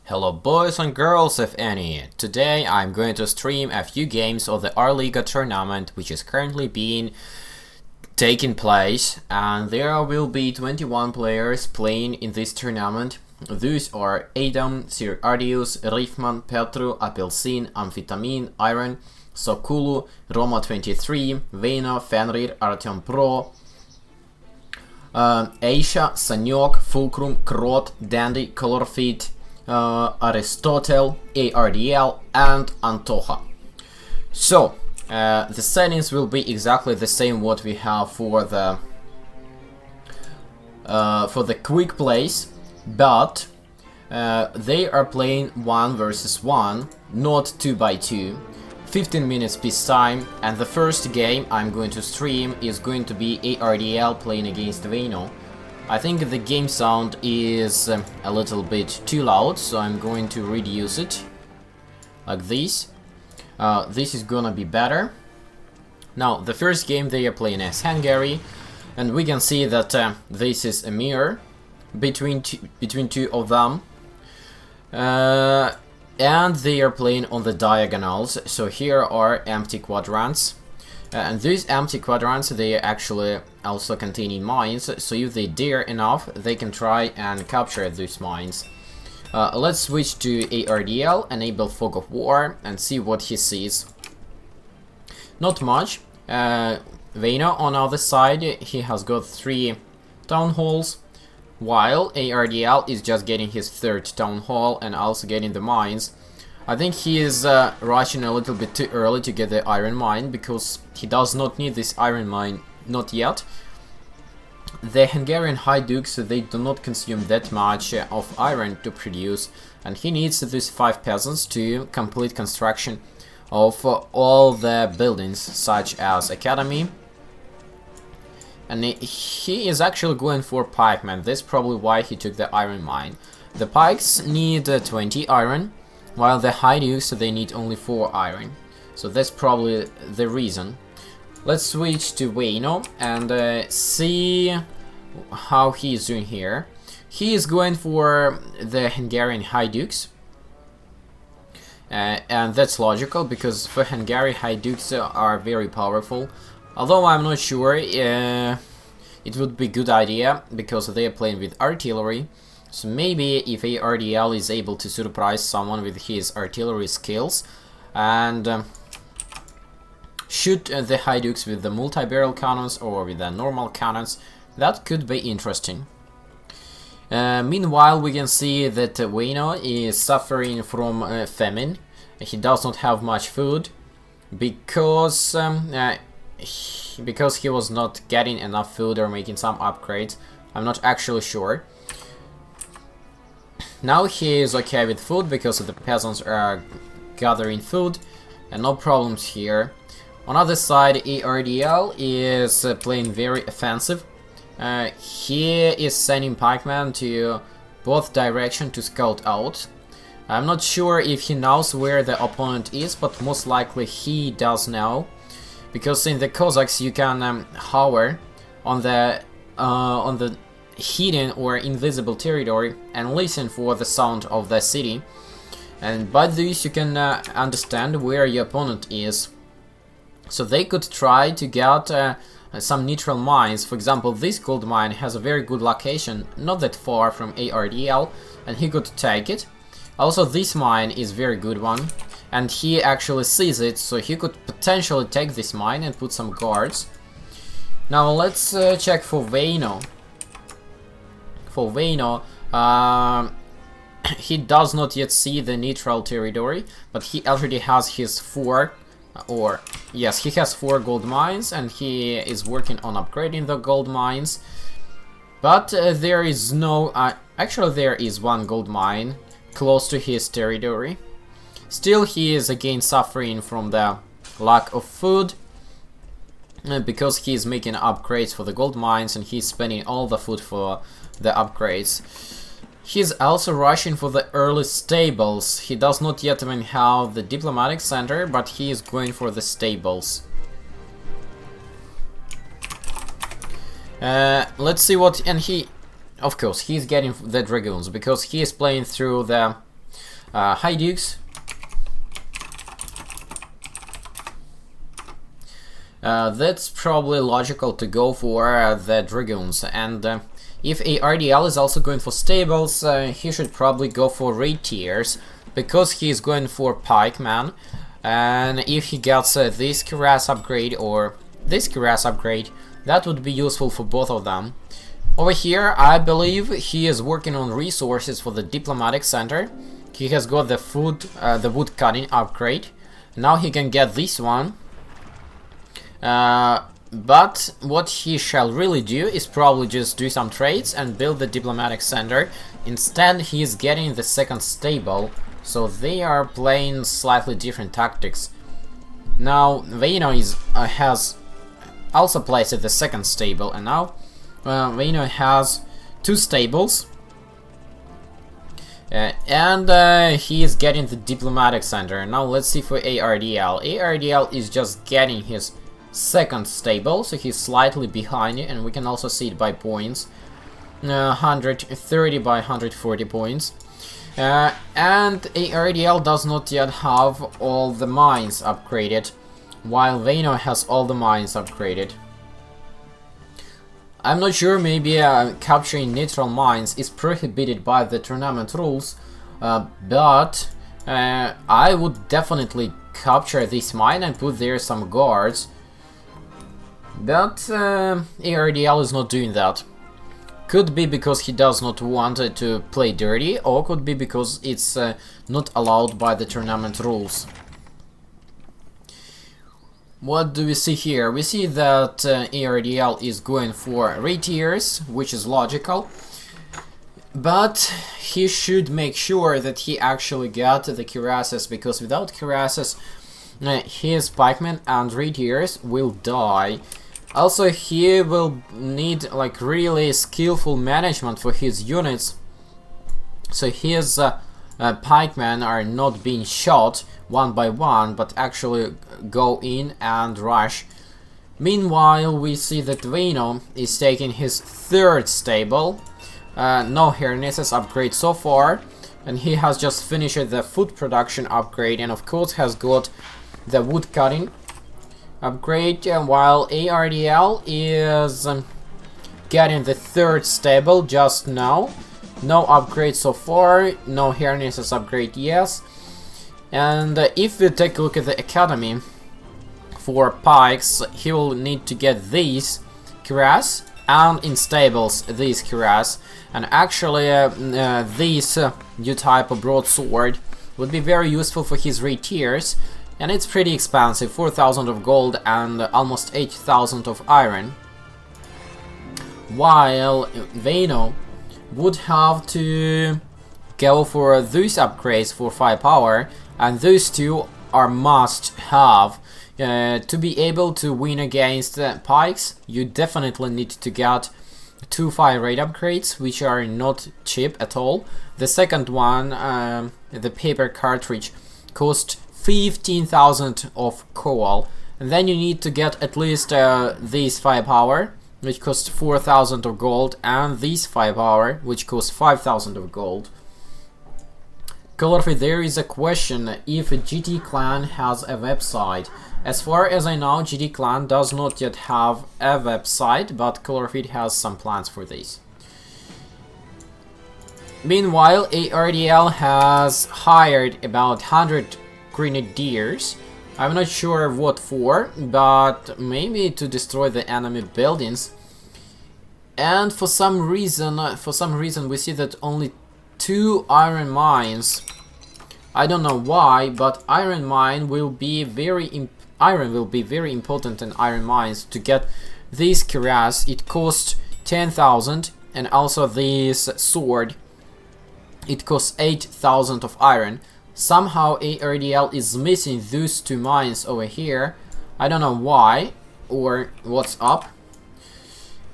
Hello boys and girls if any. Today I'm going to stream a few games of the RLIGA tournament which is currently being taking place, and there will be 21 players playing in this tournament. Those are Adam, Sir Ardius, Riffman, Petru, Apelsin, Amphetamine, Iron, Sokulu, Roma23, Veno, Fenrir, Artem Pro, Aisha, Sanyok, Fulcrum, Krot, Dandy, Colorfate, Aristotle, ARDL, and Antoha. So the settings will be exactly the same what we have for the quick plays, but they are playing 1 versus 1, not 2 by 2. 15 minutes peace time, and the first game I'm going to stream is going to be ARDL playing against Veno. I think the game sound is a little bit too loud, so I'm going to reduce it like this. This is gonna be better. Now, the first game they are playing as Hungary, and we can see that this is a mirror between two of them, and they are playing on the diagonals. So here are empty quadrants. And these empty quadrants, they actually also containing mines, so if they dare enough, they can try and capture these mines. Let's switch to ARDL, enable Fog of War, and see what he sees. Not much. Veno on the other side, he has got 3 town halls, while ARDL is just getting his 3rd town hall and also getting the mines. I think he is rushing a little bit too early to get the iron mine, because he does not need this iron mine, not yet. The Hungarian High Dukes, they do not consume that much of iron to produce, and he needs these 5 peasants to complete construction of all the buildings, such as Academy. And he is actually going for pikemen. That's probably why he took the iron mine. The pikes need 20 iron, while the High Dukes, they need only 4 iron. So that's probably the reason. Let's switch to Veno and see how he is doing here. He is going for the Hungarian High Dukes. And that's logical, because for Hungary, High Dukes are very powerful. Although I'm not sure, it would be a good idea, because they are playing with artillery. So maybe if ARDL is able to surprise someone with his artillery skills and shoot the High Dukes with the multi-barrel cannons or with the normal cannons, that could be interesting. Meanwhile, we can see that Veno is suffering from famine. He does not have much food because he was not getting enough food or making some upgrades. I'm not actually sure. Now he is okay with food because the peasants are gathering food, and no problems here. On the other side, ARDL is playing very offensive. He is sending pikemen to both directions to scout out. I'm not sure if he knows where the opponent is, but most likely he does know, because in the Cossacks you can hover on the hidden or invisible territory and listen for the sound of the city, and by this you can understand where your opponent is. So they could try to get some neutral mines. For example, this gold mine has a very good location, not that far from ARDL, and he could take it. Also, this mine is very good one, and he actually sees it, so he could potentially take this mine and put some guards. Now let's check for Veno. For Veno, he does not yet see the neutral territory, but he already has his 4, or yes, he has 4 gold mines, and he is working on upgrading the gold mines. But there is no, actually there is 1 gold mine close to his territory. Still, he is again suffering from the lack of food, because he is making upgrades for the gold mines and he's spending all the food for the upgrades. He's also rushing for the early stables. He does not yet even have the diplomatic center, but he is going for the stables. Let's see what, and he, of course, he's getting the dragoons because he is playing through the Hi Dukes. That's probably logical to go for the Dragoons, and if ARDL is also going for stables, he should probably go for raid tiers, because he's going for pikeman, and if he gets this cuirass upgrade or this cuirass upgrade, that would be useful for both of them. Over here, I believe he is working on resources for the diplomatic center. He has got the the wood cutting upgrade. Now he can get this one. But what he shall really do is probably just do some trades and build the diplomatic center. Instead, he is getting the second stable, so they are playing slightly different tactics. Now, Veno has also placed the second stable, and now Veno has 2 stables. And he is getting the diplomatic center. Now let's see for ARDL. ARDL is just getting his second stable, so he's slightly behind it, and we can also see it by points. 130 by 140 points. And ARDL does not yet have all the mines upgraded, while Veno has all the mines upgraded. I'm not sure, maybe capturing neutral mines is prohibited by the tournament rules, but I would definitely capture this mine and put there some guards. But ARDL is not doing that. Could be because he does not want to play dirty, or could be because it's not allowed by the tournament rules. What do we see here? We see that ARDL is going for raid tiers, which is logical. But he should make sure that he actually got the cuirasses, because without cuirasses, his pikemen and raid tiers will die. Also, he will need like really skillful management for his units, so his pikemen are not being shot one by one, but actually go in and rush. Meanwhile, we see that Veno is taking his third stable. No harnesses upgrade so far, and he has just finished the food production upgrade, and of course has got the wood cutting upgrade, while ARDL is getting the third stable just now. No upgrade so far, no harnesses upgrade, yes. And if we take a look at the academy for pikes, he will need to get these cuirass, and in stables these cuirass, and actually this new type of broadsword would be very useful for his raid tiers. And it's pretty expensive, 4,000 of gold and almost 8,000 of iron. While Veno would have to go for those upgrades for firepower, and those two are must have. To be able to win against pikes, you definitely need to get 2 fire rate upgrades, which are not cheap at all. The second one, the paper cartridge, cost 15,000 of coal, and then you need to get at least this firepower, which costs 4,000 of gold, and this firepower, which costs 5,000 of gold. Colorfate, there is a question if GT Clan has a website. As far as I know, GT Clan does not yet have a website, but Colorfate has some plans for this. Meanwhile, ARDL has hired about 100 grenadiers. I'm not sure what for, but maybe to destroy the enemy buildings. And for some reason we see that only 2 iron mines. I don't know why, but iron will be very important in iron mines. To get this cuirass, it costs 10,000, and also this sword, it costs 8,000 of iron. Somehow ARDL is missing those 2 mines over here. I don't know why or what's up.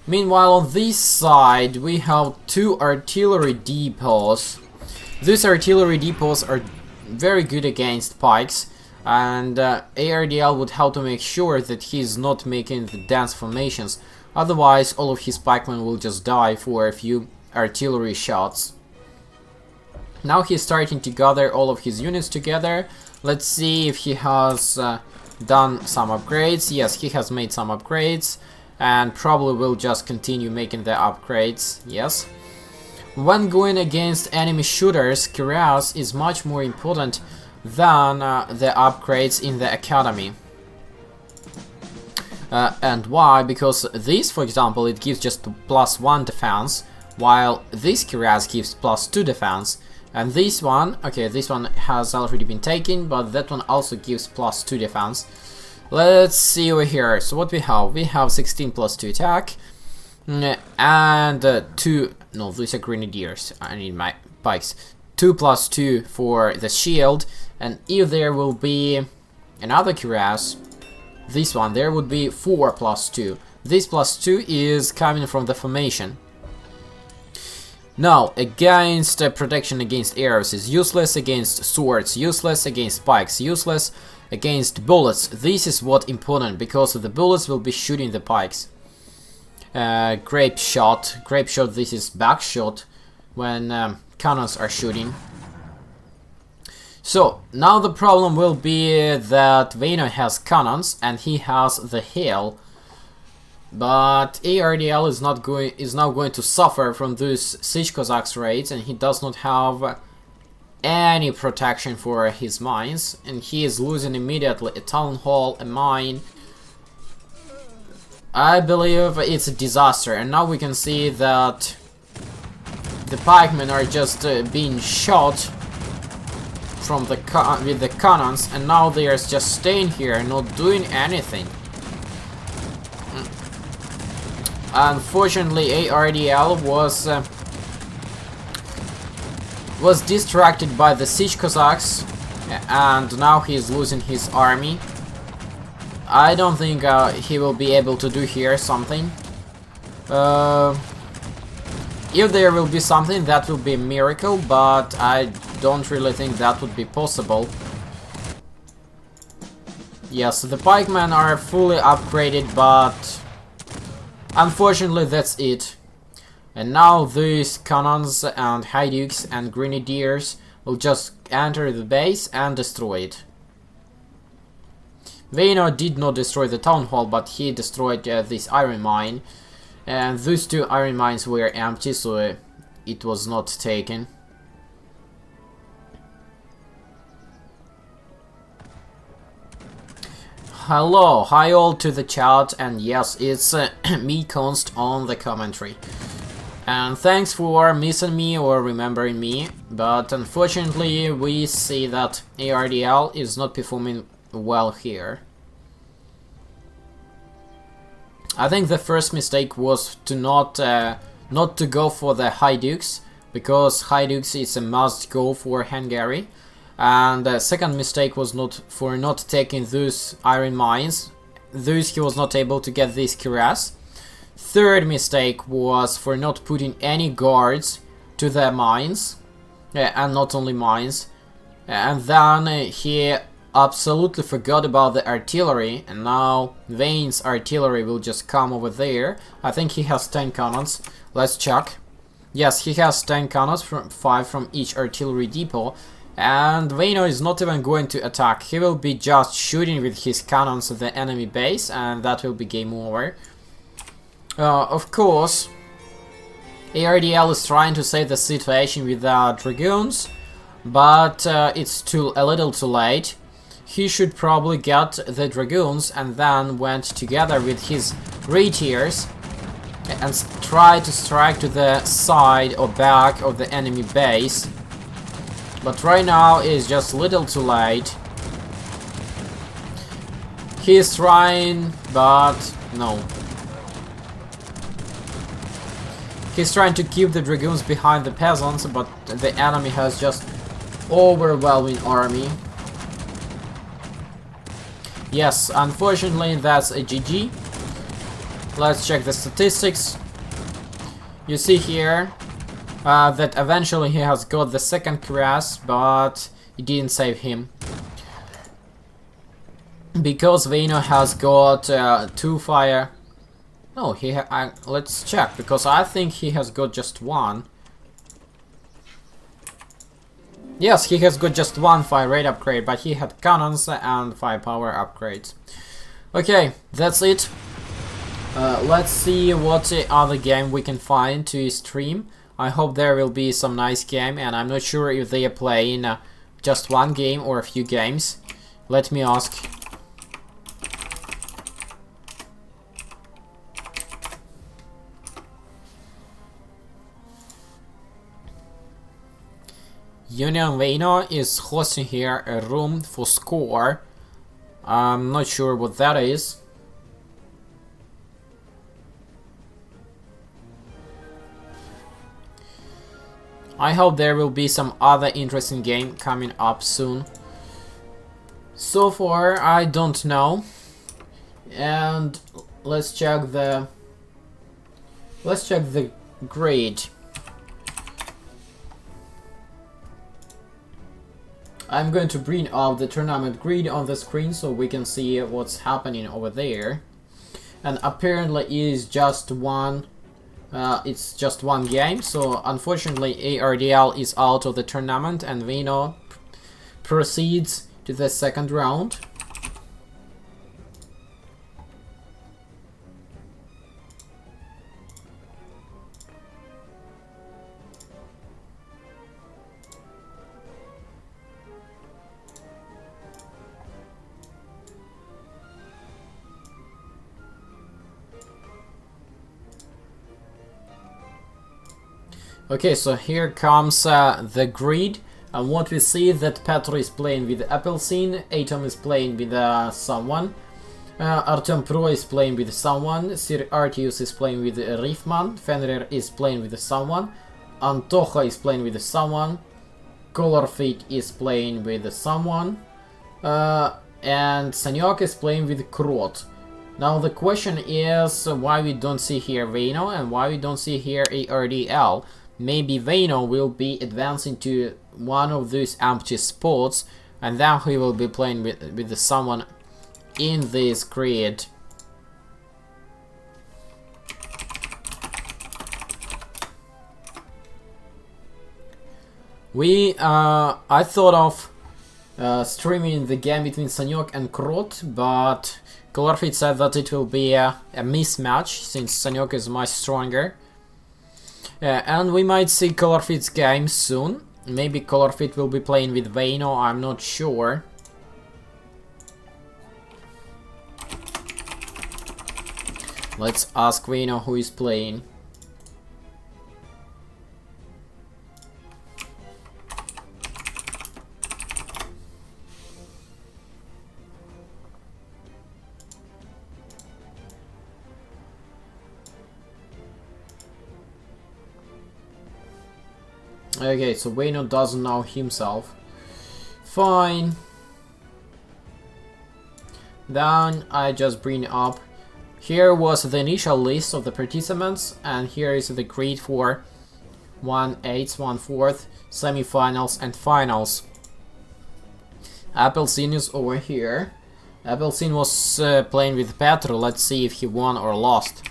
Meanwhile, on this side we have 2 artillery depots. These artillery depots are very good against pikes, and ARDL would have to make sure that he's not making the dense formations. Otherwise, all of his pikemen will just die for a few artillery shots. Now he's starting to gather all of his units together. Let's see if he has done some upgrades. Yes, he has made some upgrades, and probably will just continue making the upgrades. Yes. When going against enemy shooters, cuirass is much more important than the upgrades in the academy. And why? Because this, for example, it gives just +1 defense, while this cuirass gives +2 defense. And this one, okay, this one has already been taken, but that one also gives +2 defense. Let's see over here. So what we have? We have 16 +2 attack, and 2. No, these are grenadiers. I need my pikes. 2 +2 for the shield, and if there will be another cuirass, this one, there would be 4 +2. This +2 is coming from the formation. Now, against protection against arrows is useless, against swords useless, against spikes useless, against bullets. This is what important, because the bullets will be shooting the pikes. Grape shot, this is back shot when cannons are shooting. So now the problem will be that Veno has cannons and he has the hail, but ARDL is now going to suffer from those Siege Cossacks raids, and he does not have any protection for his mines, and he is losing immediately a town hall, a mine. I believe it's a disaster, and now we can see that the pikemen are just being shot from the with the cannons, and now they are just staying here and not doing anything. Unfortunately, ARDL was distracted by the Siege Cossacks, and now he is losing his army. I don't think he will be able to do here something. If there will be something, that will be a miracle, but I don't really think that would be possible. Yes, the pikemen are fully upgraded, but unfortunately that's it. And now these cannons and Haidukes and grenadiers will just enter the base and destroy it. Veno did not destroy the town hall, but he destroyed this iron mine. And those 2 iron mines were empty, so it was not taken. Hello, hi all to the chat, and yes, it's me, Const, on the commentary. And thanks for missing me or remembering me, but unfortunately we see that ARDL is not performing well here. I think the first mistake was to not to go for the Haidukes, because Haidukes is a must go for Hungary. And the second mistake was not taking those iron mines. Those he was not able to get this cuirass. Third mistake was for not putting any guards to the mines, and not only mines. And then he absolutely forgot about the artillery, and now Vane's artillery will just come over there. I think he has 10 cannons. Let's check. Yes, he has 10 cannons, from 5 from each artillery depot. And Veno is not even going to attack. He will be just shooting with his cannons at the enemy base, and that will be game over. Of course, ARDL is trying to save the situation with dragoons, but it's a little too late. He should probably get the dragoons and then went together with his raiders and try to strike to the side or back of the enemy base. But right now it's just a little too late. He is trying, but no. He's trying to keep the dragoons behind the peasants, but the enemy has just overwhelming army. Yes, unfortunately that's a GG. Let's check the statistics. You see here that eventually he has got the second cuirass, but it didn't save him. Because Veno has got 2 fire. No, let's check, because I think he has got just 1. Yes, he has got just one fire rate upgrade, but he had cannons and firepower upgrades. Okay, that's it. Let's see what other game we can find to stream. I hope there will be some nice game, and I'm not sure if they are playing just one game or a few games. Let me ask. Union Veno is hosting here a room for score. I'm not sure what that is. I hope there will be some other interesting game coming up soon. So far, I don't know. And let's check the grade. I'm going to bring up the tournament grid on the screen so we can see what's happening over there. And apparently it is just one. It's just one game, so unfortunately ARDL is out of the tournament and Veno proceeds to the second round. Okay, so here comes the grid, and what we see that Petro is playing with Appelsin, Atom is playing with someone, Artem Pro is playing with someone, Sir Artius is playing with Riffman, Fenrir is playing with someone, Antoha is playing with someone, Colorfate is playing with someone, and Sanyok is playing with Krot. Now the question is why we don't see here Veno and why we don't see here ARDL. Maybe Veno will be advancing to one of these empty spots, and then he will be playing with someone in this grid. I thought of streaming the game between Sanyok and Krot, but Colorfate said that it will be a mismatch since Sanyok is much stronger. And we might see Colorfate's game soon. Maybe Colorfate will be playing with Veno, I'm not sure. Let's ask Veno who is playing. Okay, so Veno doesn't know himself. Fine. Then I just bring up. Here was the initial list of the participants, and here is the grid for 1/8, 1/4, semifinals and finals. Appelsin is over here. Appelsin was playing with Petro. Let's see if he won or lost.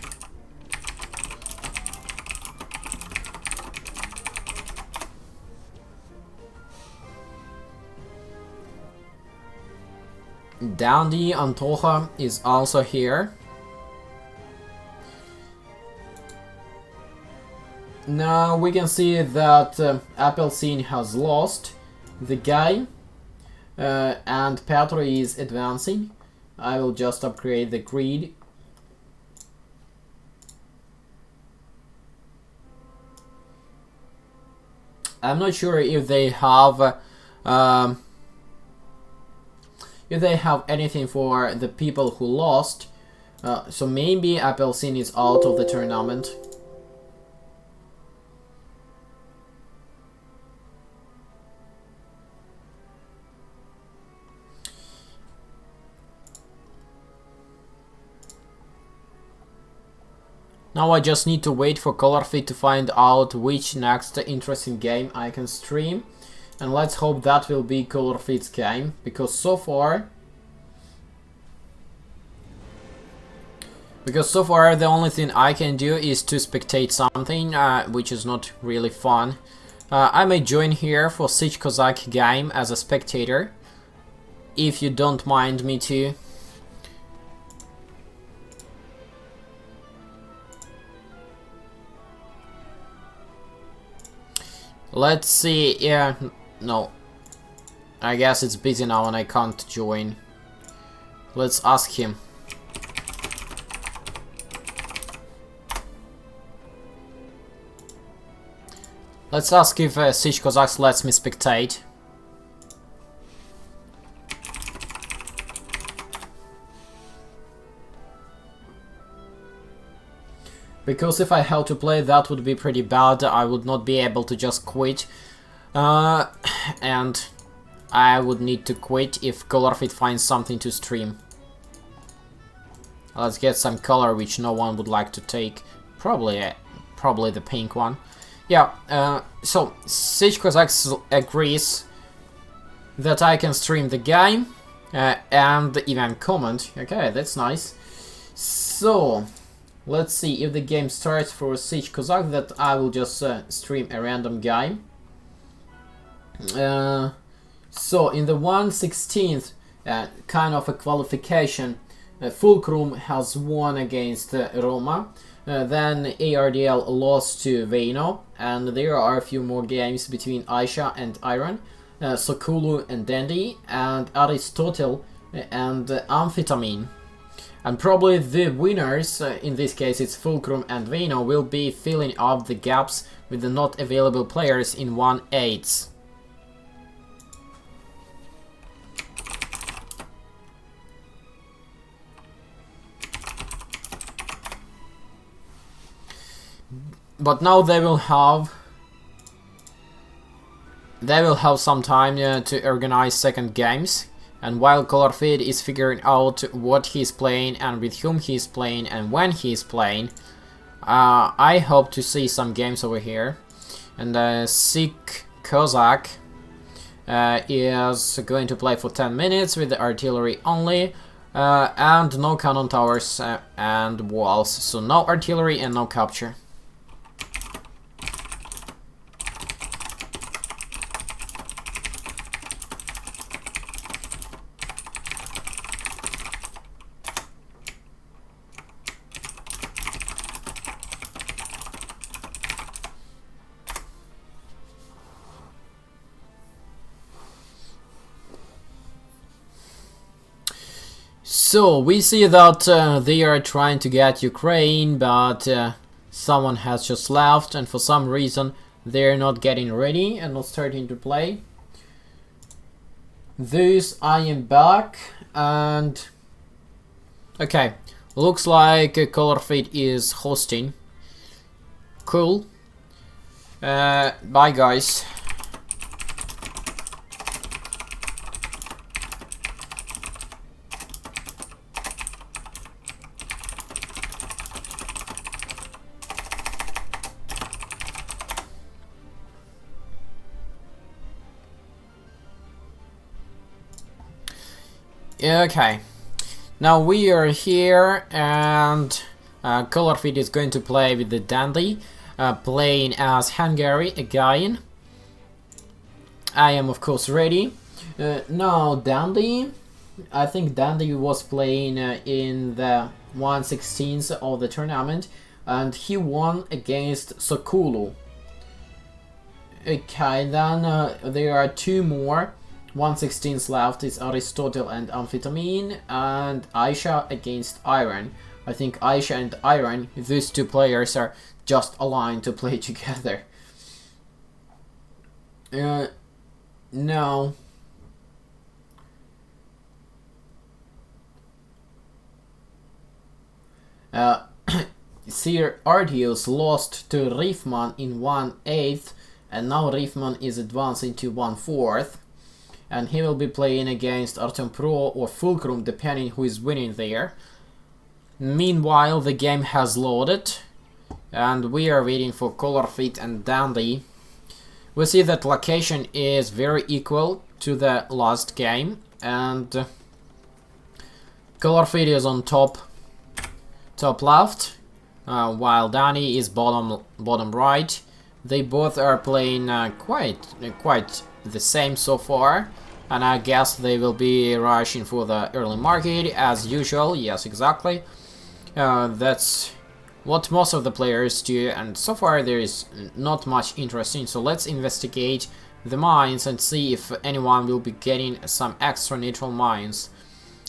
Dandy Antoha is also here. Now we can see that Appelsin has lost the guy and Petro is advancing. I will just upgrade the grid. I'm not sure if they have anything for the people who lost, so maybe Appelsin is out of the tournament. Now I just need to wait for Colorfate to find out which next interesting game I can stream. And let's hope that will be Colorfate's game, because so far the only thing I can do is to spectate something, which is not really fun. I may join here for Siege Cossack game as a spectator, if you don't mind me to. Let's see, yeah, no. I guess it's busy now and I can't join. Let's ask him. Let's ask if Siege Cossacks lets me spectate. Because if I had to play, that would be pretty bad. I would not be able to just quit. And I would need to quit if Colorfate finds something to stream. Let's get some color which no one would like to take. Probably the pink one. Yeah, so Siege Cossacks agrees that I can stream the game and even comment. Okay, that's nice. So let's see if the game starts for Siege Cossack, that I will just stream a random game. So in the 1/16th kind of a qualification, Fulcrum has won against Roma. Then ARDL lost to Veno, and there are a few more games between Aisha and Iron, Sokulu and Dandy, and Aristotle and Amphetamine. And probably the winners, in this case it's Fulcrum and Veno, will be filling up the gaps with the not available players in 1/8. But now they will have some time to organize second games, and while Colorfate is figuring out what he's playing and with whom he's playing and when he's playing, I hope to see some games over here. And Siege Cossack is going to play for 10 minutes with the artillery only, and no cannon towers and walls, so no artillery and no capture. So we see that they are trying to get Ukraine, but someone has just left, and for some reason they're not getting ready and not starting to play. Thus I am back, and okay, looks like Colorfate is hosting. Cool. Bye guys. Okay, now we are here, and Colorfate is going to play with the Dandy, playing as Hungary again. I am of course ready. Now Dandy, I think Dandy was playing in the 1/16 of the tournament, and he won against Sokulu. Okay, then there are two more 1/16 left. Is Aristotle and Amphetamine, and Aisha against Iron. I think Aisha and Iron, these two players are just aligned to play together. No. Sir Artius lost to Riefman in 1/8, and now Riefman is advancing to 1/4. And he will be playing against Artem Pro or Fulcrum, depending who is winning there. Meanwhile, the game has loaded, and we are waiting for Colorfate and Dandy. We see that location is very equal to the last game, and Colorfate is on top left, while Dandy is bottom right, They both are playing quite the same so far, and I guess they will be rushing for the early market as usual. Yes, exactly. That's what most of the players do, and so far there is not much interesting. So let's investigate the mines and see if anyone will be getting some extra neutral mines.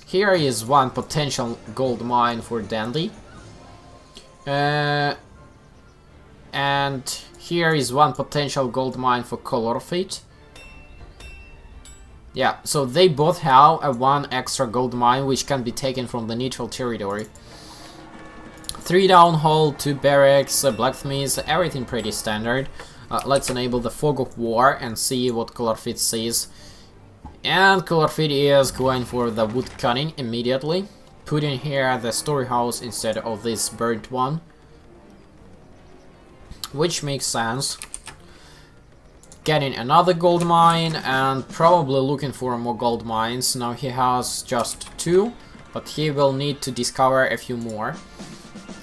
Here is one potential gold mine for Dandy. And here is one potential gold mine for Colorfate. Yeah, so they both have one extra gold mine which can be taken from the neutral territory. 3 down hole, 2 barracks, blacksmiths, everything pretty standard. Let's enable the Fog of War and see what Colorfate sees. And Colorfate is going for the wood cutting immediately, putting here the storehouse instead of this burnt one, which makes sense. Getting another gold mine and probably looking for more gold mines. Now he has just 2, but he will need to discover a few more.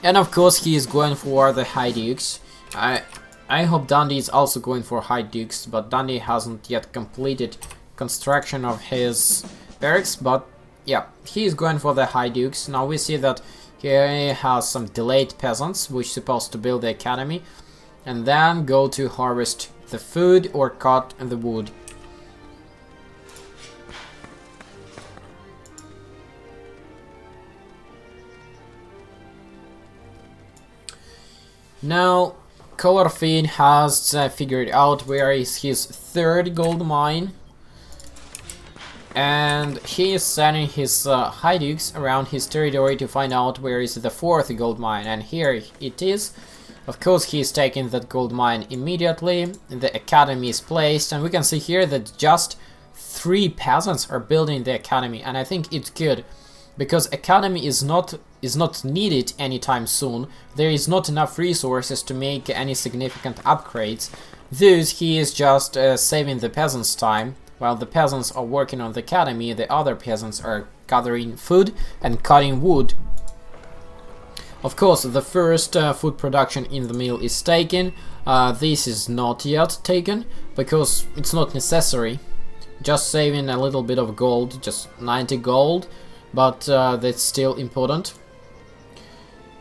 And of course he is going for the High Dukes. I hope Dundee is also going for High Dukes, but Dundee hasn't yet completed construction of his barracks, but yeah, he is going for the High Dukes. Now we see that he has some delayed peasants which supposed to build the academy and then go to harvest the food or cut the wood. Now Colorfate has figured out where is his 3rd gold mine, and he is sending his High Dukes around his territory to find out where is the 4th gold mine, and here it is. Of course he is taking that gold mine immediately. The academy is placed, and we can see here that just 3 peasants are building the academy, and I think it's good because academy is not needed anytime soon. There is not enough resources to make any significant upgrades. Thus he is just saving the peasants' time. While the peasants are working on the academy, the other peasants are gathering food and cutting wood. Of course, the first food production in the mill is taken. This is not yet taken because it's not necessary. Just saving a little bit of gold, just 90 gold, but that's still important.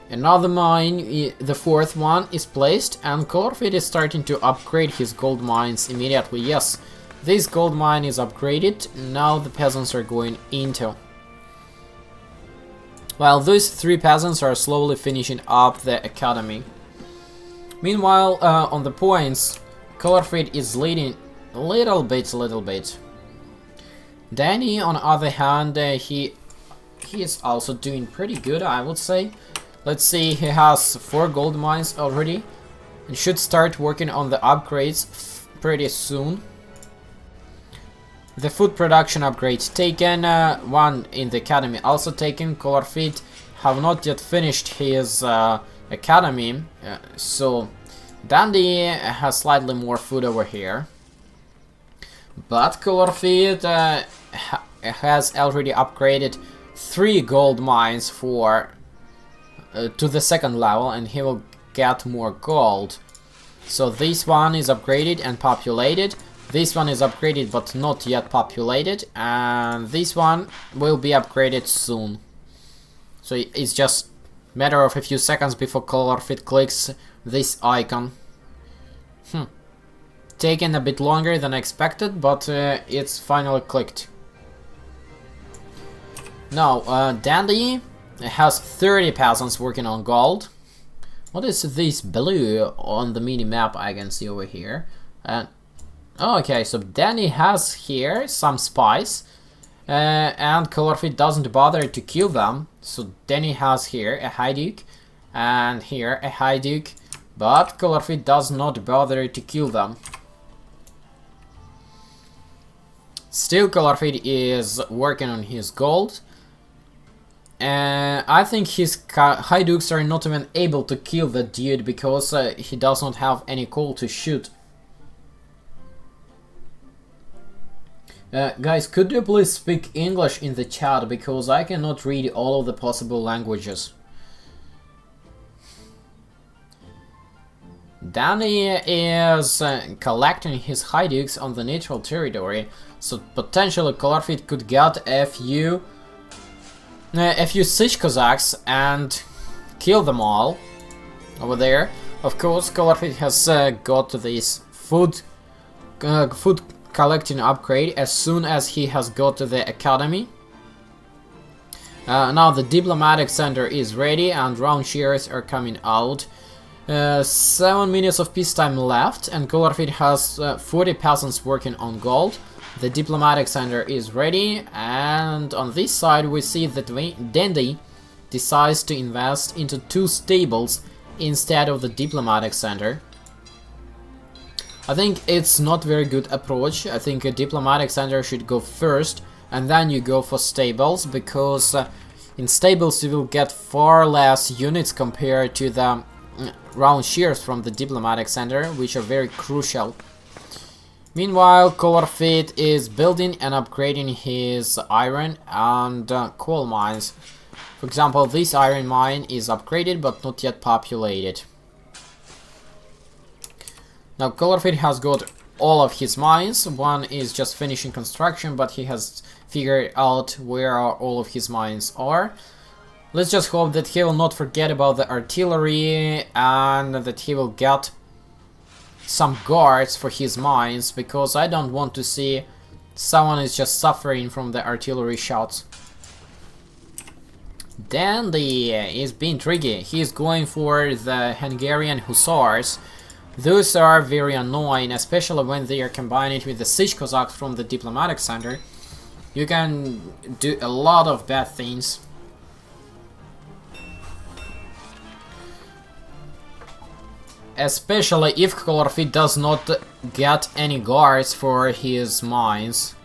Another mine, the 4th one, is placed, and Colorfate is starting to upgrade his gold mines immediately. Yes, this gold mine is upgraded. Now the peasants are going into. While those 3 peasants are slowly finishing up the academy. Meanwhile, on the points, Colorfate is leading a little bit. Danny, on the other hand, he is also doing pretty good, I would say. Let's see, he has 4 gold mines already and should start working on the upgrades pretty soon. The food production upgrade taken, 1 in the academy also taken. Colorfate have not yet finished his academy, so Dandy has slightly more food over here. But Colorfate has already upgraded 3 gold mines for to the 2nd level, and he will get more gold. So this one is upgraded and populated. This one is upgraded but not yet populated, and this one will be upgraded soon. So it's just a matter of a few seconds before Colorfate clicks this icon. Taken a bit longer than expected, but it's finally clicked. Now, Dandy has 30 peasants working on gold. What is this blue on the mini-map I can see over here? Okay, so Danny has here some spies, and Colorfate doesn't bother to kill them. So Danny has here a High Duke, and here a High Duke, but Colorfate does not bother to kill them. Still, Colorfate is working on his gold. I think his High Dukes are not even able to kill that dude because he does not have any call to shoot. Guys, could you please speak English in the chat because I cannot read all of the possible languages. Danny is collecting his hydux on the neutral territory, so potentially Colorfate could get a few siege Cossacks and kill them all over there. Of course, Colorfate has got this food collecting upgrade as soon as he has got to the academy. Now the diplomatic center is ready and round shares are coming out. 7 minutes of peacetime left, and Colorfate has 40 peasants working on gold. The diplomatic center is ready, and on this side we see that Dandy decides to invest into 2 stables instead of the diplomatic center. I think it's not very good approach. I think a diplomatic center should go first, and then you go for stables, because in stables you will get far less units compared to the round shears from the diplomatic center, which are very crucial. Meanwhile, Colorfate is building and upgrading his iron and coal mines. For example, this iron mine is upgraded but not yet populated. Now Colorfate has got all of his mines. One is just finishing construction, but he has figured out where all of his mines are. Let's just hope that he will not forget about the artillery and that he will get some guards for his mines, because I don't want to see someone is just suffering from the artillery shots. Dandy is being tricky. He is going for the Hungarian Hussars. Those are very annoying, especially when they are combined with the siege Cossacks from the diplomatic center. You can do a lot of bad things. Especially if Colorfate does not get any guards for his mines.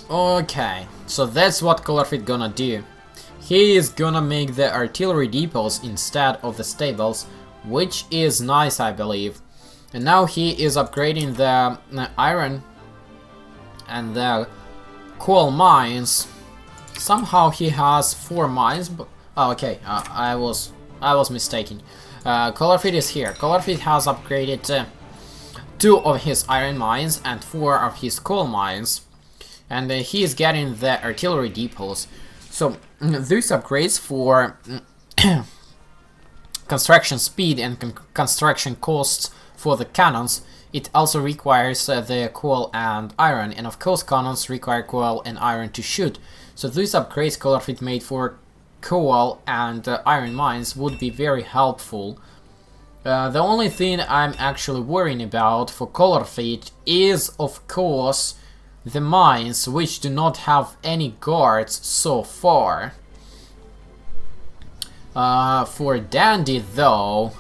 Okay, so that's what Colorfate gonna do. He is gonna make the artillery depots instead of the stables, which is nice, I believe. And now he is upgrading the iron and the coal mines. Somehow he has 4 mines, but oh, okay, I was mistaken. Colorfate is here. Colorfate has upgraded 2 of his iron mines and 4 of his coal mines, and he is getting the artillery depots. So these upgrades for construction speed and construction costs for the cannons, it also requires the coal and iron, and of course cannons require coal and iron to shoot. So these upgrades Colorfate made for coal and iron mines would be very helpful. The only thing I'm actually worrying about for Colorfate is, of course, the mines, which do not have any guards so far. For Dandy, though,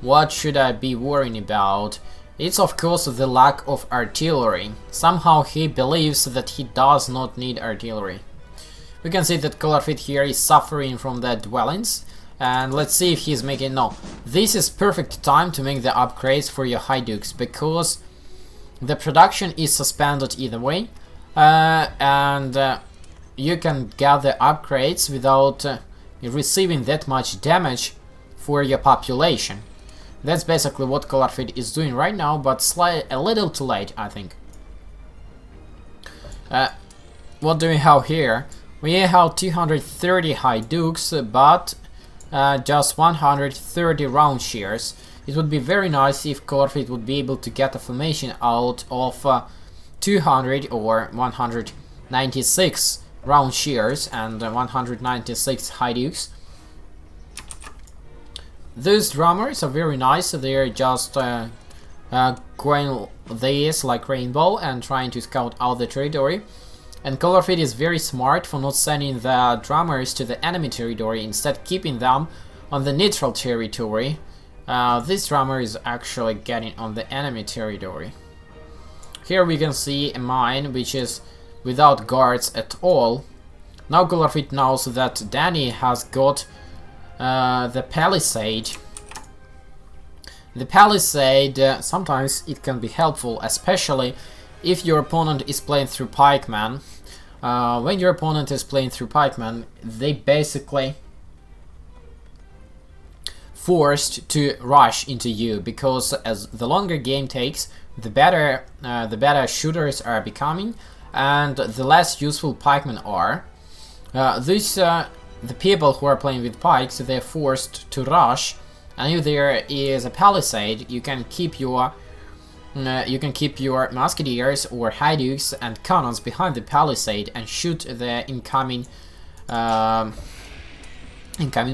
what should I be worrying about? It's of course the lack of artillery. Somehow he believes that he does not need artillery. We can see that Colorfate here is suffering from the dwellings, and let's see if he's making... No, this is perfect time to make the upgrades for your hydux, because the production is suspended either way, and you can get the upgrades without receiving that much damage for your population. That's basically what Colorfate is doing right now, but a little too late, I think. What do we have here? We have 230 hydux, but just 130 round shears. It would be very nice if Colorfate would be able to get a formation out of 200 or 196 round shears and 196 hydux. Those drummers are very nice. They're just going this like rainbow and trying to scout out the territory. And Colorfate is very smart for not sending the drummers to the enemy territory, instead keeping them on the neutral territory. This drummer is actually getting on the enemy territory. Here we can see a mine which is without guards at all. Now Colorfate knows that Danny has got the palisade. The palisade, sometimes it can be helpful, especially if your opponent is playing through pikemen. When your opponent is playing through pikemen, they basically forced to rush into you, because as the longer game takes, the better shooters are becoming, and the less useful pikemen are. The people who are playing with pikes, they're forced to rush, and if there is a palisade, you can keep your musketeers or hydukes and cannons behind the palisade and shoot the incoming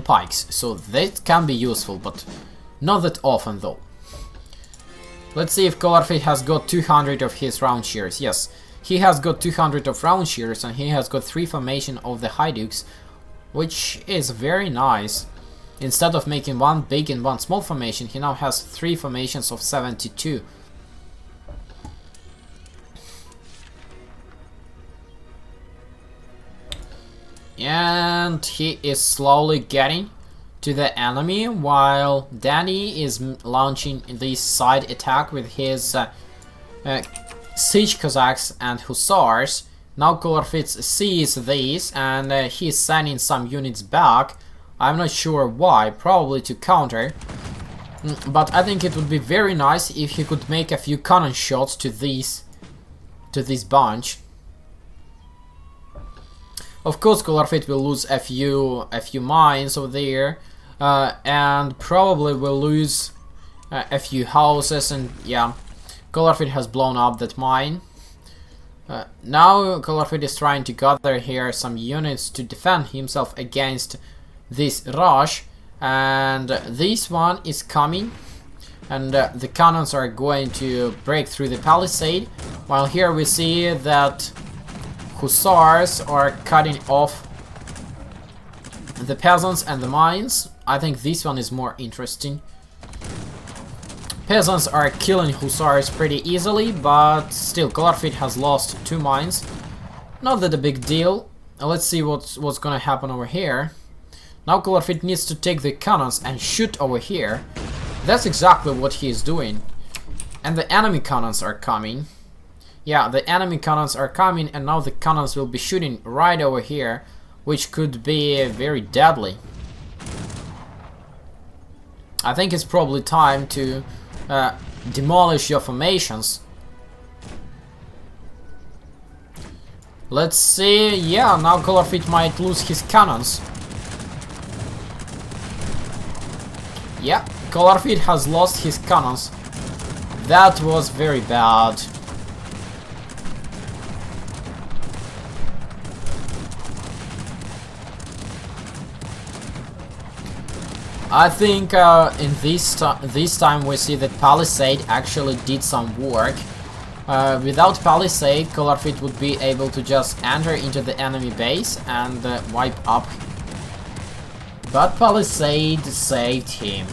pikes. So that can be useful, but not that often though. Let's see if Colorfate has got 200 of his round shears. Yes, he has got 200 of round shears, and he has got 3 formation of the hydukes, which is very nice. Instead of making one big and one small formation, he now has 3 formations of 72. And he is slowly getting to the enemy, while Danny is launching this side attack with his siege Cossacks and Hussars. Now Colorfate sees these, and he's sending some units back. I'm not sure why, probably to counter. But I think it would be very nice if he could make a few cannon shots to this bunch. Of course, Colorfate will lose a few mines over there, and probably will lose a few houses, and yeah, Colorfate has blown up that mine. Now Colorfate is trying to gather here some units to defend himself against this rush, and this one is coming, and the cannons are going to break through the palisade, while here we see that Hussars are cutting off the peasants and the mines. I think this one is more interesting. Peasants are killing Hussars pretty easily, but still Colorfate has lost 2 mines. Not that a big deal. Let's see what's gonna happen over here. Now Colorfate needs to take the cannons and shoot over here. That's exactly what he is doing. And the enemy cannons are coming. Yeah, the enemy cannons are coming, and now the cannons will be shooting right over here, which could be very deadly. I think it's probably time to demolish your formations. Let's see. Yeah, now Colorfate might lose his cannons. Yeah, Colorfate has lost his cannons. That was very bad. I think in this time we see that Palisade actually did some work. Without Palisade, Colorfate would be able to just enter into the enemy base and wipe up. But Palisade saved him.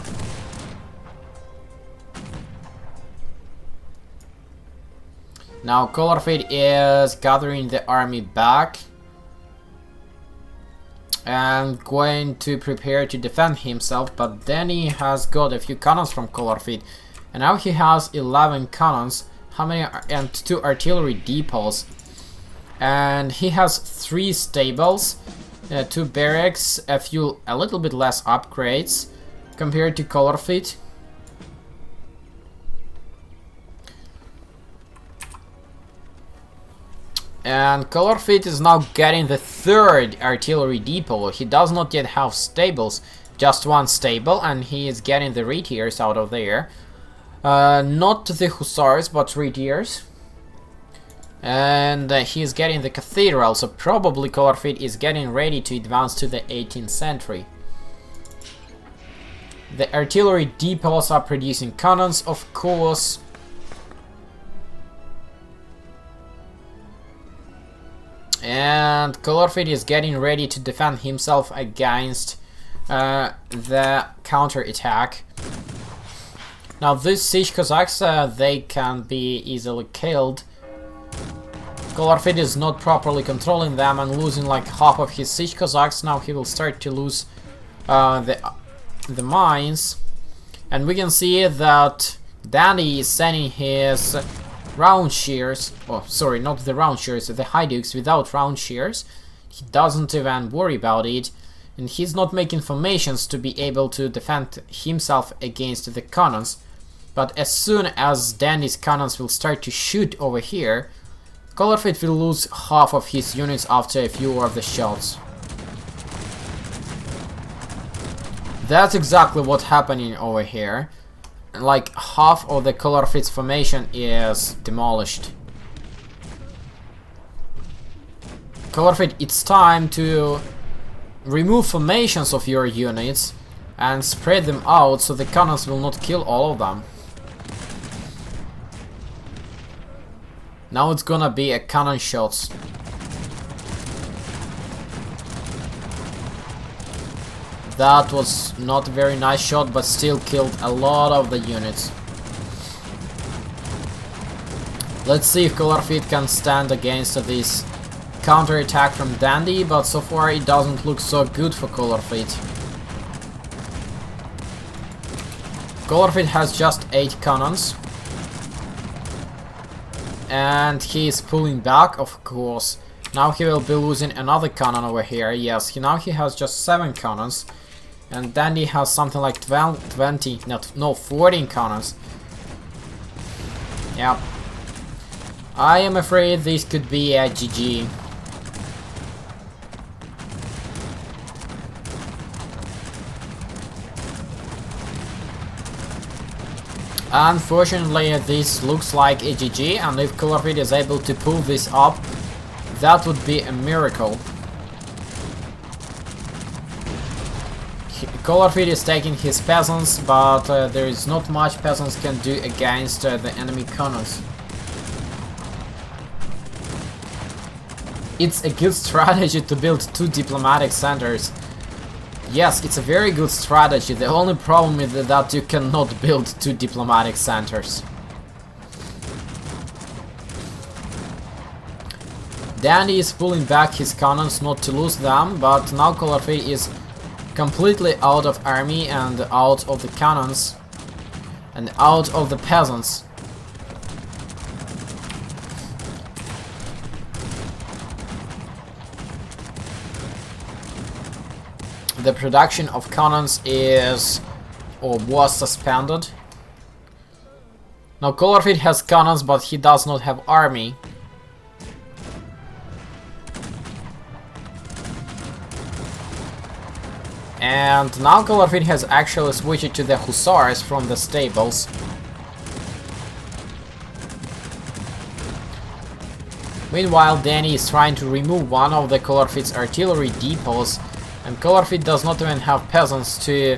Now Colorfate is gathering the army back and going to prepare to defend himself, but then he has got a few cannons from Colorfate, and now he has 11 cannons, how many and 2 artillery depots, and he has 3 stables, 2 barracks, a little bit less upgrades compared to Colorfate. And Colorfate is now getting the 3rd artillery depot. He does not yet have stables, just 1 stable, and he is getting the retiers out of there. Not the hussars, but retiers. And he is getting the cathedral, so probably Colorfate is getting ready to advance to the 18th century. The artillery depots are producing cannons, of course. And Colorfate is getting ready to defend himself against the counter-attack. Now these siege Cossacks, they can be easily killed. Colorfate is not properly controlling them and losing like half of his siege Cossacks. Now he will start to lose the mines. And we can see that Danny is sending his round shears, oh sorry, not the round shears, the hydukes without round shears. He doesn't even worry about it. and he's not making formations to be able to defend himself against the cannons. But as soon as Dandy's cannons will start to shoot over here, Colorfate will lose half of his units after a few of the shots. That's exactly what's happening over here. Like, half of the Colorfate's formation is demolished. Colorfate, it's time to remove formations of your units and spread them out so the cannons will not kill all of them. Now it's gonna be a cannon shots. That was not a very nice shot, but still killed a lot of the units. Let's see if Colorfate can stand against this counter-attack from Dandy, but so far it doesn't look so good for Colorfate. Colorfate has just 8 cannons. And he is pulling back, of course. Now he will be losing another cannon over here. Yes, now he has just 7 cannons. And Dandy has something like 14 cannons. Yep. I am afraid this could be a GG. Unfortunately, this looks like a GG, and if Colorfate is able to pull this up, that would be a miracle. Colorfate is taking his peasants, but there is not much peasants can do against the enemy cannons. It's a good strategy to build 2 diplomatic centers. Yes, it's a very good strategy. The only problem is that you cannot build 2 diplomatic centers. Dandy is pulling back his cannons not to lose them, but now Colorfate is completely out of army and out of the cannons and out of the peasants. The production of cannons is or was suspended. Now Colorfate has cannons, but he does not have army. And now Colorfate has actually switched to the hussars from the stables. Meanwhile, Danny is trying to remove one of the Colorfate's artillery depots, and Colorfate does not even have peasants to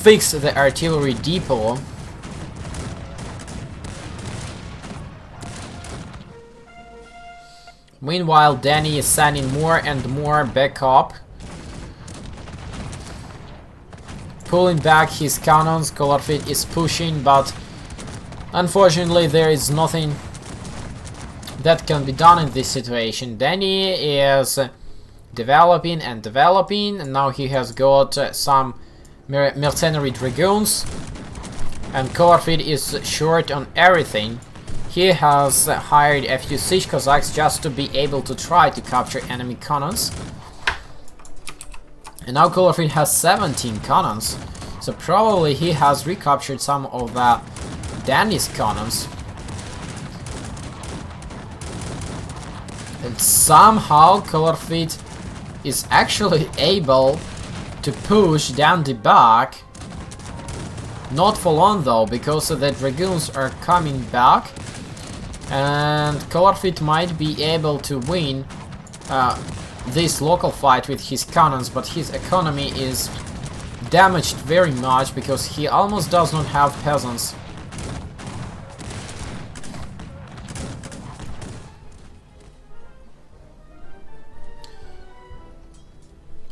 fix the artillery depot. Meanwhile, Danny is sending more and more backup. Pulling back his cannons, Colorfate is pushing, but unfortunately there is nothing that can be done in this situation. Danny is developing and developing, and now he has got some mercenary dragoons, and Colorfate is short on everything. He has hired a few siege Cossacks just to be able to try to capture enemy cannons. And now Colorfate has 17 cannons, so probably he has recaptured some of Danny's cannons. And somehow Colorfate is actually able to push Dandy back. Not for long though, because the dragoons are coming back, and Colorfate might be able to win this local fight with his cannons, but his economy is damaged very much because he almost does not have peasants.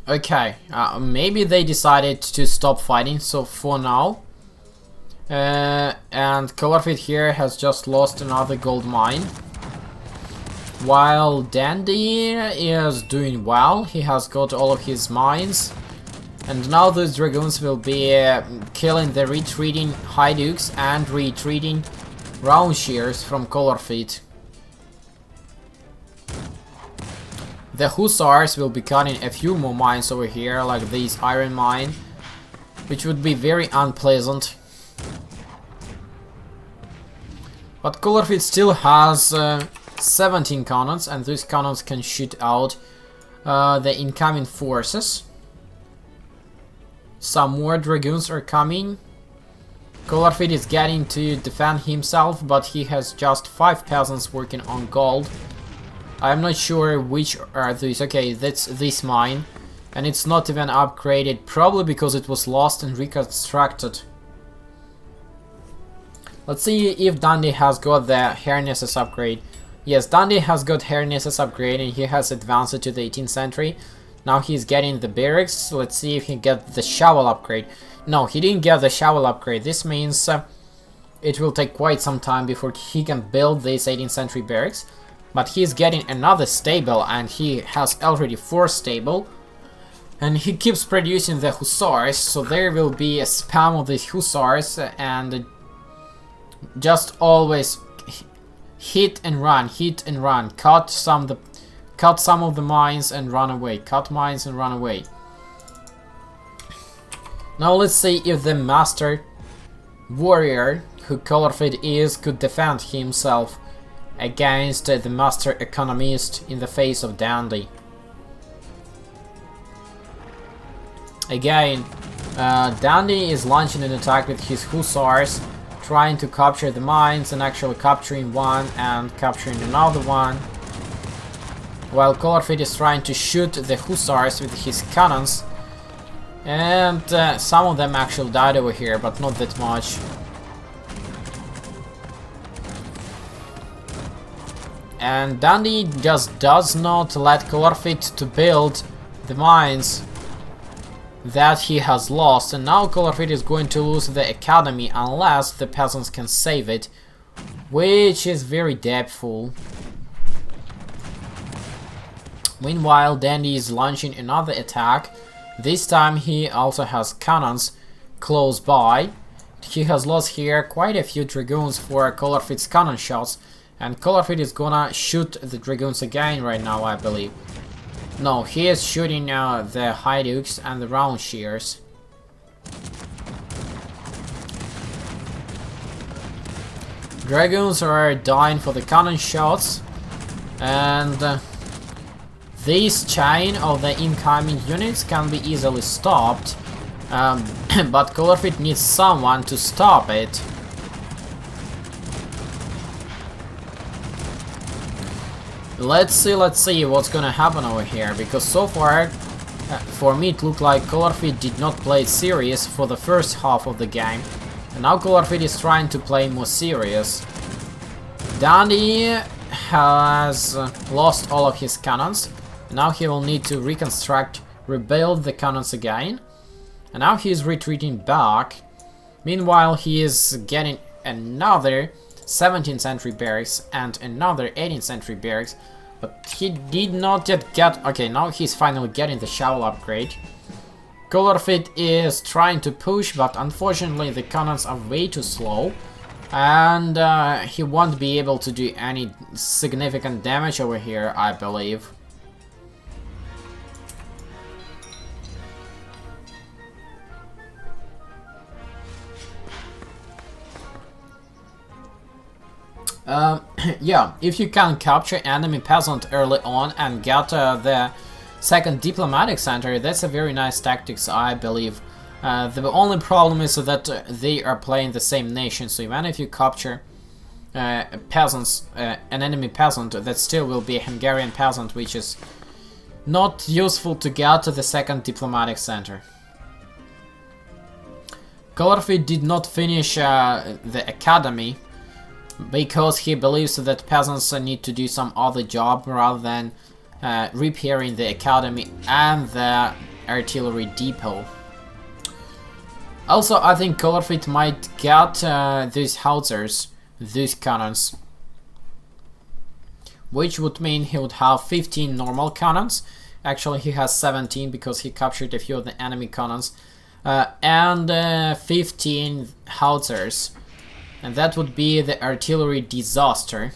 Okay, maybe they decided to stop fighting, so for now. And Colorfate here has just lost another gold mine. While Dandy is doing well, he has got all of his mines. And now those dragoons will be killing the retreating Hydukes and retreating Round Shears from Colorfate. The Hussars will be cutting a few more mines over here, like this iron mine, which would be very unpleasant. But Colorfate still has 17 cannons, and these cannons can shoot out the incoming forces. Some more dragoons are coming. Colorfate is getting to defend himself, but he has just 5 peasants working on gold. I'm not sure which are these. Okay, that's this mine, and it's not even upgraded, probably because it was lost and reconstructed. Let's see if Dundee has got the harnesses upgrade. Yes, Dundee has got harnesses upgrade, and he has advanced it to the 18th century. Now he's getting the barracks. Let's see if he gets the shovel upgrade. No, he didn't get the shovel upgrade. This means it will take quite some time before he can build this 18th century barracks. But he's getting another stable, and he has already 4 stable. And he keeps producing the Hussars, so there will be a spam of these Hussars, and just always hit and run, cut some of the mines and run away, cut mines and run away. Now let's see if the master warrior, who Colorfate is, could defend himself against the master economist in the face of Dundee. Again, Dundee is launching an attack with his Hussars, trying to capture the mines and actually capturing one and capturing another one, while Colorfate is trying to shoot the Hussars with his cannons, and some of them actually died over here, but not that much. And Dundee just does not let Colorfate to build the mines that he has lost, and now Colorfate is going to lose the academy unless the peasants can save it, which is very doubtful. Meanwhile, Dundee is launching another attack. This time he also has cannons close by. He has lost here quite a few dragoons for Colorfate's cannon shots, and Colorfate is gonna shoot the dragoons again right now, I believe. No, he is shooting the High Dukes and the Round Shears. Dragoons are dying for the cannon shots, and this chain of the incoming units can be easily stopped, but Colorfate needs someone to stop it. Let's see what's gonna happen over here, because so far, for me it looked like Colorfate did not play serious for the first half of the game, and now Colorfate is trying to play more serious. Dundee has lost all of his cannons, and now he will need to rebuild the cannons again, and now he is retreating back. Meanwhile, he is getting another 17th century barracks and another 18th century barracks, but he did not yet get... Okay, now he's finally getting the shovel upgrade. Colorfate is trying to push, but unfortunately the cannons are way too slow, and he won't be able to do any significant damage over here, I believe. Yeah, if you can capture enemy peasant early on and get the second diplomatic center, that's a very nice tactics, I believe. The only problem is that they are playing the same nation, so even if you capture peasants, an enemy peasant, that still will be a Hungarian peasant, which is not useful to get to the second diplomatic center. Colorfate did not finish the academy, because he believes that peasants need to do some other job rather than repairing the academy and the artillery depot. Also, I think Colorfate might get these howitzers, these cannons, which would mean he would have 15 normal cannons. Actually, he has 17 because he captured a few of the enemy cannons, and 15 howitzers. And that would be the artillery disaster,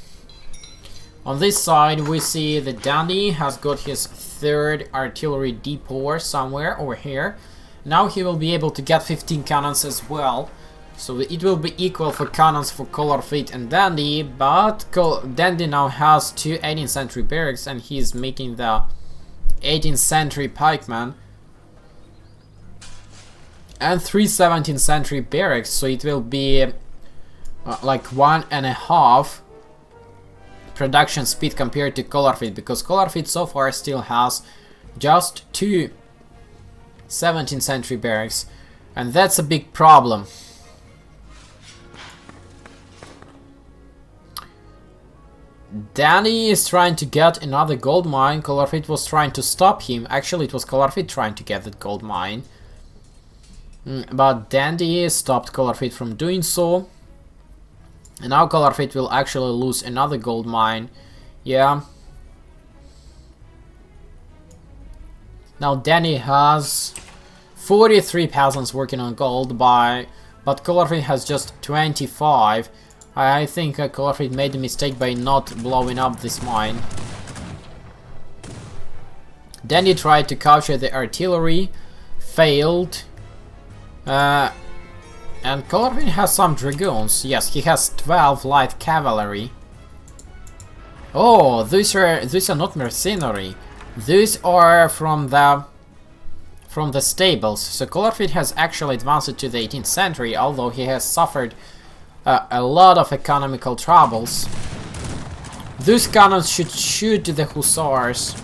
On this side, we see that Dandy has got his third artillery depot somewhere over here. Now he will be able to get 15 cannons as well. So it will be equal for cannons for Colorfate and Dandy, but Dandy now has 2 18th century barracks and he's making the 18th century pikemen and 3 17th century barracks, so it will be like 1.5 production speed compared to Colorfate, because Colorfate so far still has just 2 17th century barracks, and that's a big problem. Danny is trying to get another gold mine. Colorfate was trying to stop him. Actually, it was Colorfate trying to get that gold mine. But Dandy stopped Colorfate from doing so. And now Colorfate will actually lose another gold mine. Yeah. Now Dandy has 43 peasants working on gold, but Colorfate has just 25. I think Colorfate made a mistake by not blowing up this mine. Dandy tried to capture the artillery, failed. And Colorfate has some dragoons. Yes, he has 12 light cavalry. Oh, these are not mercenary. These are from the stables. So Colorfate has actually advanced to the 18th century, although he has suffered a lot of economical troubles. These cannons should shoot the hussars.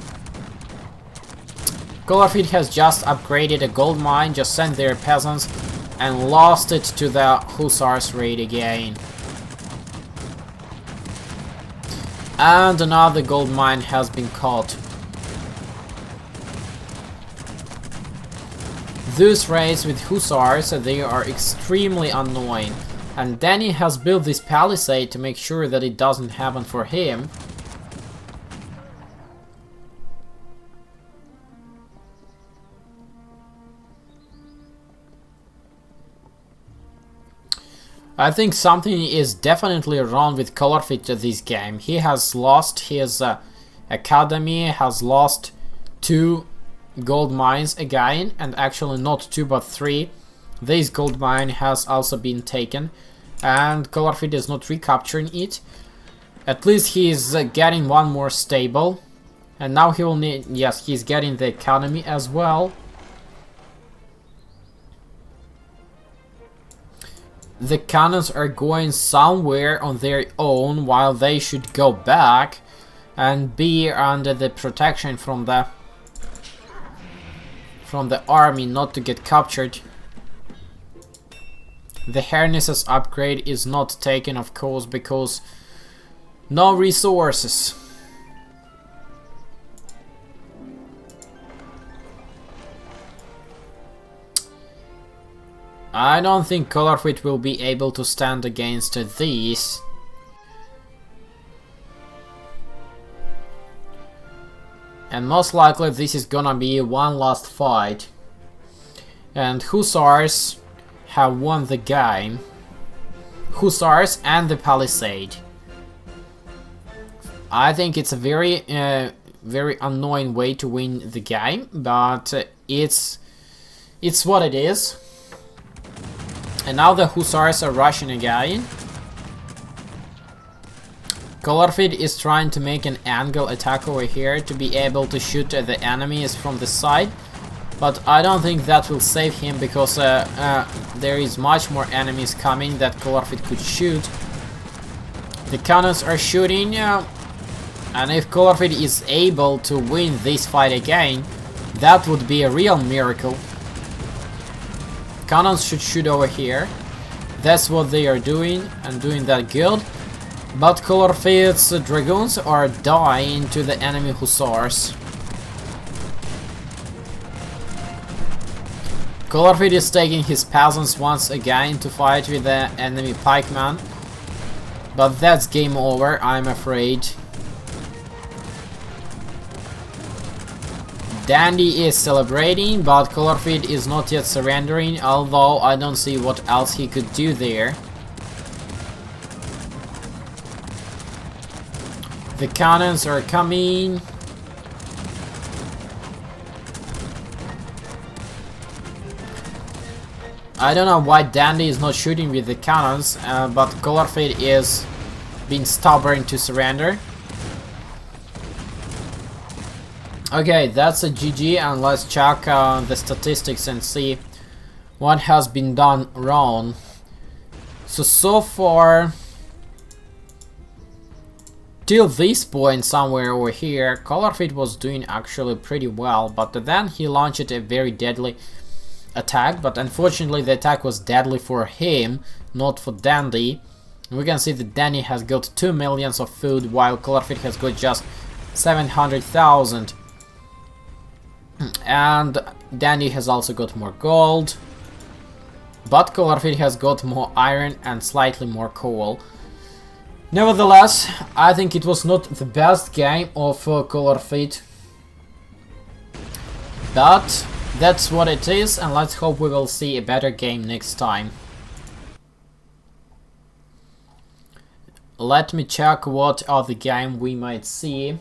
Colorfate has just upgraded a gold mine, just sent their peasants and lost it to the hussars raid again. And another gold mine has been caught. These raids with hussars, they are extremely annoying. And Danny has built this palisade to make sure that it doesn't happen for him. I think something is definitely wrong with Colorfate this game. He has lost his academy, has lost 2 gold mines again, and actually not 2 but 3. This gold mine has also been taken, and Colorfate is not recapturing it. At least he is getting one more stable, and now he will need, yes, he's getting the academy as well. The cannons are going somewhere on their own, while they should go back and be under the protection from the army, not to get captured. The harnesses upgrade is not taken, of course, because no resources. I don't think Colorfate will be able to stand against these. And most likely this is gonna be one last fight. And hussars have won the game. Hussars and the palisade. I think it's a very very annoying way to win the game, but it's what it is. And now the hussars are rushing again. Colorfate is trying to make an angle attack over here to be able to shoot the enemies from the side. But I don't think that will save him, because there is much more enemies coming that Colorfate could shoot. The cannons are shooting, and if Colorfate is able to win this fight again, that would be a real miracle. Cannons should shoot over here. That's what they are doing, and doing that good. But Colorfate's dragoons are dying to the enemy hussars. Colorfate is taking his peasants once again to fight with the enemy pikemen. But that's game over, I'm afraid. Dandy is celebrating, but Colorfate is not yet surrendering, although I don't see what else he could do there. The cannons are coming. I don't know why Dandy is not shooting with the cannons, but Colorfate is being stubborn to surrender. Okay, that's a GG, and let's check the statistics and see what has been done wrong. So far, till this point somewhere over here, Colorfate was doing actually pretty well, but then he launched a very deadly attack, but unfortunately the attack was deadly for him, not for Dandy. We can see that Dandy has got 2 million of food, while Colorfate has got just 700,000. And Dandy has also got more gold, but Colorfate has got more iron and slightly more coal. Nevertheless, I think it was not the best game of Colorfate, but that's what it is, and let's hope we will see a better game next time. Let me check what other game we might see.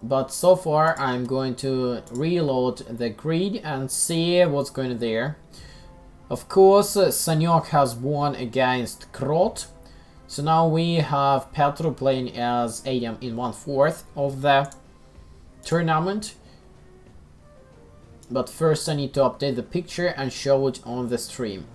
But so far I'm going to reload the grid and see what's going there. Of course, Sanyok has won against Krot. So now we have Petro playing as Adam in 1/4 of the tournament. But first I need to update the picture and show it on the stream.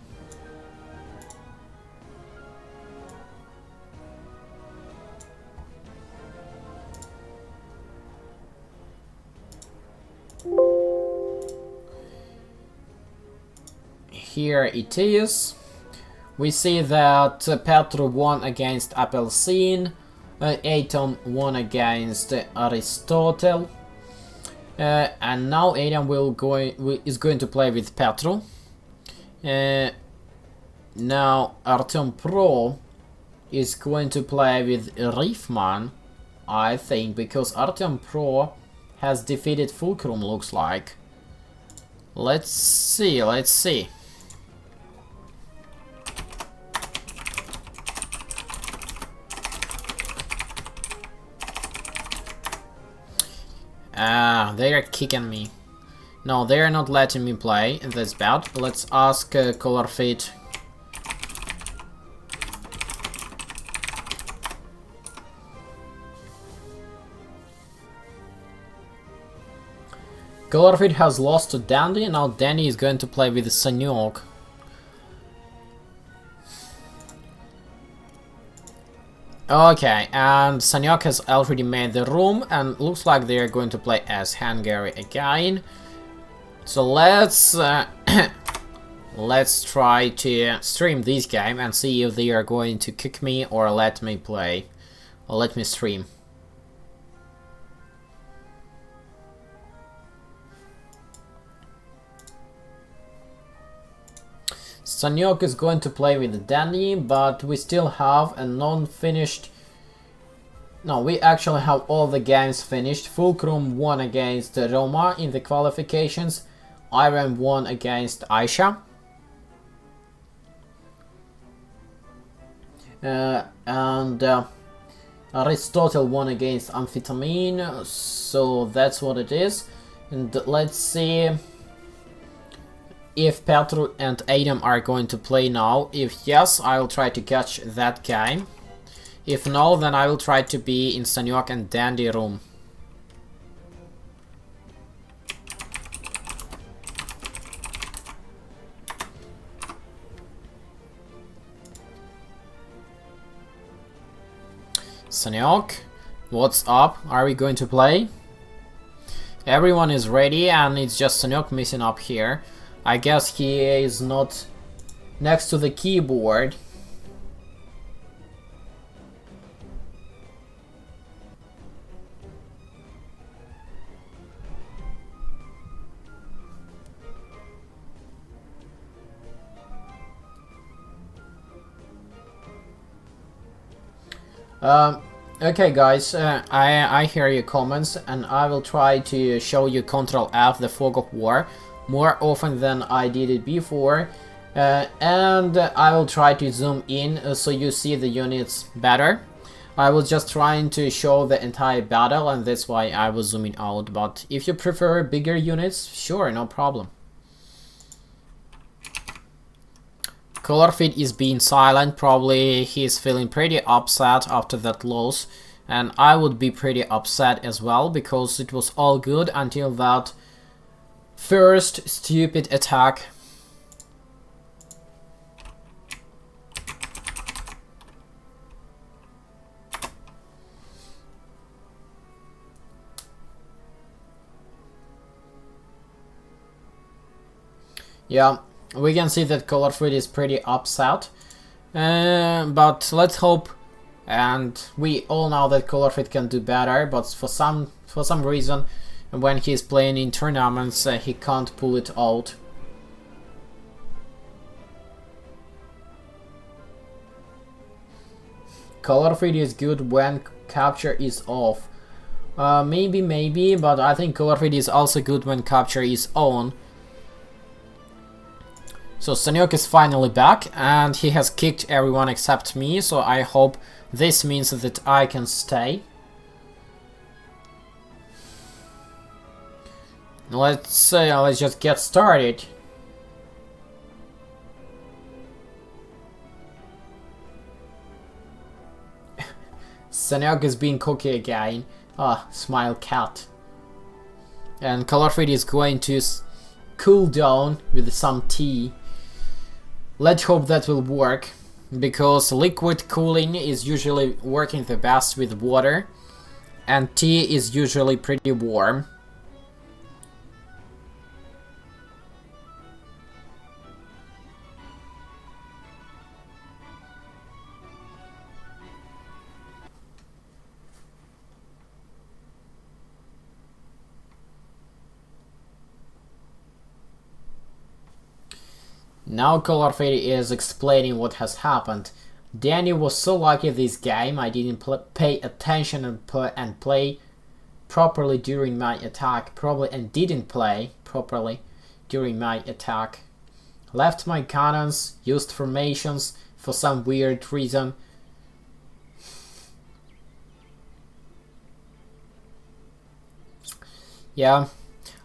Here it is. We see that Petro won against Appelsin, Atom won against Aristotle, and now Adam is going to play with Petro. Now Artem Pro is going to play with Riefman, I think, because Artem Pro has defeated Fulcrum, looks like. Let's see, let's see. They are kicking me. No, they are not letting me play, and that's bad. Let's ask Colorfate. Colorfate has lost to Dandy, and now Dandy is going to play with Sanyok. Okay, and Sanyok has already made the room, and looks like they are going to play as Hungary again. So let's let's try to stream this game and see if they are going to kick me or let me play, or let me stream. Sanyok is going to play with Danny, but we still have a non-finished... No, we actually have all the games finished. Fulcrum won against Roma in the qualifications. Iron won against Aisha. And Aristotle won against Amphetamine, so that's what it is. And let's see if Petro and Adam are going to play now. If yes, I will try to catch that game. If no, then I will try to be in Sanyok and Dandy room. Sanyok, what's up? Are we going to play? Everyone is ready, and it's just Sanyok missing up here. I guess he is not next to the keyboard. Okay guys, I hear your comments, and I will try to show you Control F, the Fog of War, more often than I did it before, and I will try to zoom in so you see the units better. I was just trying to show the entire battle, and that's why I was zooming out. But if you prefer bigger units, sure, no problem. Colorfate is being silent. Probably he's feeling pretty upset after that loss. And I would be pretty upset as well, because it was all good until that first stupid attack. Yeah, we can see that Colorfate is pretty upset. But let's hope, and we all know that Colorfate can do better, but for some reason, when he's playing in tournaments, he can't pull it out. Colorfate is good when capture is off. Maybe, but I think Colorfate is also good when capture is on. So Sanyok is finally back, and he has kicked everyone except me, so I hope this means that I can stay. Let's just get started. Sanyok is being cocky again. Ah, smile cat. And Colorfate is going to cool down with some tea. Let's hope that will work, because liquid cooling is usually working the best with water, and tea is usually pretty warm. Now Colorfate is explaining what has happened. Danny was so lucky this game, I didn't pay attention and play properly during my attack. And didn't play properly during my attack. Left my cannons, used formations for some weird reason. Yeah,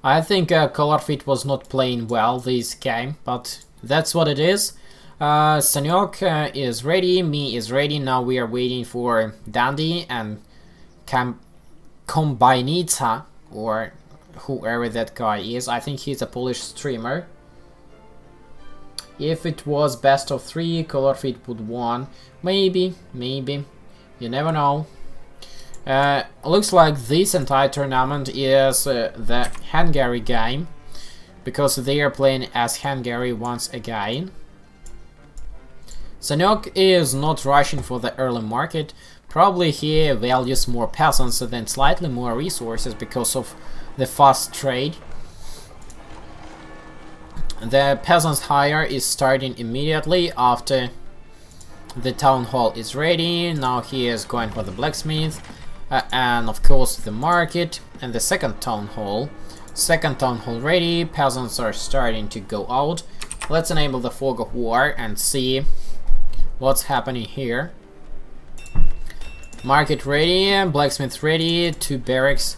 I think Colorfate was not playing well this game, but that's what it is. Sanyok is ready, me is ready. Now we are waiting for Dandy and Kombinica, or whoever that guy is. I think he's a Polish streamer. If it was best of 3, Colorfate would won. Maybe. You never know. Looks like this entire tournament is the Hungary game, because they are playing as Hungary once again. Sanyok is not rushing for the early market. Probably he values more peasants than slightly more resources because of the fast trade. The peasants hire is starting immediately after the town hall is ready. Now he is going for the blacksmith, and of course the market and the second town hall. Second town hall ready, peasants are starting to go out. Let's enable the fog of war and see what's happening here. Market ready, blacksmith ready, 2 barracks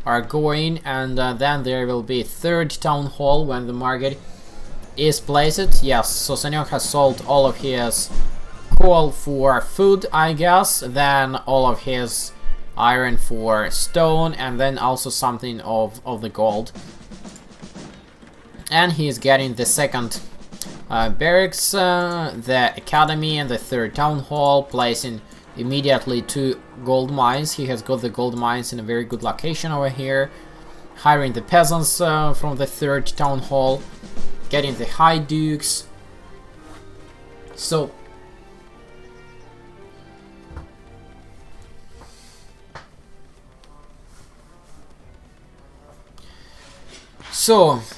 are going, and then there will be 3rd town hall when the market is placed. Yes, so Sanyok has sold all of his coal for food, I guess, then all of his iron for stone, and then also something of the gold. And he's getting the 2nd barracks, the academy, and the 3rd town hall, placing immediately 2 gold mines. He has got the gold mines in a very good location over here. Hiring the peasants from the 3rd town hall, getting the high dukes. So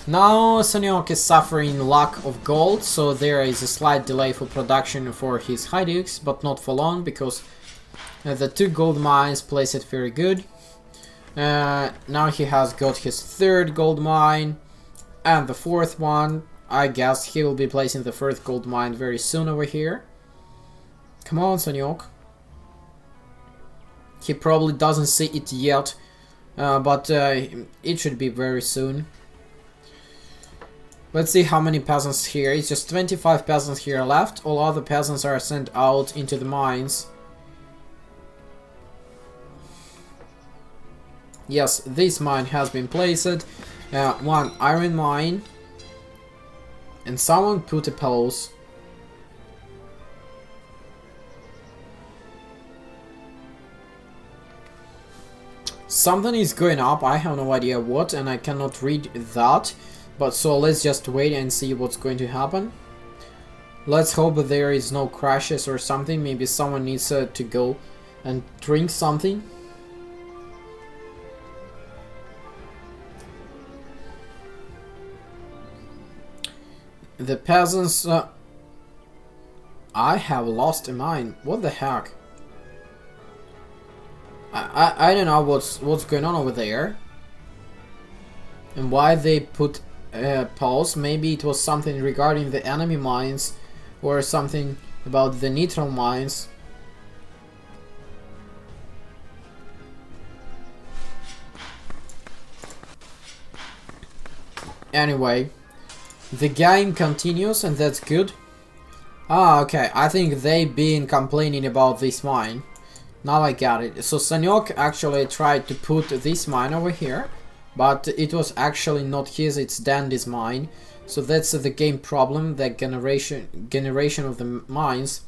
now Sanyok is suffering lack of gold, so there is a slight delay for production for his high dukes, but not for long, because the 2 gold mines place it very good. Now he has got his 3rd gold mine and the 4th one. I guess he will be placing the 1st gold mine very soon over here. Come on, Sanyok. He probably doesn't see it yet, but it should be very soon. Let's see how many peasants here. It's just 25 peasants here left. All other peasants are sent out into the mines. Yes, this mine has been placed. One iron mine. And someone put a pause. Something is going up, I have no idea what, and I cannot read that. But so let's just wait and see what's going to happen. Let's hope that there is no crashes or something. Maybe someone needs to go and drink something. The peasants... I have lost a mine. What the heck? I don't know what's going on over there. And why they put pause. Maybe it was something regarding the enemy mines. Or something about the neutral mines. Anyway. The game continues and that's good. Ah, okay. I think they've been complaining about this mine. Now I got it. So Sanyok actually tried to put this mine over here. But it was actually not his, it's Dandy's mine. So that's the game problem. The generation of the mines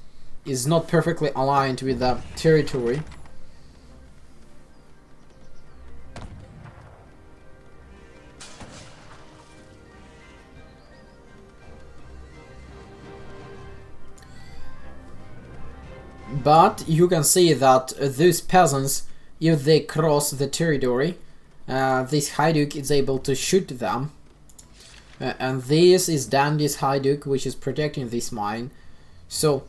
is not perfectly aligned with the territory. But you can see that these peasants, if they cross the territory, this Hajduk is able to shoot them. And this is Dandy's Hajduk, which is protecting this mine. So,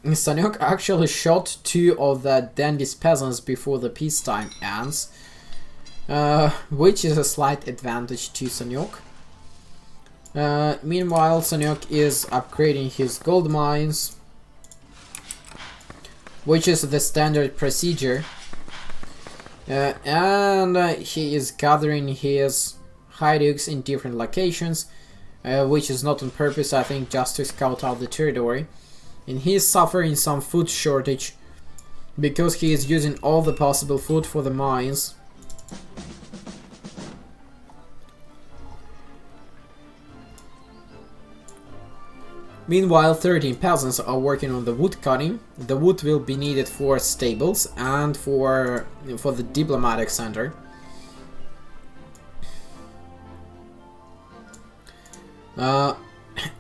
Sanyok actually shot 2 of the Dandy's peasants before the peacetime ends. Which is a slight advantage to Sanyok. Meanwhile, Sanyok is upgrading his gold mines, which is the standard procedure. And he is gathering his Hajduks in different locations, which is not on purpose, I think, just to scout out the territory. And he is suffering some food shortage because he is using all the possible food for the mines. Meanwhile, 13 peasants are working on the wood cutting. The wood will be needed for stables and for the diplomatic center.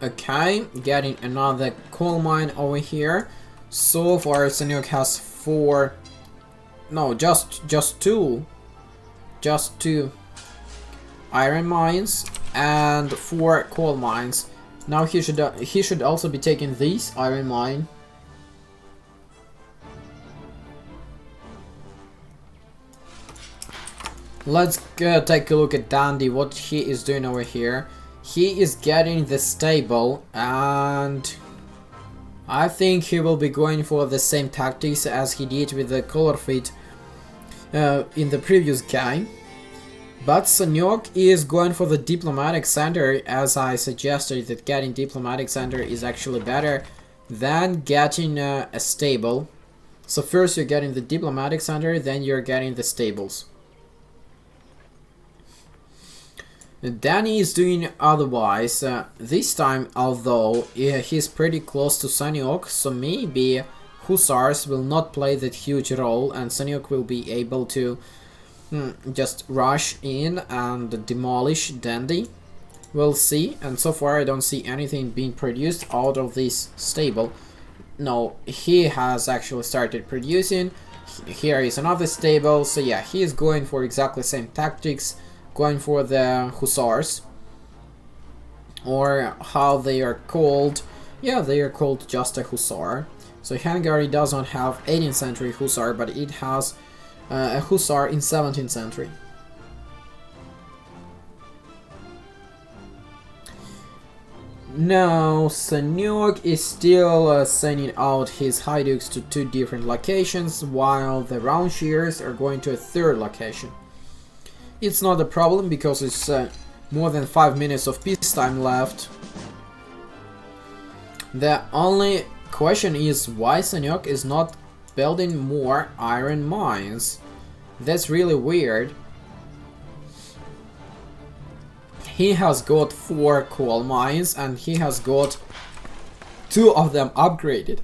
Okay, getting another coal mine over here. So far, Sanyok has 4. No, just 2. Just 2 iron mines and 4 coal mines. Now he should also be taking this iron mine. Let's take a look at Dandy, what he is doing over here. He is getting the stable, and I think he will be going for the same tactics as he did with the Colorfate in the previous game. But Sanyok is going for the diplomatic center, as I suggested that getting diplomatic center is actually better than getting a stable. So first you're getting the diplomatic center, then you're getting the stables. Danny is doing otherwise. This time, although he's pretty close to Sanyok, so maybe Hussars will not play that huge role and Sanyok will be able to just rush in and demolish Dandy. We'll see, and so far I don't see anything being produced out of this stable. No, he has actually started producing. Here is another stable, so yeah, he is going for exactly the same tactics, going for the Hussars. Or how they are called. Yeah, they are called just a Hussar. So Hungary does not have 18th century Hussar, but it has a Hussar in 17th century. Now, Sanyok is still sending out his Hydux to 2 different locations, while the Round Shears are going to a 3rd location. It's not a problem because it's more than 5 minutes of peacetime left. The only question is why Sanyok is not building more iron mines. That's really weird. He has got 4 coal mines and he has got 2 of them upgraded.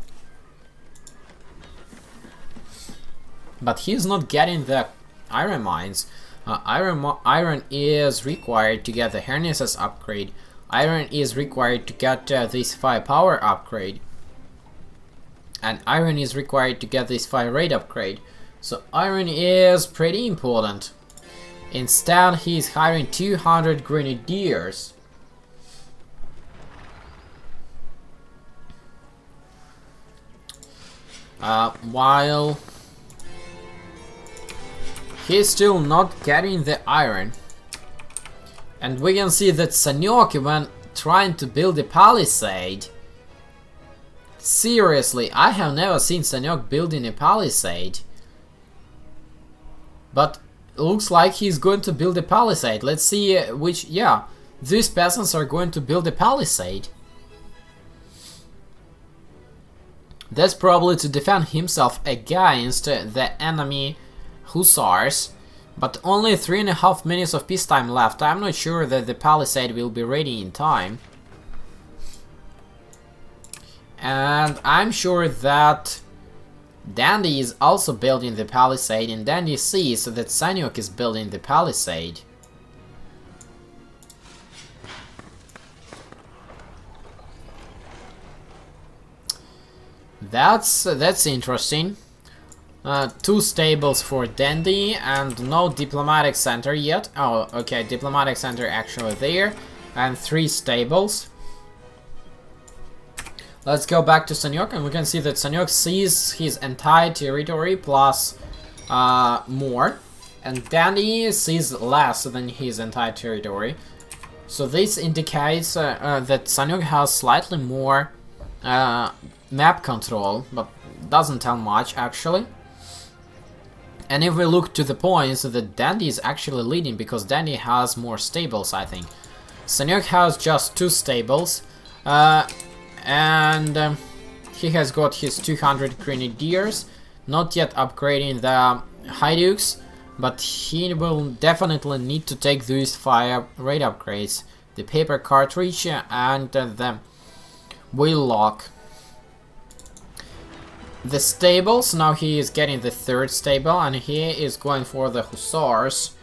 But he's not getting the iron mines. Iron is required to get the harnesses upgrade. Iron is required to get this firepower upgrade. And iron is required to get this fire rate upgrade. So iron is pretty important. Instead, he's hiring 200 grenadiers. While he's still not getting the iron. And we can see that Sanyok, when trying to build a palisade, seriously, I have never seen Sanyok building a palisade. But looks like he's going to build a palisade. Let's see which, yeah, these peasants are going to build a palisade. That's probably to defend himself against the enemy hussars. But only 3.5 minutes of peacetime left. I'm not sure that the palisade will be ready in time. And I'm sure that Dandy is also building the palisade, and Dandy sees that Sanyok is building the palisade. That's interesting. 2 stables for Dandy and no diplomatic center yet. Oh, okay, diplomatic center actually there, and 3 stables. Let's go back to Sanyok, and we can see that Sanyok sees his entire territory plus more, and Dandy sees less than his entire territory. So this indicates that Sanyok has slightly more map control, but doesn't tell much actually. And if we look to the points, that Dandy is actually leading because Dandy has more stables, I think. Sanyok has just 2 stables. And he has got his 200 grenadiers, not yet upgrading the Hydux, but he will definitely need to take these fire rate upgrades, the paper cartridge and the wheel lock. The stables, now he is getting the 3rd stable and he is going for the hussars.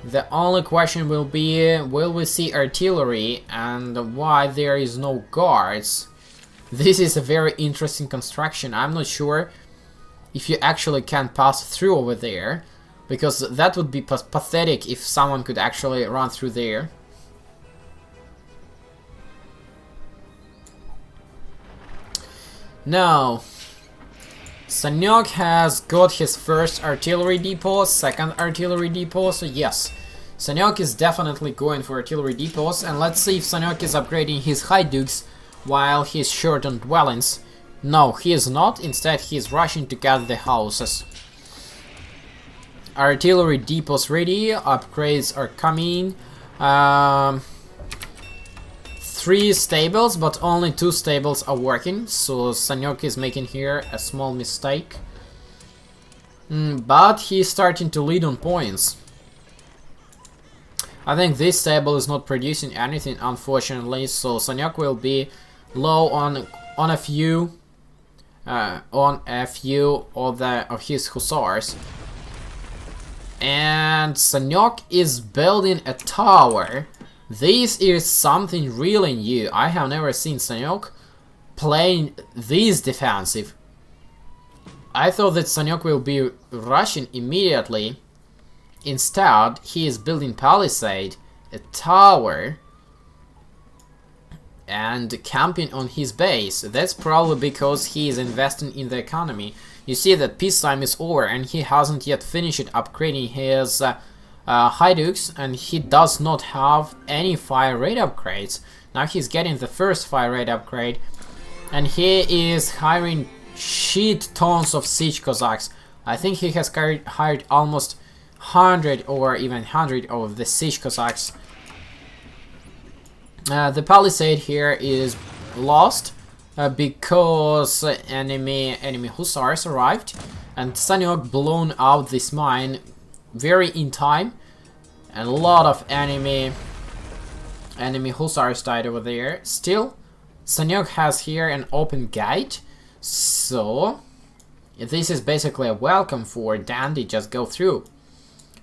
The only question will be, will we see artillery and why there is no guards? This is a very interesting construction. I'm not sure if you actually can pass through over there, because that would be pathetic if someone could actually run through there. Now, Sanyok has got his 1st artillery depot, 2nd artillery depot, so yes, Sanyok is definitely going for artillery depots, and let's see if Sanyok is upgrading his Hydux while he's short on dwellings. No, he is not, instead he is rushing to get the houses. Artillery depots ready, upgrades are coming. 3 stables, but only 2 stables are working, so Sanyok is making here a small mistake. But he's starting to lead on points. I think this stable is not producing anything, unfortunately, so Sanyok will be low on a few of his hussars. And Sanyok is building a tower. This is something really new. I have never seen Sanyok playing this defensive. I thought that Sanyok will be rushing immediately. Instead, he is building palisade, a tower, and camping on his base. That's probably because he is investing in the economy. You see that peacetime is over and he hasn't yet finished upgrading his Hydux, and he does not have any fire rate upgrades. Now he's getting the first fire rate upgrade, and he is hiring shit tons of siege Cossacks. I think he has hired almost 100 or even 100 of the siege Cossacks. The palisade here is lost because enemy hussars arrived, and Sanyok blown out this mine very in time, and a lot of enemy hussars died over there. Still, Sanyok has here an open gate, so this is basically a welcome for Dandy, just go through.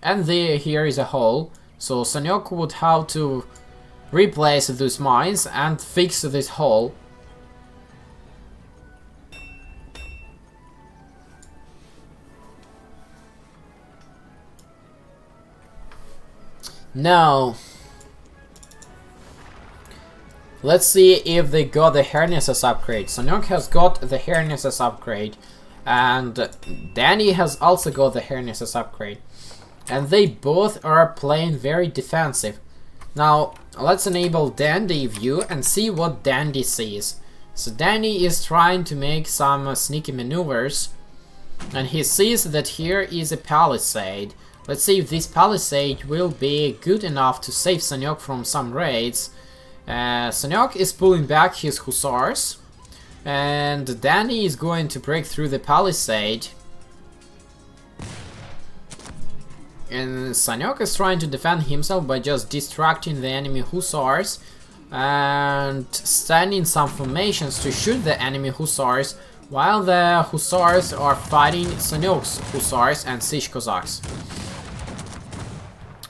And here is a hole, so Sanyok would have to replace those mines and fix this hole. Now, let's see if they got the harnesses upgrade. Sanyok has got the harnesses upgrade, and Danny has also got the harnesses upgrade. And they both are playing very defensive. Now, let's enable Dandy view and see what Dandy sees. So Dandy is trying to make some sneaky maneuvers, and he sees that here is a palisade. Let's see if this palisade will be good enough to save Sanyok from some raids. Sanyok is pulling back his hussars, and Danny is going to break through the palisade. And Sanyok is trying to defend himself by just distracting the enemy hussars and standing some formations to shoot the enemy hussars, while the hussars are fighting Sanyok's hussars and siege Cossacks.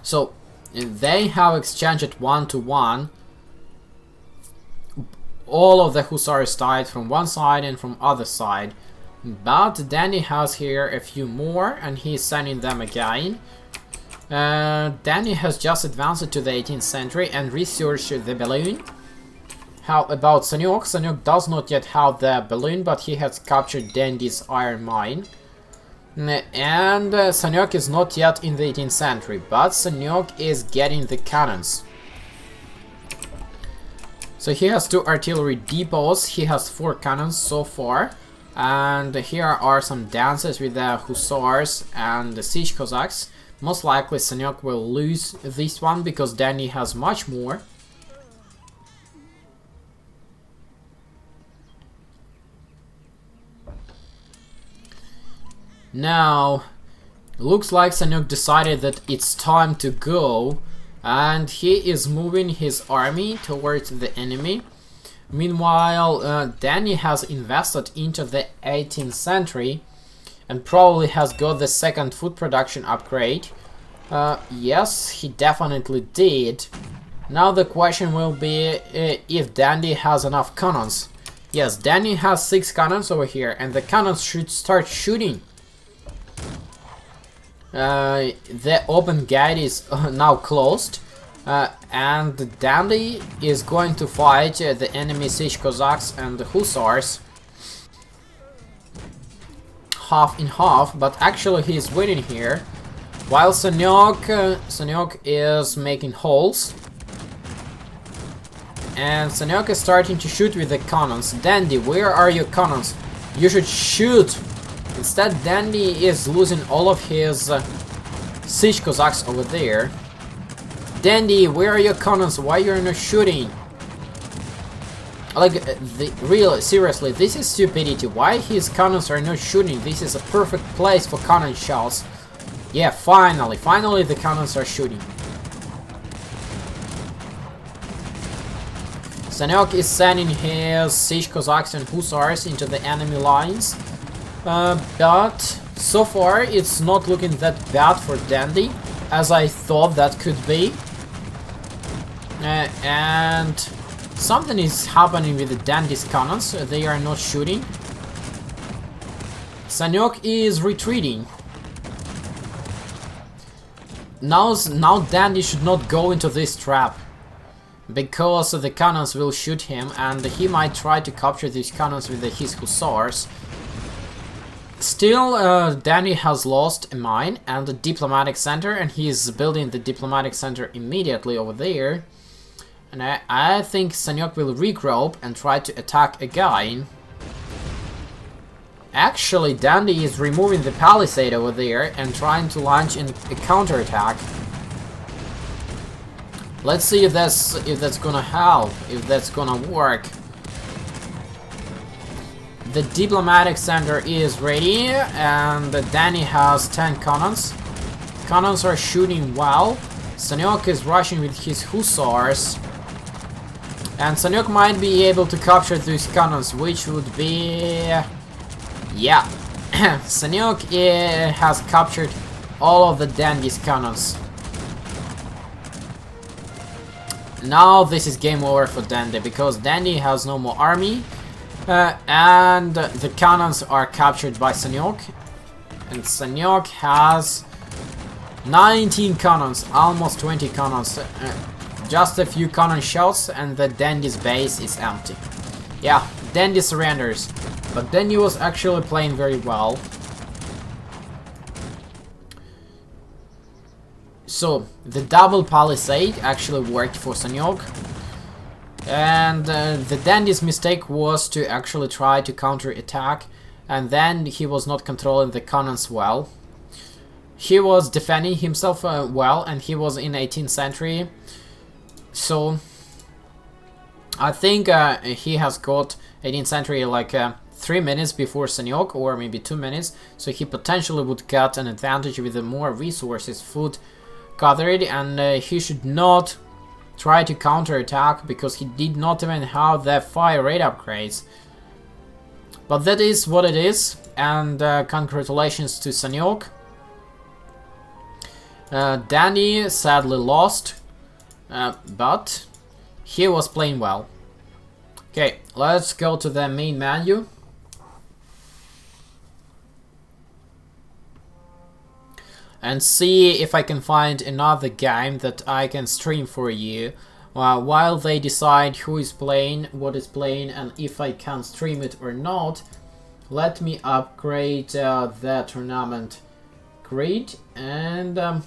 So they have exchanged 1-to-1. All of the hussars died from one side and from other side, but Danny has here a few more, and he's sending them again. Danny has just advanced to the 18th century and researched the balloon. How about Sanyok? Sanyok does not yet have the balloon, but he has captured Dandy's iron mine. And Sanyok is not yet in the 18th century, but Sanyok is getting the cannons. So he has 2 artillery depots, he has 4 cannons so far, and here are some dances with the hussars and the siege Cossacks. Most likely Sanyok will lose this one because Danny has much more. Now, looks like Sanyok decided that it's time to go, and he is moving his army towards the enemy. Meanwhile, Danny has invested into the 18th century and probably has got the second food production upgrade. Yes, he definitely did. Now the question will be if Dandy has enough cannons. Yes, Dandy has 6 cannons over here, and the cannons should start shooting. The open gate is now closed, and Dandy is going to fight the enemy siege Cossacks and the hussars half in half, but actually he is winning here, while Sanyok is making holes, and Sanyok is starting to shoot with the cannons. Dandy, where are your cannons? You should shoot! Instead, Dandy is losing all of his siege Cossacks over there. Dandy, where are your cannons? Why you're not shooting? Like, seriously, this is stupidity. Why his cannons are not shooting? This is a perfect place for cannon shells. Yeah, finally the cannons are shooting. Sanyok is sending his siege Cossacks and hussars into the enemy lines. But so far it's not looking that bad for Dandy, as I thought that could be. And something is happening with the Dandy's cannons. They are not shooting. Sanyok is retreating. Now Dandy should not go into this trap, because the cannons will shoot him, and he might try to capture these cannons with his hussars. Still, Danny has lost a mine and a diplomatic center, and he is building the diplomatic center immediately over there. And I think Sanyok will regroup and try to attack again. Actually, Dandy is removing the palisade over there and trying to launch in a counterattack. Let's see if that's gonna help, if that's gonna work. The diplomatic center is ready, and Danny has 10 cannons. Cannons are shooting well. Sanyok is rushing with his hussars. And Sanyok might be able to capture these cannons, which would be... yeah. Sanyok has captured all of the Dandy's cannons. Now this is game over for Dandy, because Dandy has no more army. And the cannons are captured by Sanyok. And Sanyok has 19 cannons, almost 20 cannons. Just a few cannon shots and the Dandy's base is empty. Yeah, Dandy surrenders. But Dandy was actually playing very well. So, the double palisade actually worked for Sanyok. And the Dandy's mistake was to actually try to counter-attack, and then he was not controlling the cannons well. He was defending himself well, and he was in 18th century. So, I think he has got 18th century like 3 minutes before Sanyok, or maybe 2 minutes. So he potentially would get an advantage with the more resources, food gathered, and he should not try to counter-attack, because he did not even have the fire rate upgrades. But that is what it is, and congratulations to Sanyok. Danny sadly lost, but he was playing well. Okay, let's go to the main menu. And see if I can find another game that I can stream for you while they decide who is playing, what is playing, and if I can stream it or not. Let me upgrade the tournament grid and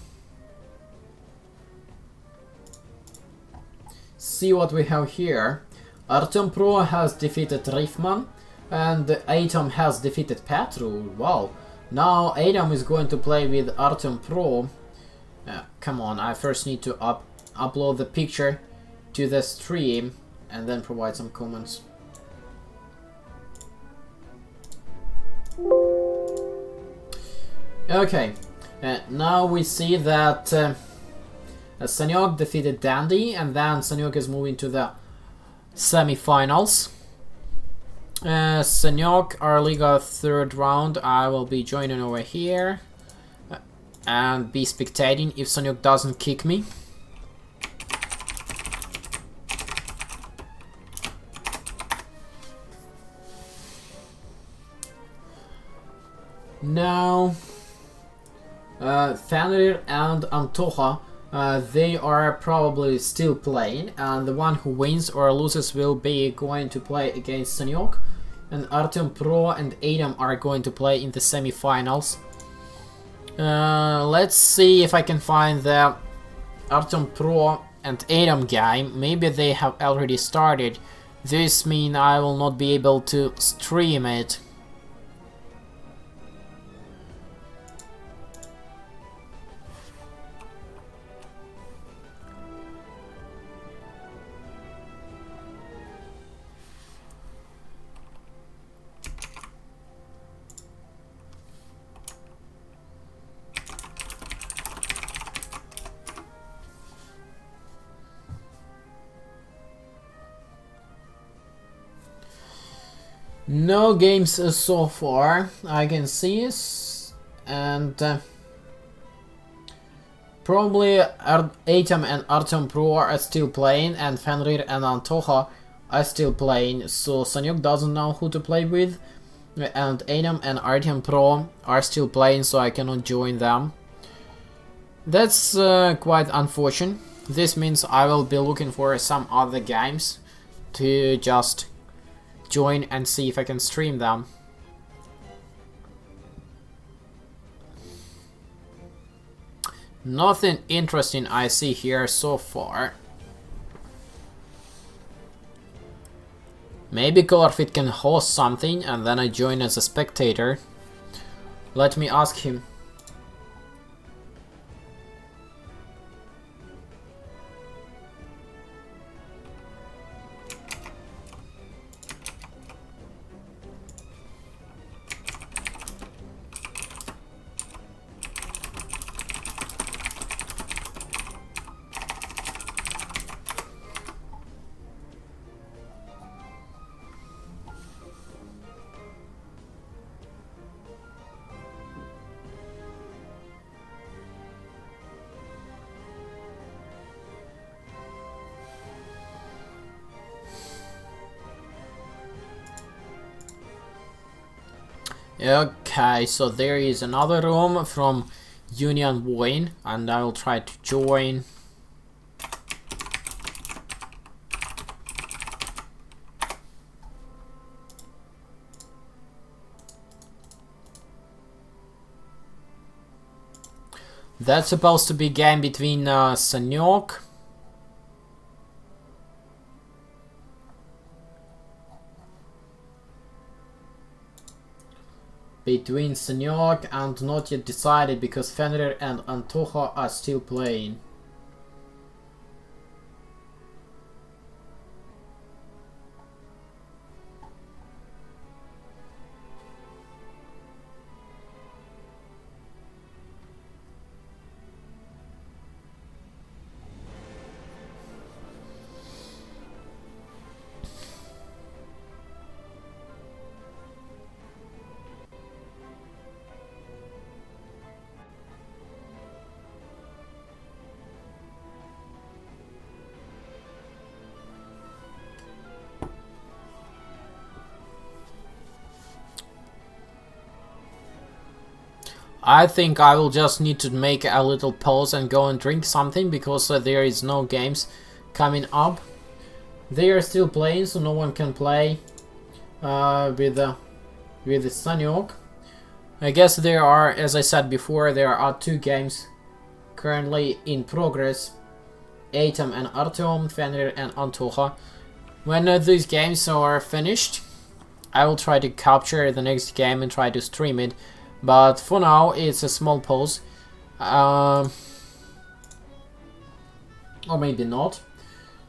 see what we have here. Artem Pro has defeated Riffman and Artem has defeated Petru. Wow. Now Artem is going to play with Artem Pro. Come on, I first need to upload the picture to the stream and then provide some comments. Okay, now we see that Sanyok defeated Dandy, and then Sanyok is moving to the semi-finals. Sanyok, RLIGA 3rd round, I will be joining over here and be spectating if Sanyok doesn't kick me. Now, Fenrir and Antoha, they are probably still playing, and the one who wins or loses will be going to play against Sanyok. And Artem Pro and Artem are going to play in the semi-finals. Let's see if I can find the Artem Pro and Artem game. Maybe they have already started. This means I will not be able to stream it. No games so far, I can see, and probably Artem and Artem Pro are still playing, and Fenrir and Antoha are still playing, so Sanyok doesn't know who to play with, and Artem and Artem Pro are still playing, so I cannot join them. That's quite unfortunate. This means I will be looking for some other games to just join and see if I can stream them. Nothing interesting I see here so far. Maybe Colorfate can host something and then I join as a spectator. Let me ask him. Okay, so there is another room from Union Wayne, and I will try to join. That's supposed to be a game between Sanyok and not yet decided because Fenrir and Antoha are still playing. I think I will just need to make a little pause and go and drink something because there is no games coming up. They are still playing, so no one can play with the Sanyok. I guess there are, as I said before, there are 2 games currently in progress. Artem and Artem, Fenrir and Antoha. When these games are finished, I will try to capture the next game and try to stream it. But for now, it's a small pause. Or maybe not.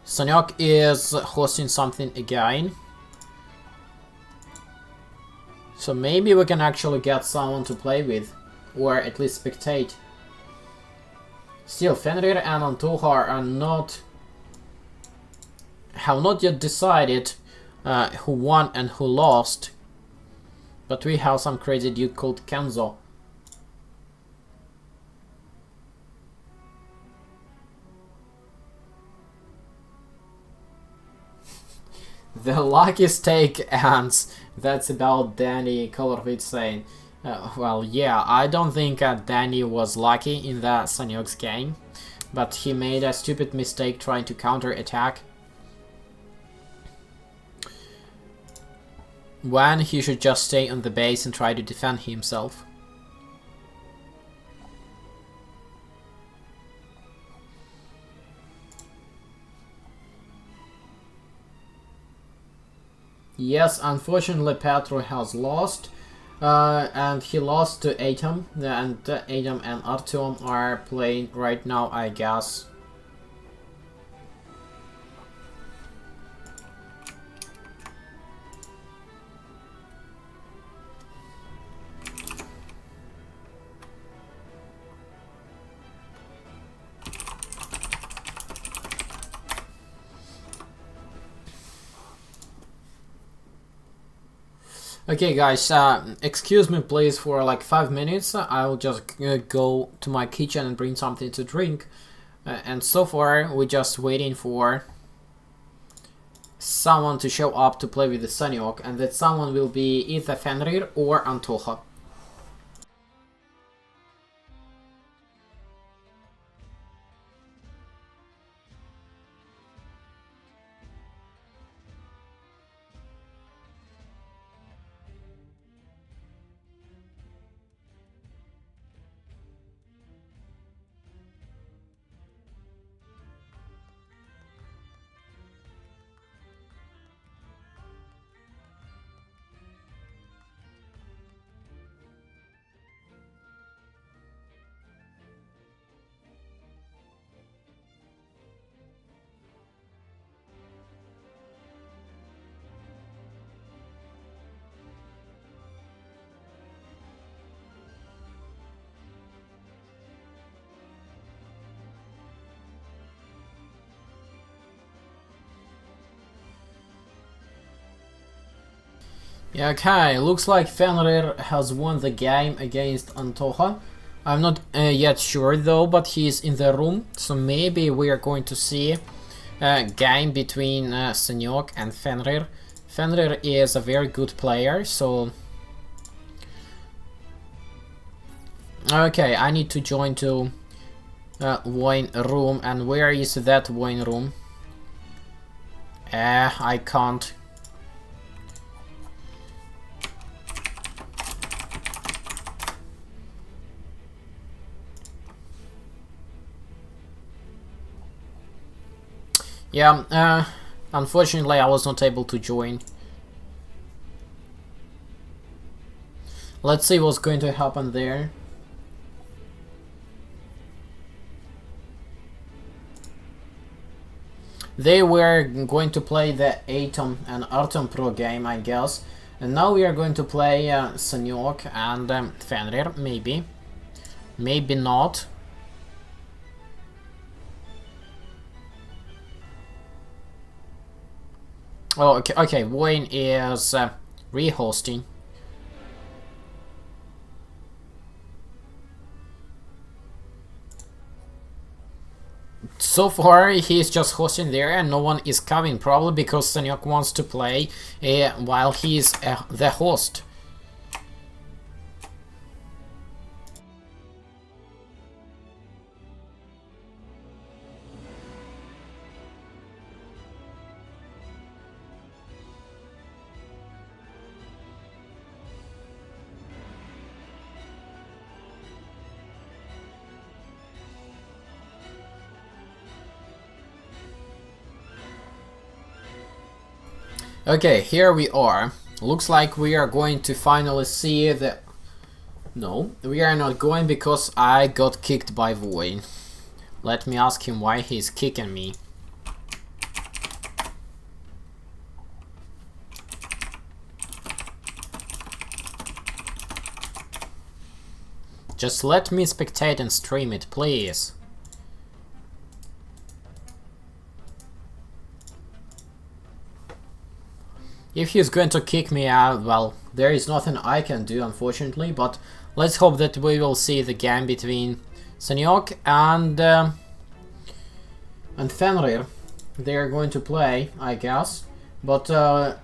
Sanyok is hosting something again. So maybe we can actually get someone to play with. Or at least spectate. Still, Fenrir and Antoha have not yet decided who won and who lost. But we have some crazy dude called Kenzo. The lucky stake ends. That's about Danny, Colorfate saying. Well, yeah, I don't think Danny was lucky in the Sanyok's game. But he made a stupid mistake trying to counter-attack. When he should just stay on the base and try to defend himself. Yes, unfortunately Petro has lost. And he lost to Artem. And Artem and Artem are playing right now, I guess. Okay guys, excuse me please for like 5 minutes. I'll just go to my kitchen and bring something to drink. And so far we're just waiting for someone to show up to play with the Sanyok, and that someone will be either Fenrir or Antoha. Yeah, okay, looks like Fenrir has won the game against Antoha. I'm not yet sure though, but he's in the room, so maybe we are going to see a game between Senyok and Fenrir. Fenrir is a very good player, so... Okay, I need to join to wine room, and where is that wine room? I can't. Yeah, unfortunately I was not able to join. Let's see what's going to happen there. They were going to play the Atom and Artem Pro game, I guess. And now we are going to play Senyok and Fenrir, maybe. Maybe not. Oh, okay, Wayne is re-hosting. So far, he's just hosting there and no one is coming, probably because Senyok wants to play while he's the host. Okay, here we are. Looks like we are going to finally see the... No, we are not going because I got kicked by Void. Let me ask him why he's kicking me. Just let me spectate and stream it, please. If he's going to kick me out, well, there is nothing I can do, unfortunately, but let's hope that we will see the game between Senyok and Fenrir. They are going to play, I guess, but the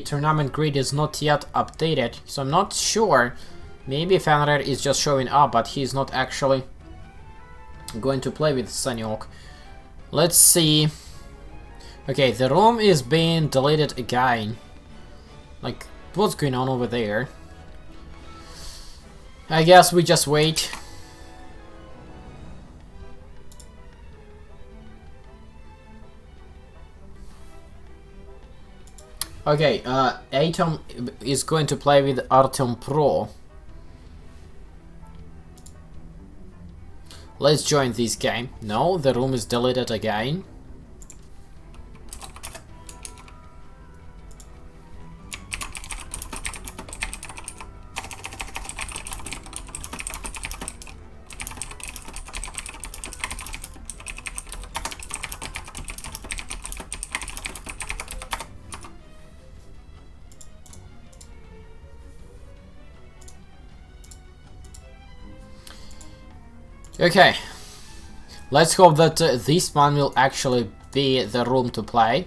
tournament grid is not yet updated, so I'm not sure. Maybe Fenrir is just showing up, but he's not actually going to play with Senyok. Let's see. Okay, the room is being deleted again. Like, what's going on over there? I guess we just wait. Okay, Atom is going to play with Artem Pro. Let's join this game. No, the room is deleted again. Okay, let's hope that this one will actually be the room to play.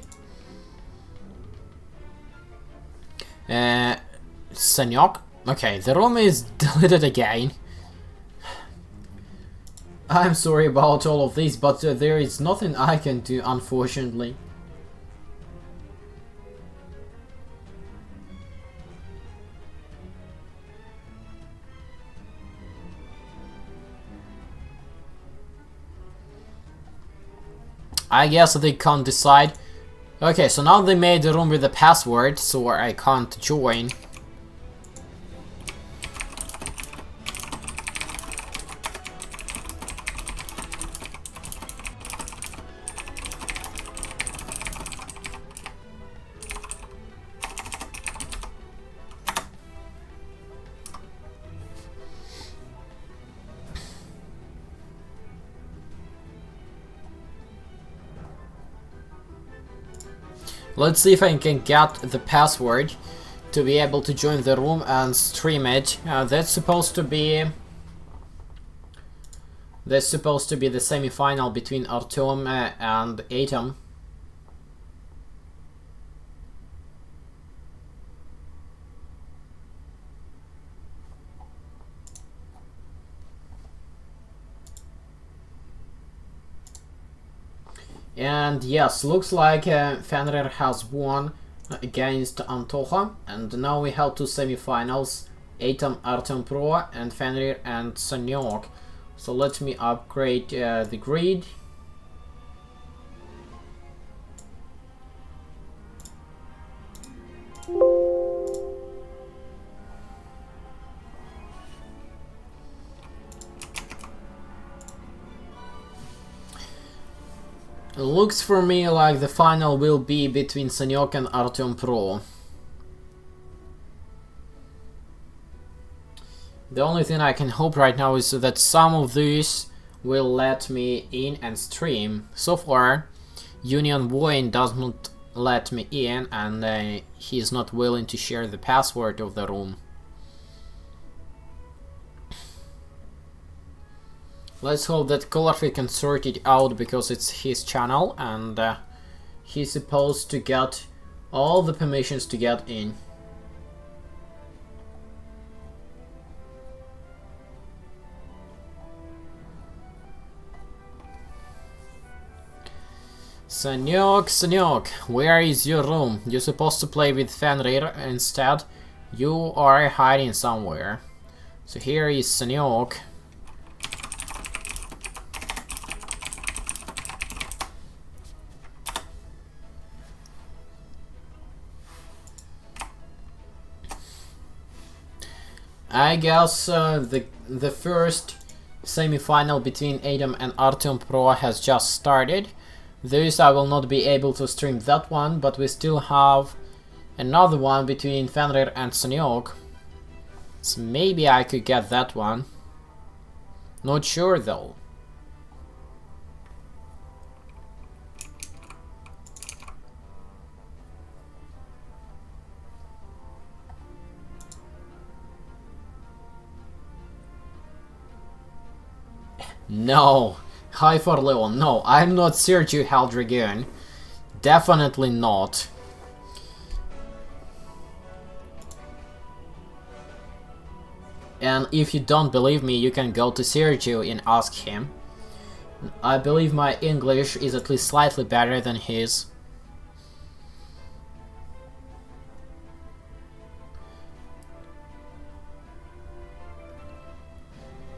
Senyok. Okay, the room is deleted again. I'm sorry about all of this, but there is nothing I can do, unfortunately. I guess they can't decide. Okay, so now they made the room with the password, so I can't join. Let's see if I can get the password to be able to join the room and stream it. That's supposed to be the semi-final between Artem and Artem. And yes, looks like Fenrir has won against Antoha, and now we have two semifinals: Artem Pro and Fenrir and Sanyok. So let me upgrade the grid. Looks for me like the final will be between Sanyok and Artem Pro. The only thing I can hope right now is that some of these will let me in and stream. So far, Union Wayne doesn't let me in, and he's not willing to share the password of the room. Let's hope that Colorfate can sort it out, because it's his channel and he's supposed to get all the permissions to get in. Sanyok, where is your room? You're supposed to play with Fenrir instead. You are hiding somewhere. So here is Sanyok. I guess the first semi-final between Artem and Artem Pro has just started. This I will not be able to stream that one, but we still have another one between Fenrir and Sanyok. So maybe I could get that one. Not sure though. No, high for level. No, I'm not Sergio Haldragon. Definitely not. And if you don't believe me, you can go to Sergio and ask him. I believe my English is at least slightly better than his.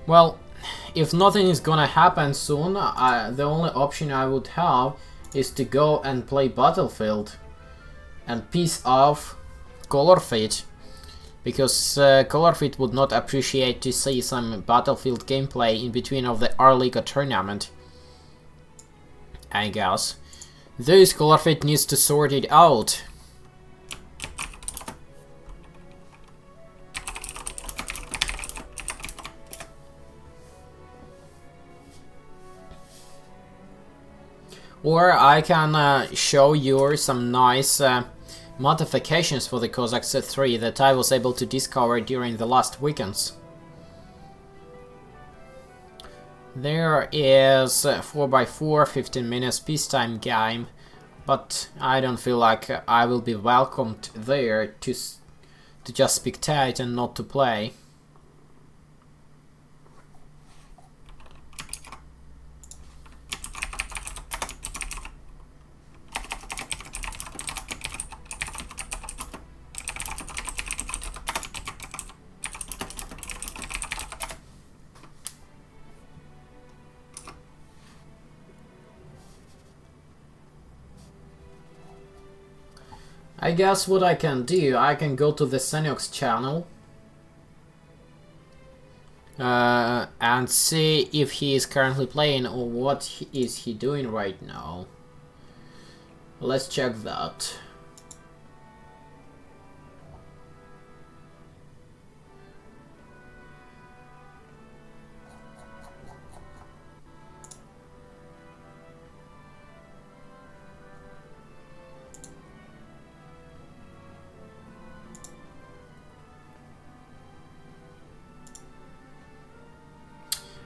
Well, if nothing is gonna happen soon, the only option I would have is to go and play Battlefield and piss off Colorfate, because Colorfate would not appreciate to see some Battlefield gameplay in between of the RLIGA tournament, I guess. This Colorfate needs to sort it out. Or I can show you some nice modifications for the Cossacks 3 that I was able to discover during the last weekends. There is 4x4 15 minutes peacetime game, but I don't feel like I will be welcomed there to just spectate and not to play. I guess what I can do, I can go to the Sanyok's channel and see if he is currently playing or what is he doing right now. Let's check that.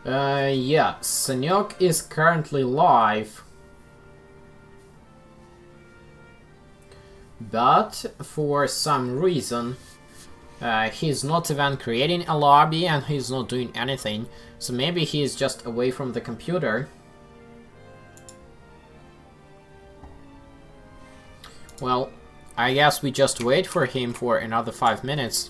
Yeah, Sanyok is currently live. But for some reason, he's not even creating a lobby and he's not doing anything. So maybe he's just away from the computer. Well, I guess we just wait for him for another 5 minutes.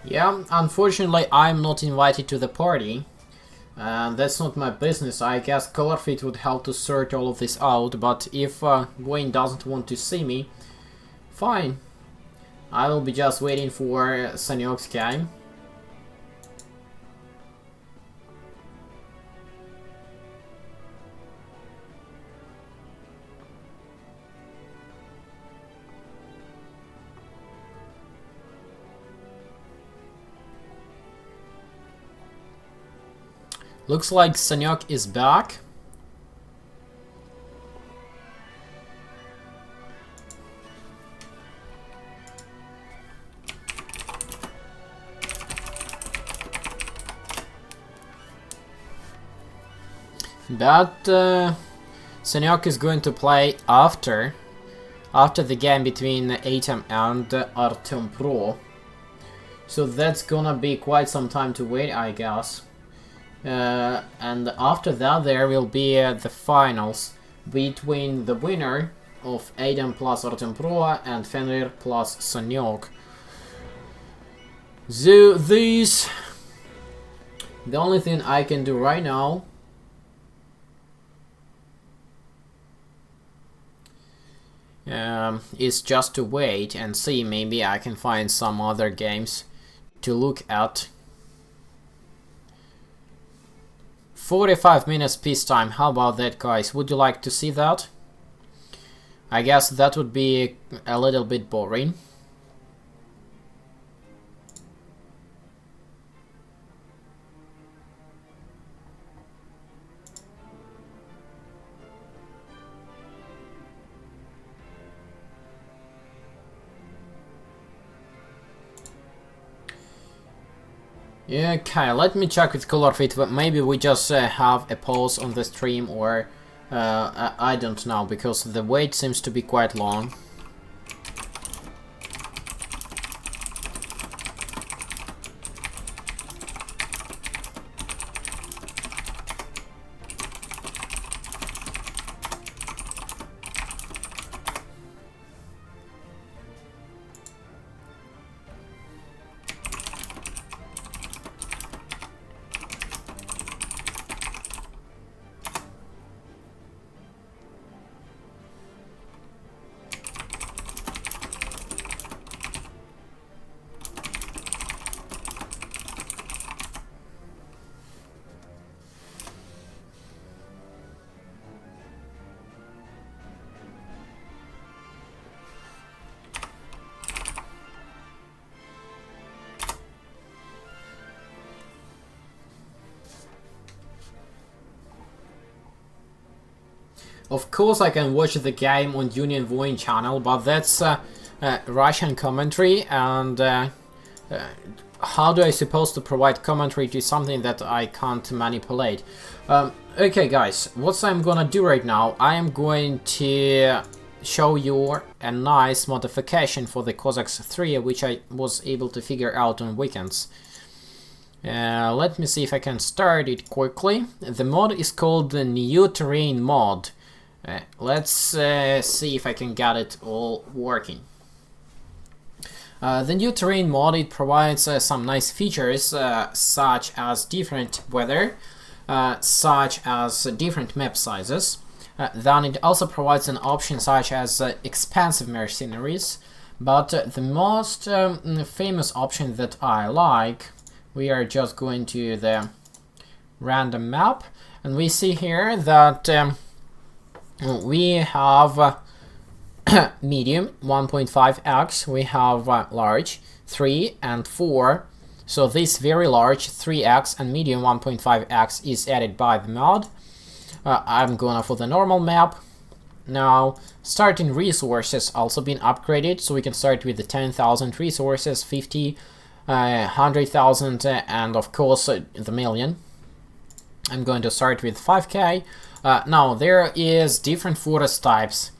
Yeah, unfortunately I'm not invited to the party. That's not my business. I guess Colorfate would help to sort all of this out, but if Wayne doesn't want to see me, fine. I will be just waiting for Sanyok's game. Looks like Sanyok is back. But Sanyok is going to play after the game between Artem and Artem Pro. So that's gonna be quite some time to wait, I guess. And after that there will be the finals between the winner of Artem plus Artem Pro and Fenrir plus Sanyok. So these... The only thing I can do right now is just to wait and see. Maybe I can find some other games to look at. 45 minutes peacetime, how about that, guys? Would you like to see that? I guess that would be a little bit boring. Yeah, okay, let me check with Colorfate, but maybe we just have a pause on the stream, or I don't know, because the wait seems to be quite long. Of course I can watch the game on Union Voin channel, but that's Russian commentary, and how do I supposed to provide commentary to something that I can't manipulate? Okay guys, what I'm gonna do right now, I am going to show you a nice modification for the Cossacks 3, which I was able to figure out on weekends. Let me see if I can start it quickly. The mod is called the New Terrain mod. Let's see if I can get it all working. The new terrain mod, it provides some nice features such as different weather, such as different map sizes. Then it also provides an option such as expansive mercenaries, but the most famous option that I like, we are just going to the random map, and we see here that we have medium 1.5x, we have large 3 and 4. So this very large 3x and medium 1.5x is added by the mod. I'm gonna for the normal map. Now starting resources also been upgraded, so we can start with the 10,000 resources, 50, 100,000 and of course the million. I'm going to start with 5k. Now there is different forest types: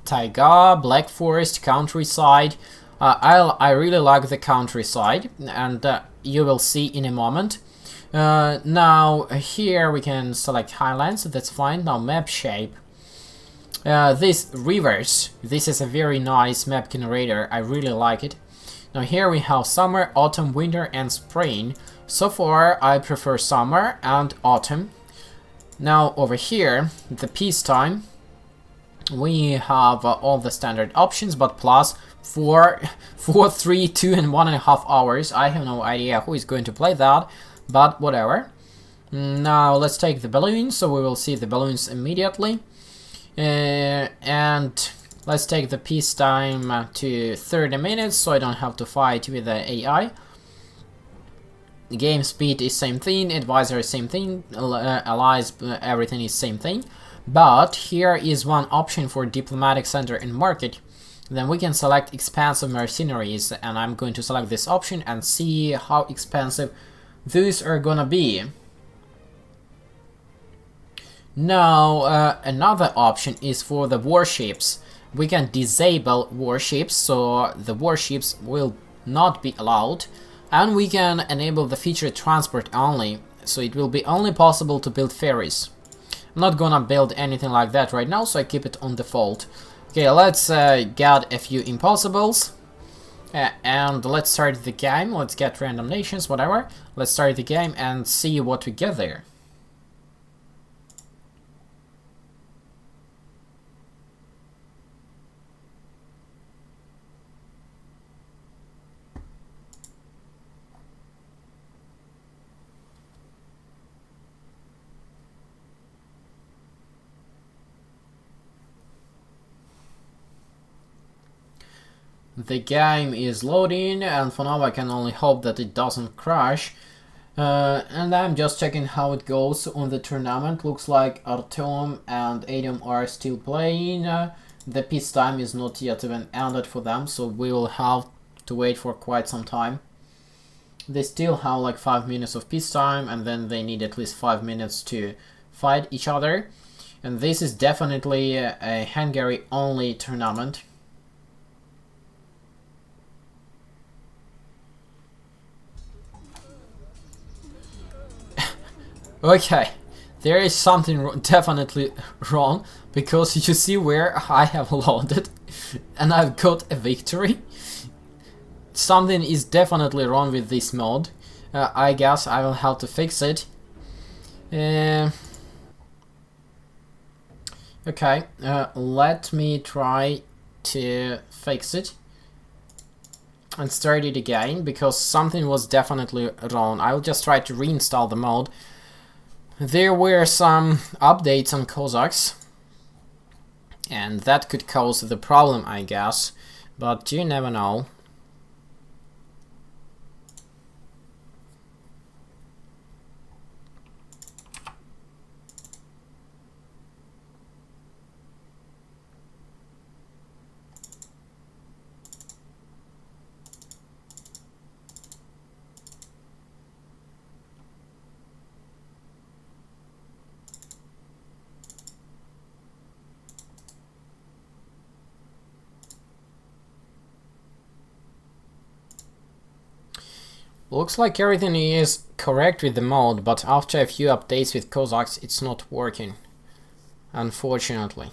taiga, black forest, countryside. I really like the countryside, and you will see in a moment. Now here we can select highlands, that's fine. Now map shape. This rivers, this is a very nice map generator, I really like it. Now here we have summer, autumn, winter and spring. So far I prefer summer and autumn. Now over here, the peacetime, we have all the standard options, but plus 4, 3, 2 and 1.5 hours. I have no idea who is going to play that, but whatever. Now let's take the balloons, so we will see the balloons immediately. And let's take the peacetime to 30 minutes, so I don't have to fight with the AI. Game speed is same thing, advisor is same thing, allies, everything is same thing. But here is one option for diplomatic center and market. Then we can select expansive mercenaries, and I'm going to select this option and see how expensive these are gonna be. Now another option is for the warships. We can disable warships, so the warships will not be allowed, and we can enable the feature transport only, so it will be only possible to build ferries. I'm not gonna build anything like that right now, so I keep it on default. Okay, let's get a few impossibles, and let's start the game. Let's get random nations, whatever. Let's start the game and see what we get there. The game is loading, and for now I can only hope that it doesn't crash. And I'm just checking how it goes on the tournament. Looks like Artem and Adam are still playing. The peacetime is not yet even ended for them, so we will have to wait for quite some time. They still have like 5 minutes of peacetime, and then they need at least 5 minutes to fight each other. And this is definitely a Hungary only tournament. Okay, there is something definitely wrong, because you see where I have loaded and I've got a victory. Something is definitely wrong with this mod. I guess I will have to fix it. Okay, let me try to fix it and start it again, because something was definitely wrong. I'll just try to reinstall the mod. There were some updates on Cossacks, and that could cause the problem, I guess, but you never know. Looks like everything is correct with the mod, but after a few updates with Cossacks, it's not working, unfortunately.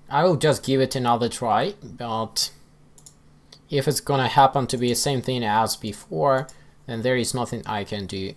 I will just give it another try, but if it's gonna happen to be the same thing as before, then there is nothing I can do.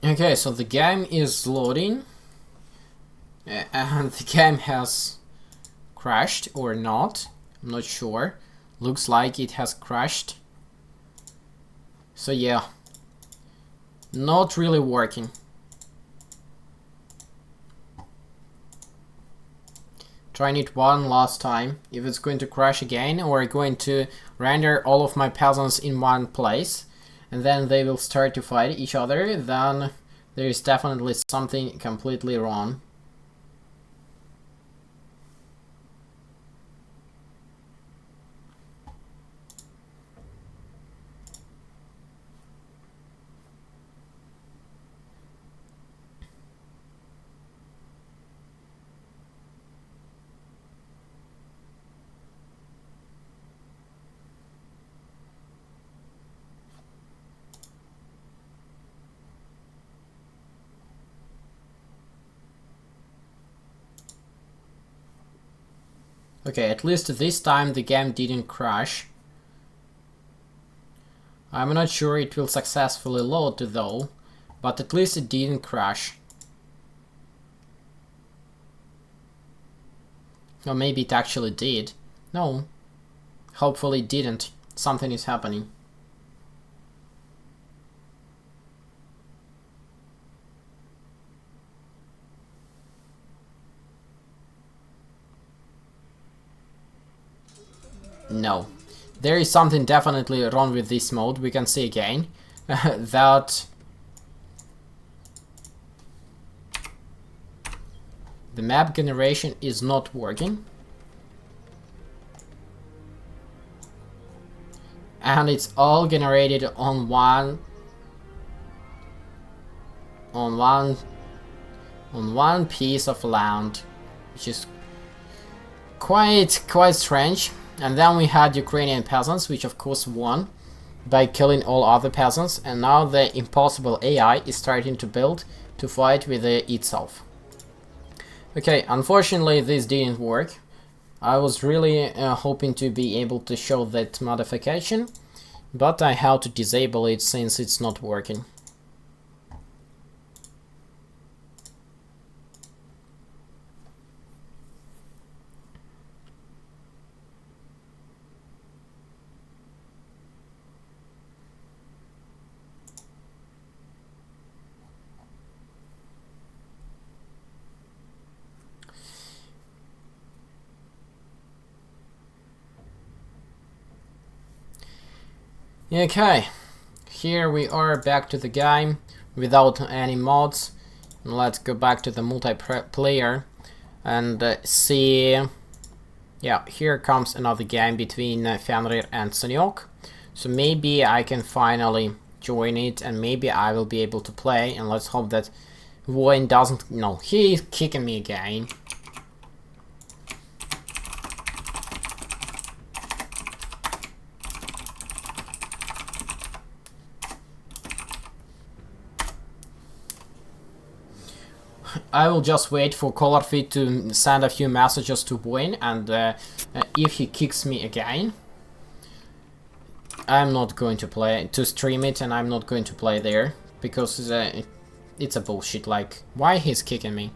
Okay, so the game is loading, and the game has crashed or not. I'm not sure. Looks like it has crashed. So yeah, not really working. Trying it one last time. If it's going to crash again, or going to render all of my peasants in one place, and then they will start to fight each other, then there is definitely something completely wrong. Okay, at least this time the game didn't crash. I'm not sure it will successfully load though, but at least it didn't crash. Or maybe it actually did. No, hopefully it didn't. Something is happening. No. There is something definitely wrong with this mode. We can see again that the map generation is not working. And it's all generated on one piece of land, which is quite strange. And then we had Ukrainian peasants, which of course won by killing all other peasants, and now the impossible AI is starting to build to fight with itself. Okay, unfortunately this didn't work. I was really hoping to be able to show that modification, but I had to disable it since it's not working. Okay, here we are back to the game without any mods. Let's go back to the multiplayer and see. Yeah, here comes another game between Fenrir and Sonyok. So maybe I can finally join it and maybe I will be able to play, and let's hope that Wayne doesn't. No, he's kicking me again. I will just wait for Colorfate to send a few messages to Wayne, and if he kicks me again, I'm not going to stream it, and I'm not going to play there, because it's a bullshit. Like, why he's kicking me?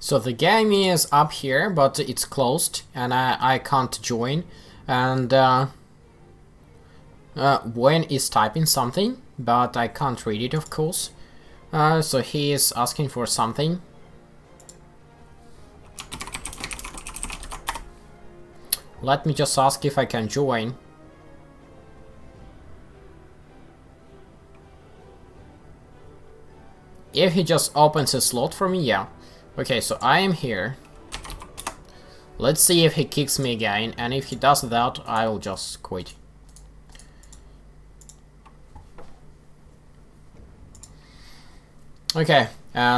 So the game is up here, but it's closed, and I can't join. And Wayne is typing something, but I can't read it, of course. So he is asking for something. Let me just ask if I can join. If he just opens a slot for me, yeah. Okay, so I am here. Let's see if he kicks me again, and if he does that, I will just quit. Okay,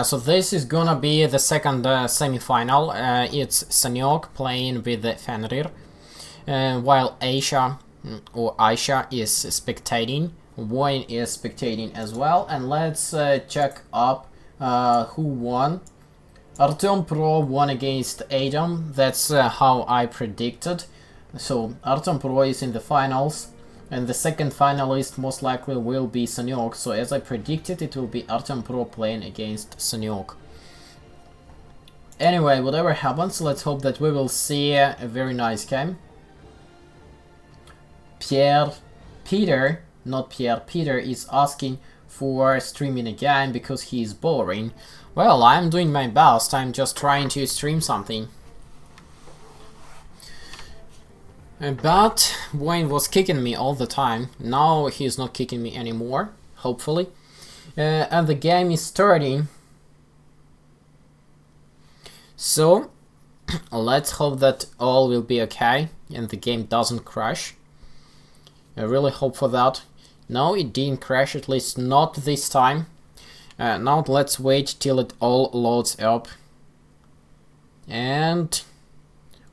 so this is gonna be the second semi-final. It's Sanyok playing with Fenrir, while Aisha is spectating. Wayne is spectating as well, and let's check up who won. Artem Pro won against Adam. That's how I predicted. So Artem Pro is in the finals, and the second finalist most likely will be Sanyok. So as I predicted, it will be Artem Pro playing against Sanyok. Anyway, whatever happens, let's hope that we will see a very nice game. Peter is asking for streaming again because he is boring. Well, I'm doing my best, I'm just trying to stream something. But Wayne was kicking me all the time. Now he's not kicking me anymore, hopefully. And the game is starting. So, let's hope that all will be okay and the game doesn't crash. I really hope for that. No, it didn't crash, at least not this time. Now let's wait till it all loads up. And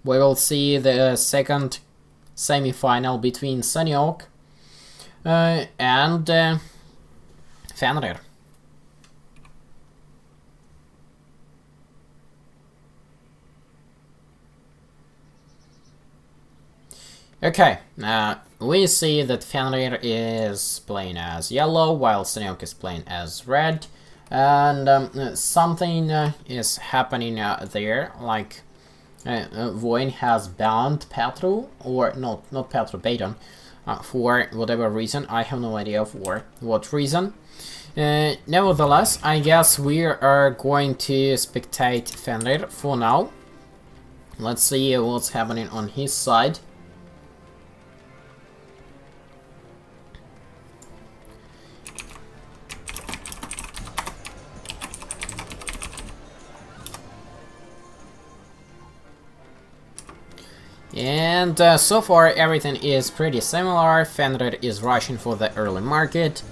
we will see the second semi-final between Sanyok and Fenrir. Okay, we see that Fenrir is playing as yellow while Sanyok is playing as red, and something is happening there, like Voin has banned Petru, or not Petru, Baton, for whatever reason. I have no idea for what reason. Nevertheless, I guess we are going to spectate Fenrir for now. Let's see what's happening on his side. And so far everything is pretty similar. Fenrir is rushing for the early market,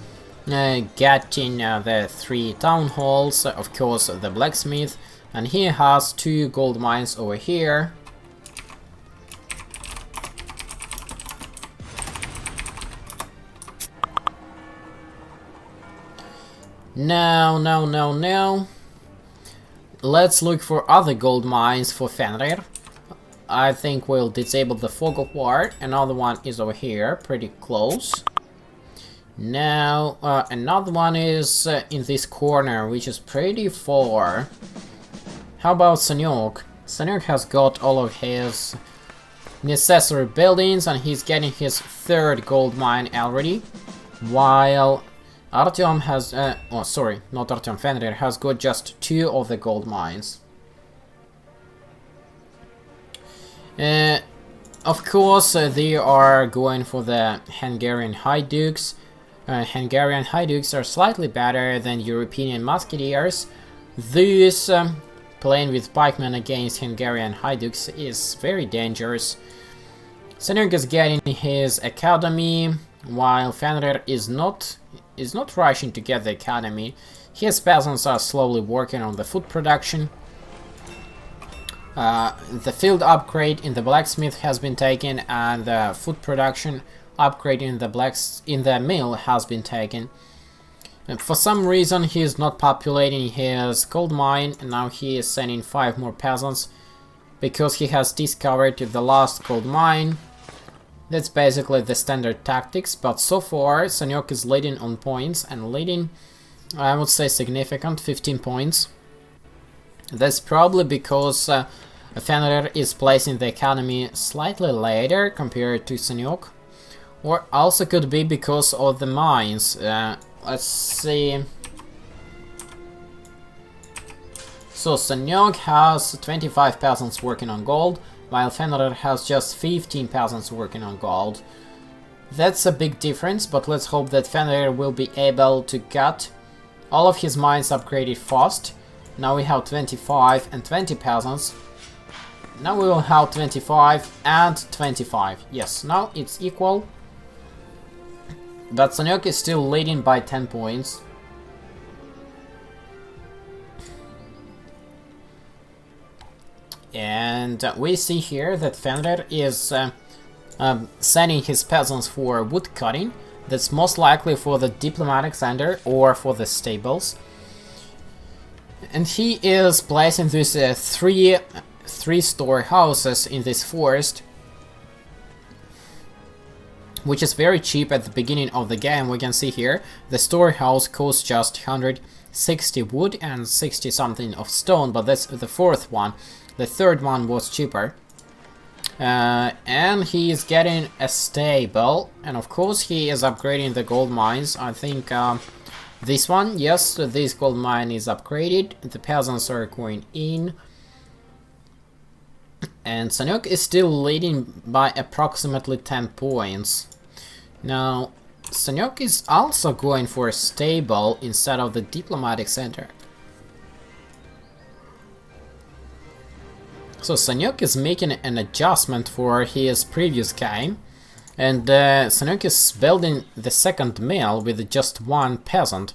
getting the 3 town halls, of course the blacksmith, and he has 2 gold mines over here. No. Let's look for other gold mines for Fenrir. I think we'll disable the fog of war. Another one is over here, pretty close. Now, another one is in this corner, which is pretty far. How about Sanyok? Sanyok has got all of his necessary buildings, and he's getting his 3rd gold mine already. While Artem has, oh sorry, not Artem, Fenrir has got just 2 of the gold mines. Of course, they are going for the Hungarian High Dukes. Hungarian High Dukes are slightly better than European Musketeers. This playing with pikemen against Hungarian High Dukes is very dangerous. Sanyok is getting his academy, while Fenrir is not rushing to get the academy. His peasants are slowly working on the food production. The field upgrade in the blacksmith has been taken, and the food production upgrade in the mill has been taken. And for some reason he is not populating his gold mine, and now he is sending 5 more peasants because he has discovered the last gold mine. That's basically the standard tactics, but so far Sanyok is leading on points, and leading, I would say, significant, 15 points. That's probably because Fenrir is placing the economy slightly later compared to Sanyok. Or also could be because of the mines. Let's see. So Sanyok has 25 peasants working on gold, while Fenrir has just 15 peasants working on gold. That's a big difference, but let's hope that Fenrir will be able to get all of his mines upgraded fast. Now we have 25 and 20 peasants. Now we will have 25 and 25. Yes, now it's equal. But Sanyok is still leading by 10 points. And we see here that Fenrir is sending his peasants for wood cutting. That's most likely for the diplomatic center or for the stables. And he is placing these three storehouses in this forest, which is very cheap at the beginning of the game. We can see here the storehouse costs just 160 wood and 60 something of stone, but that's the fourth one. The third one was cheaper. And he is getting a stable, and of course he is upgrading the gold mines. I think this one, yes, this gold mine is upgraded. The peasants are going in. And Sanyok is still leading by approximately 10 points. Now, Sanyok is also going for a stable instead of the diplomatic center. So Sanyok is making an adjustment for his previous game. And Sanyok is building the second mill with just one peasant.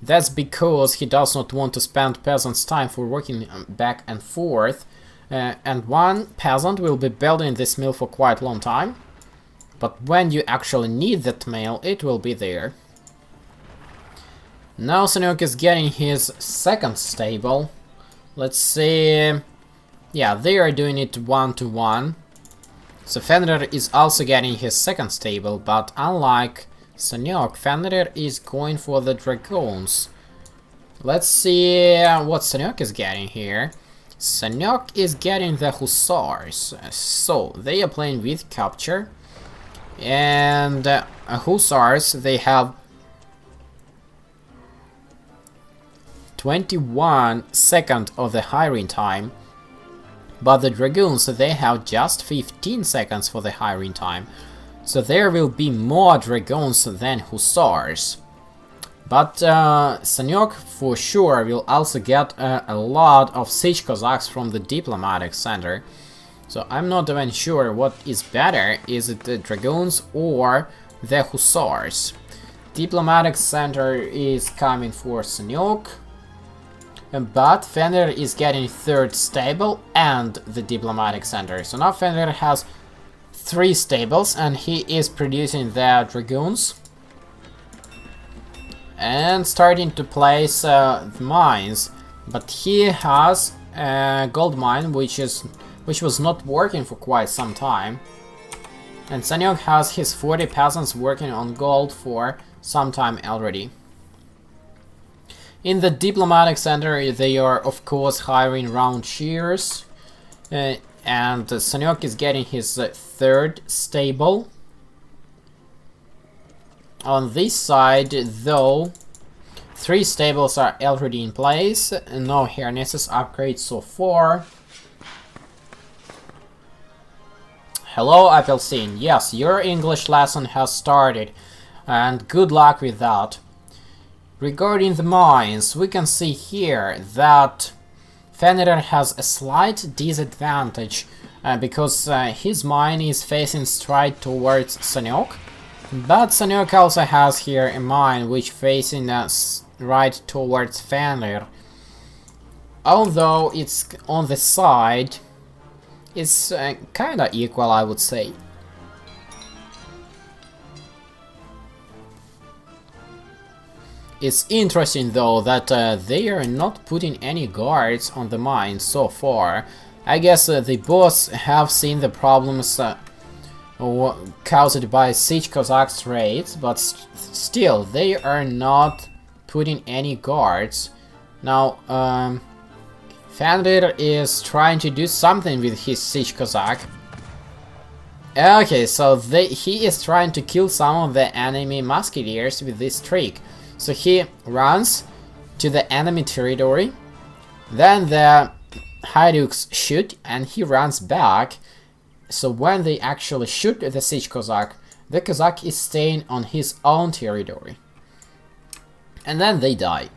That's because he does not want to spend peasants' time for working back and forth. And one peasant will be building this mill for quite a long time. But when you actually need that mill, it will be there. Now Sanyok is getting his second stable. Let's see. Yeah, they are doing it 1-to-1. So Fenrir is also getting his second stable, but unlike Sanyok, Fenrir is going for the dragoons. Let's see what Sanyok is getting here. Sanyok is getting the hussars, so they are playing with capture. And hussars, they have 21 seconds of the hiring time. But the dragoons, they have just 15 seconds for the hiring time. So there will be more dragoons than hussars. But Sanyok for sure will also get a lot of siege Cossacks from the diplomatic center. So I'm not even sure what is better, is it the dragoons or the hussars. Diplomatic center is coming for Sanyok. But Fenrir is getting third stable and the diplomatic center. So now Fenrir has 3 stables and he is producing the dragoons. And starting to place the mines. But he has a gold mine which was not working for quite some time. And Sanyok has his 40 peasants working on gold for some time already. In the diplomatic center, they are of course hiring round shears, and Sanyok is getting his third stable. On this side, though, 3 stables are already in place, no harnesses upgrades so far. Hello, Appelsine. Yes, your English lesson has started, and good luck with that. Regarding the mines, we can see here that Fenrir has a slight disadvantage because his mine is facing straight towards Sanyok. But Sanyok also has here a mine which facing right towards Fenrir. Although it's on the side, it's kinda equal, I would say. It's interesting though that they are not putting any guards on the mine so far. I guess the boss have seen the problems caused by siege Cossacks raids, but still they are not putting any guards. Now Fenrir is trying to do something with his Siege Cossack. Okay, so he is trying to kill some of the enemy musketeers with this trick. So he runs to the enemy territory, then the Hydukes shoot and he runs back. So when they actually shoot the Siege Cossack, the Cossack is staying on his own territory. And then they die.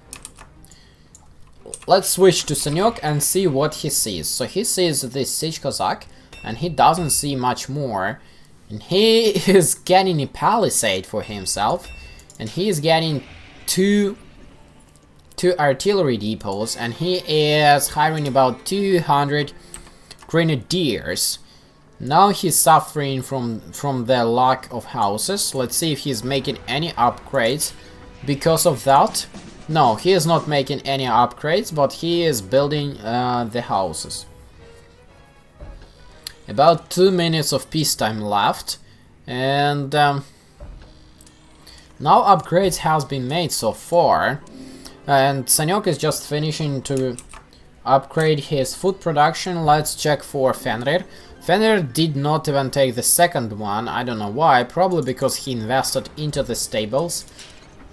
Let's switch to Sanyok and see what he sees. So he sees this Siege Cossack and he doesn't see much more. And he is getting a palisade for himself. And he is getting two artillery depots. And he is hiring about 200 grenadiers. Now he's suffering from the lack of houses. Let's see if he's making any upgrades because of that. No, he is not making any upgrades, but he is building the houses. About 2 minutes of peacetime left, and now upgrades has been made so far, and Sanyok is just finishing to upgrade his food production. Let's check for Fenrir. Fenrir did not even take the second one. I don't know why, probably because he invested into the stables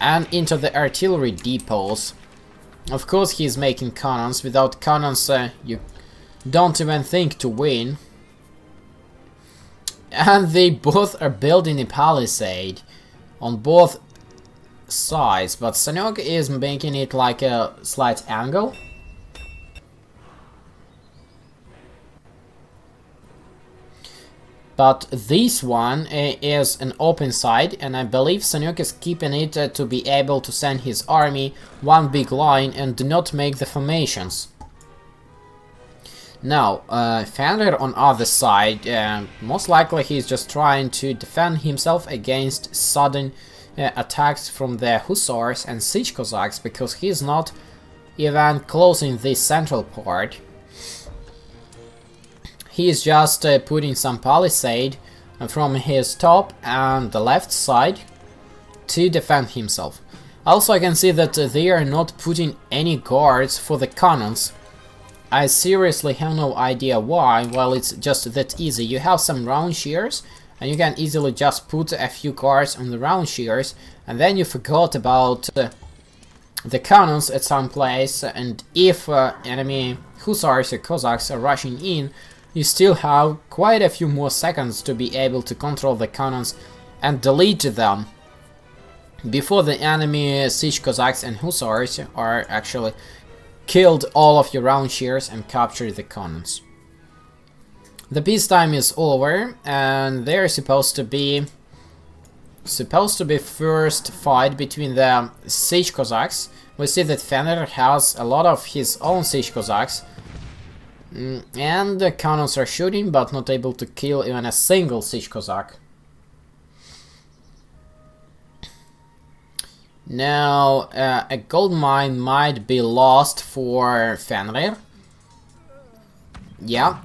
and into the artillery depots. Of course he's making cannons. Without cannons you don't even think to win. And they both are building a palisade on both sides, but Sanyok is making it like a slight angle. But this one is an open side, and I believe Sanyok is keeping it to be able to send his army one big line and do not make the formations. Now, Fenrir on other side, most likely he's just trying to defend himself against sudden attacks from the Hussars and Siege Cossacks, because he's not even closing this central part. He is just putting some palisade from his top and the left side to defend himself. Also, I can see that they are not putting any guards for the cannons. I seriously have no idea why. Well, it's just that easy. You have some round shears and you can easily just put a few guards on the round shears, and then you forgot about the cannons at some place, and if enemy Hussars or Cossacks are rushing in, you still have quite a few more seconds to be able to control the cannons and delete them before the enemy Siege Cossacks and Hussars are actually killed all of your round shears and captured the cannons. The peacetime is over, and there's supposed to be first fight between the Siege Cossacks. We see that Fenrir has a lot of his own Siege Cossacks, and the cannons are shooting but not able to kill even a single Siege Cossack. Now a gold mine might be lost for Fenrir. Yeah,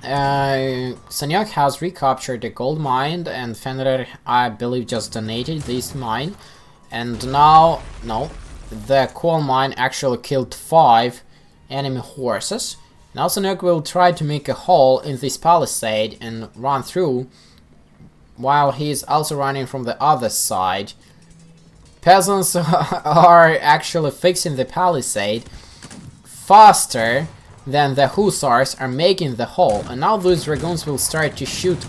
Sanyok has recaptured a gold mine, and Fenrir, I believe, just donated this mine. And now, no, the coal mine actually killed 5 enemy horses. Now Sanyok will try to make a hole in this palisade and run through, while he is also running from the other side. Peasants are actually fixing the palisade faster than the Hussars are making the hole, and now those dragoons will start to shoot.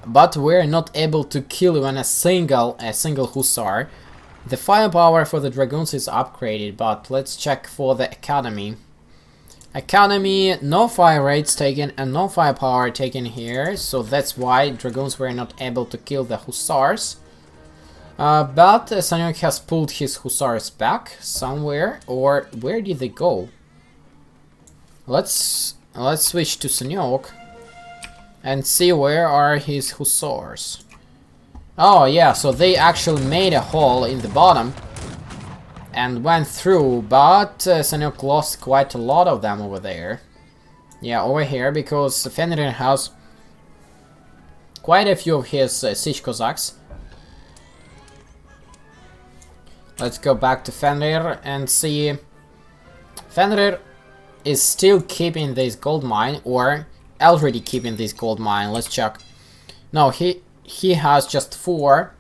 But we're not able to kill even a single Hussar. The firepower for the dragoons is upgraded, but let's check for the academy. Academy, no fire rates taken and no firepower taken here, so that's why dragoons were not able to kill the Hussars. But Sanyok has pulled his Hussars back somewhere, or where did they go? Let's switch to Sanyok and see where are his Hussars. Oh yeah, so they actually made a hole in the bottom and went through, but Sanyok lost quite a lot of them over there. Yeah, over here, because Fenrir has quite a few of his Siege Cossacks. Let's go back to Fenrir and see Fenrir is still keeping this gold mine, or already keeping this gold mine. Let's check. No, he has just 4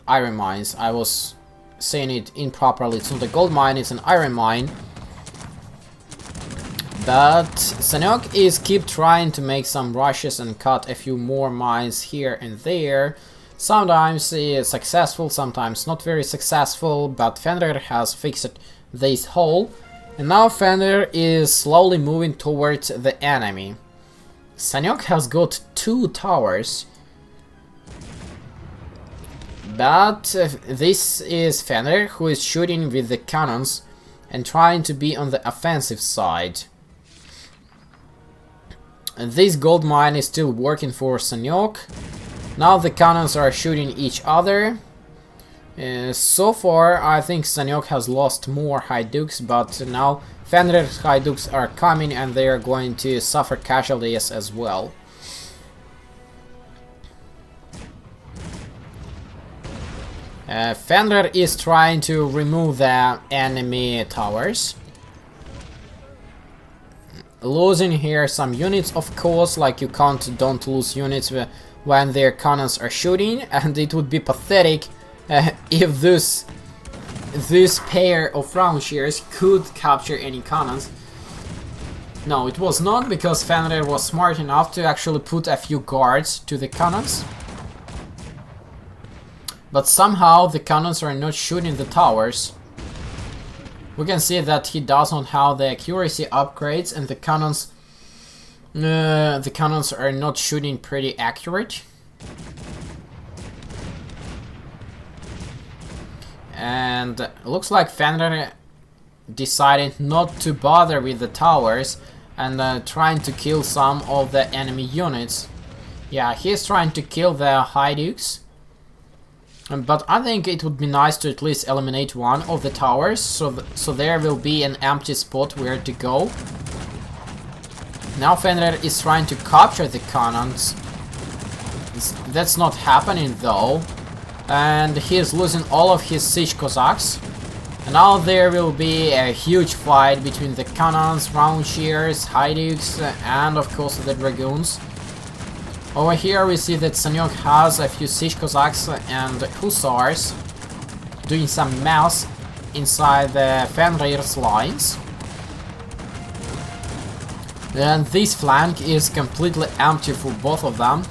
iron mines. I was saying it improperly. It's not a gold mine, it's an iron mine. But Sanyok is keep trying to make some rushes and cut a few more mines here and there. Sometimes he is successful, sometimes not very successful, but Fenrir has fixed this hole. And now Fenrir is slowly moving towards the enemy. Sanyok has got 2 towers. But this is Fenrir, who is shooting with the cannons and trying to be on the offensive side. And this gold mine is still working for Sanyok. Now the cannons are shooting each other. So far, I think Sanyok has lost more Hydukes, but now Fenrir's Hydukes are coming and they are going to suffer casualties as well. Fenrir is trying to remove the enemy towers. Losing here some units, of course, like you don't lose units when their cannons are shooting, and it would be pathetic if this pair of round shears could capture any cannons. No, it was not, because Fenrir was smart enough to actually put a few guards to the cannons. But somehow the cannons are not shooting the towers. We can see that he does not have the accuracy upgrades, and the cannons are not shooting pretty accurate. And looks like Fenrir decided not to bother with the towers and trying to kill some of the enemy units. Yeah, he's trying to kill the Hydukes. But I think it would be nice to at least eliminate one of the towers, so there will be an empty spot where to go. Now Fenrir is trying to capture the cannons. That's not happening though. And he is losing all of his siege Cossacks. And now there will be a huge fight between the cannons, round shears, Hydukes, and of course the dragoons. Over here we see that Sanyok has a few siege Cossacks and hussars doing some mess inside the Fenrir's lines. And this flank is completely empty for both of them.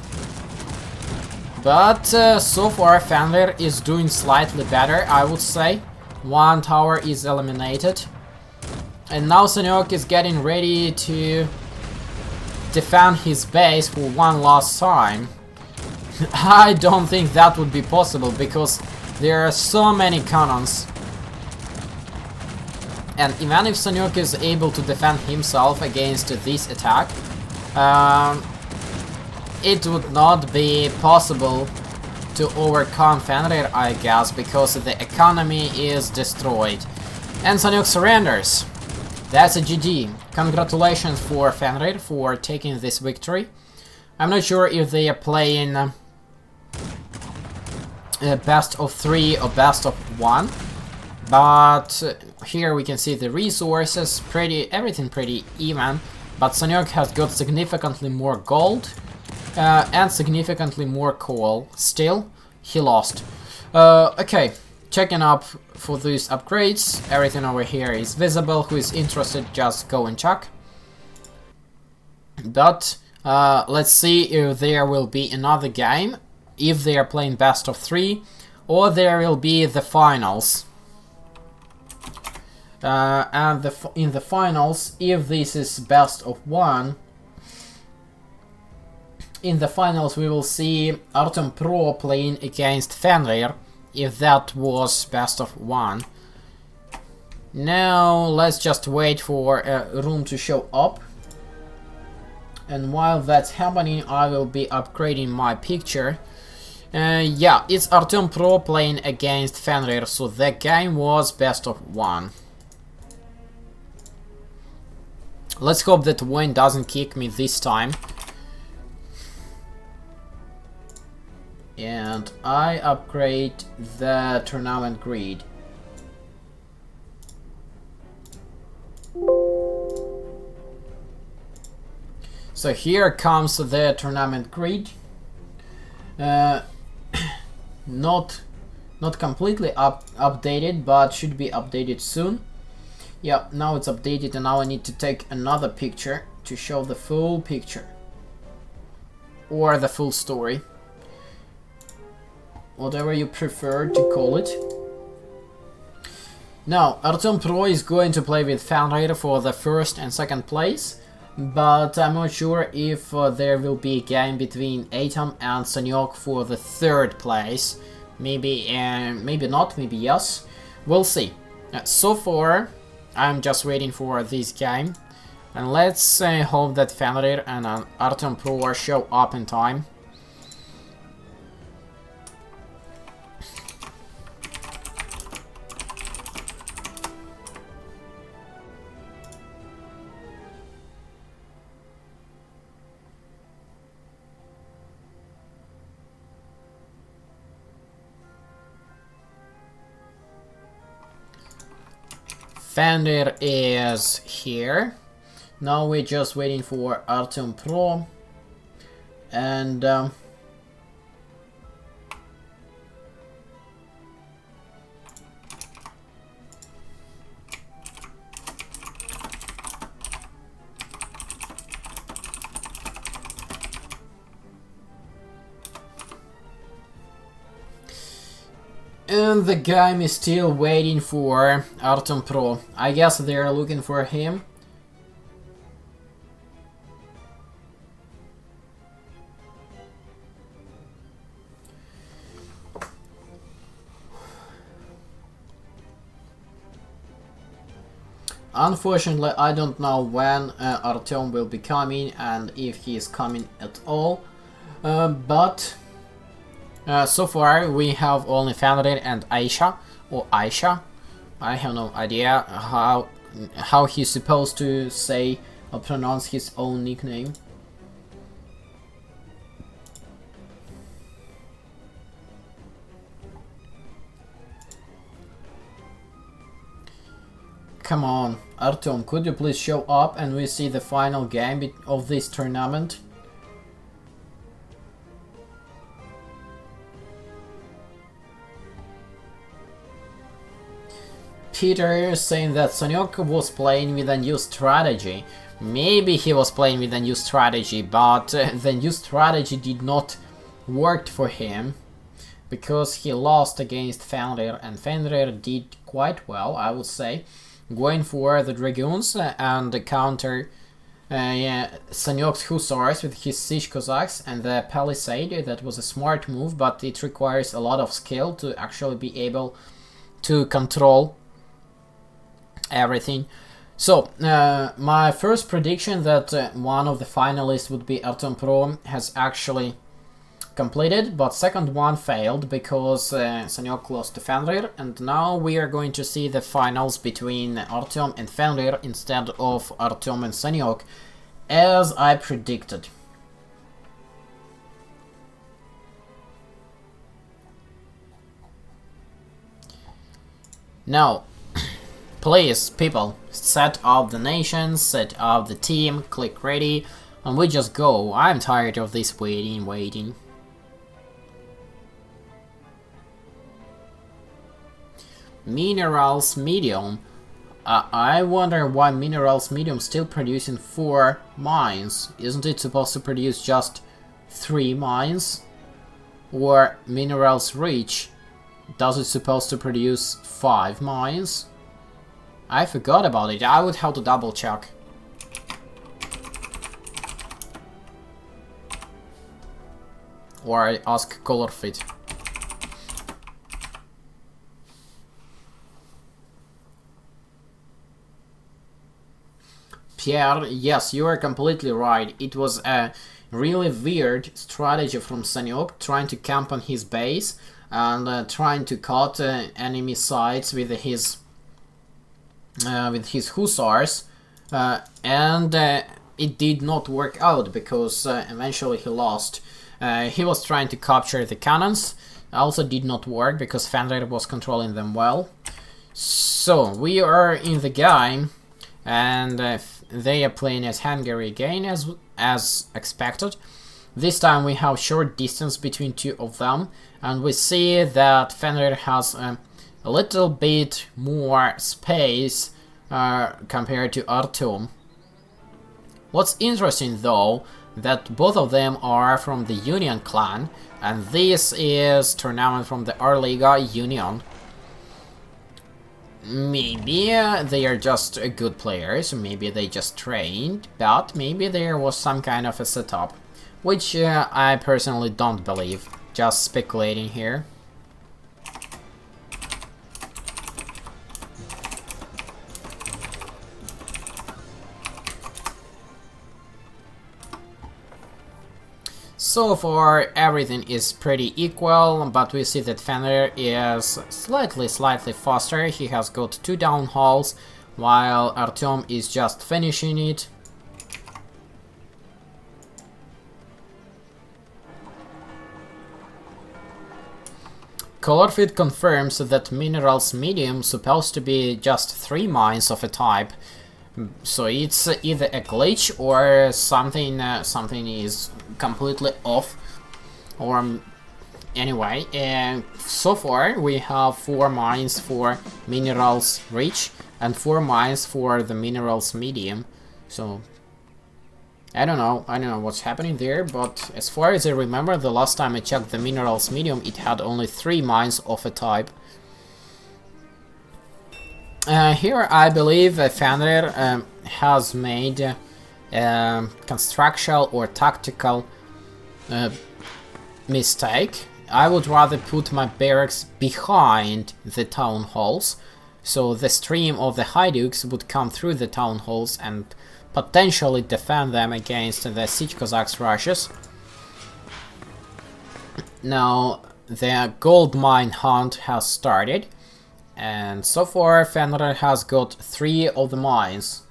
But so far Fenrir is doing slightly better, I would say. One tower is eliminated. And now Sanyok is getting ready to defend his base for one last time. I don't think that would be possible, because there are so many cannons. And even if Sanyok is able to defend himself against this attack, it would not be possible to overcome Fenrir, I guess, because the economy is destroyed. And Sanyok surrenders. That's a GG. Congratulations for Fenrir for taking this victory. I'm not sure if they are playing best of 3 or best of 1, but here we can see the resources, everything pretty even, but Sanyok has got significantly more gold and significantly more coal. Still, he lost. Okay. Checking up for these upgrades, everything over here is visible. Who is interested, just go and check. But let's see if there will be another game, if they are playing best of 3, or there will be the finals. And in the finals, if this is best of 1, in the finals we will see Artem Pro playing against Fenrir, if that was best of 1. Now let's just wait for a room to show up. And while that's happening, I will be upgrading my picture. Yeah, it's Artem Pro playing against Fenrir, so the game was best of 1. Let's hope that Wayne doesn't kick me this time. And I upgrade the tournament grid. So here comes the tournament grid. Not completely updated, but should be updated soon. Yeah, now it's updated, and now I need to take another picture to show the full picture. Or the full story. Whatever you prefer to call it. Now, Artem Pro is going to play with Fenrir for the first and second place. But I'm not sure if there will be a game between Artem and Sanyok for the third place. Maybe not, maybe yes. We'll see. So far, I'm just waiting for this game. And let's hope that Fenrir and Artem Pro show up in time. Fenrir is here. Now we're just waiting for Artem Pro. And the game is still waiting for Artem Pro. I guess they're looking for him. Unfortunately, I don't know when Artem will be coming and if he is coming at all. But so far we have only Fenrir and Aisha, or Aisha. I have no idea how he's supposed to say or pronounce his own nickname. Come on, Artem, could you please show up and we see the final game of this tournament? Peter is saying that Sanyok was playing with a new strategy. Maybe he was playing with a new strategy, but the new strategy did not work for him. Because he lost against Fenrir, and Fenrir did quite well, I would say. Going for the Dragoons and counter Sanyok's Hussars with his Siege Cossacks and the Palisade. That was a smart move, but it requires a lot of skill to actually be able to control everything. So, my first prediction that one of the finalists would be Artem Pro has actually completed, but second one failed because Sanyok lost to Fenrir, and now we are going to see the finals between Artem and Fenrir instead of Artem and Sanyok, as I predicted. Now, please, people, set up the nations, set up the team, click ready, and we just go. I'm tired of this waiting. Minerals medium. I wonder why Minerals medium still producing 4 mines. Isn't it supposed to produce just 3 mines? Or Minerals rich, does it supposed to produce 5 mines? I forgot about it. I would have to double check. Or I ask Colorfate. Pierre, yes, you are completely right. It was a really weird strategy from Sanyok, trying to camp on his base and trying to cut enemy sides with his hussars, and it did not work out because eventually he lost. He was trying to capture the cannons, also did not work because Fenrir was controlling them well. So we are in the game, and they are playing as Hungary again, as expected. This time we have short distance between two of them, and we see that Fenrir has a little bit more space compared to Artem. What's interesting though, that both of them are from the Union clan, and this is tournament from the RLIGA Union. Maybe they are just good players, maybe they just trained, but maybe there was some kind of a setup, which I personally don't believe, just speculating here. So far everything is pretty equal, but we see that Fenrir is slightly faster. He has got 2 down halls, while Artem is just finishing it. Colorfate confirms that minerals medium supposed to be just 3 mines of a type. So it's either a glitch or something something is completely off, or anyway, and so far we have 4 mines for minerals rich and 4 mines for the minerals medium. So I don't know what's happening there, but as far as I remember, the last time I checked the minerals medium, it had only 3 mines of a type. Here I believe Fenrir has made a constructional or tactical mistake. I would rather put my barracks behind the town halls, so the stream of the Hydukes would come through the town halls and potentially defend them against the Siege Cossacks rushes. Now the gold mine hunt has started, and so far Fenrir has got 3 of the mines.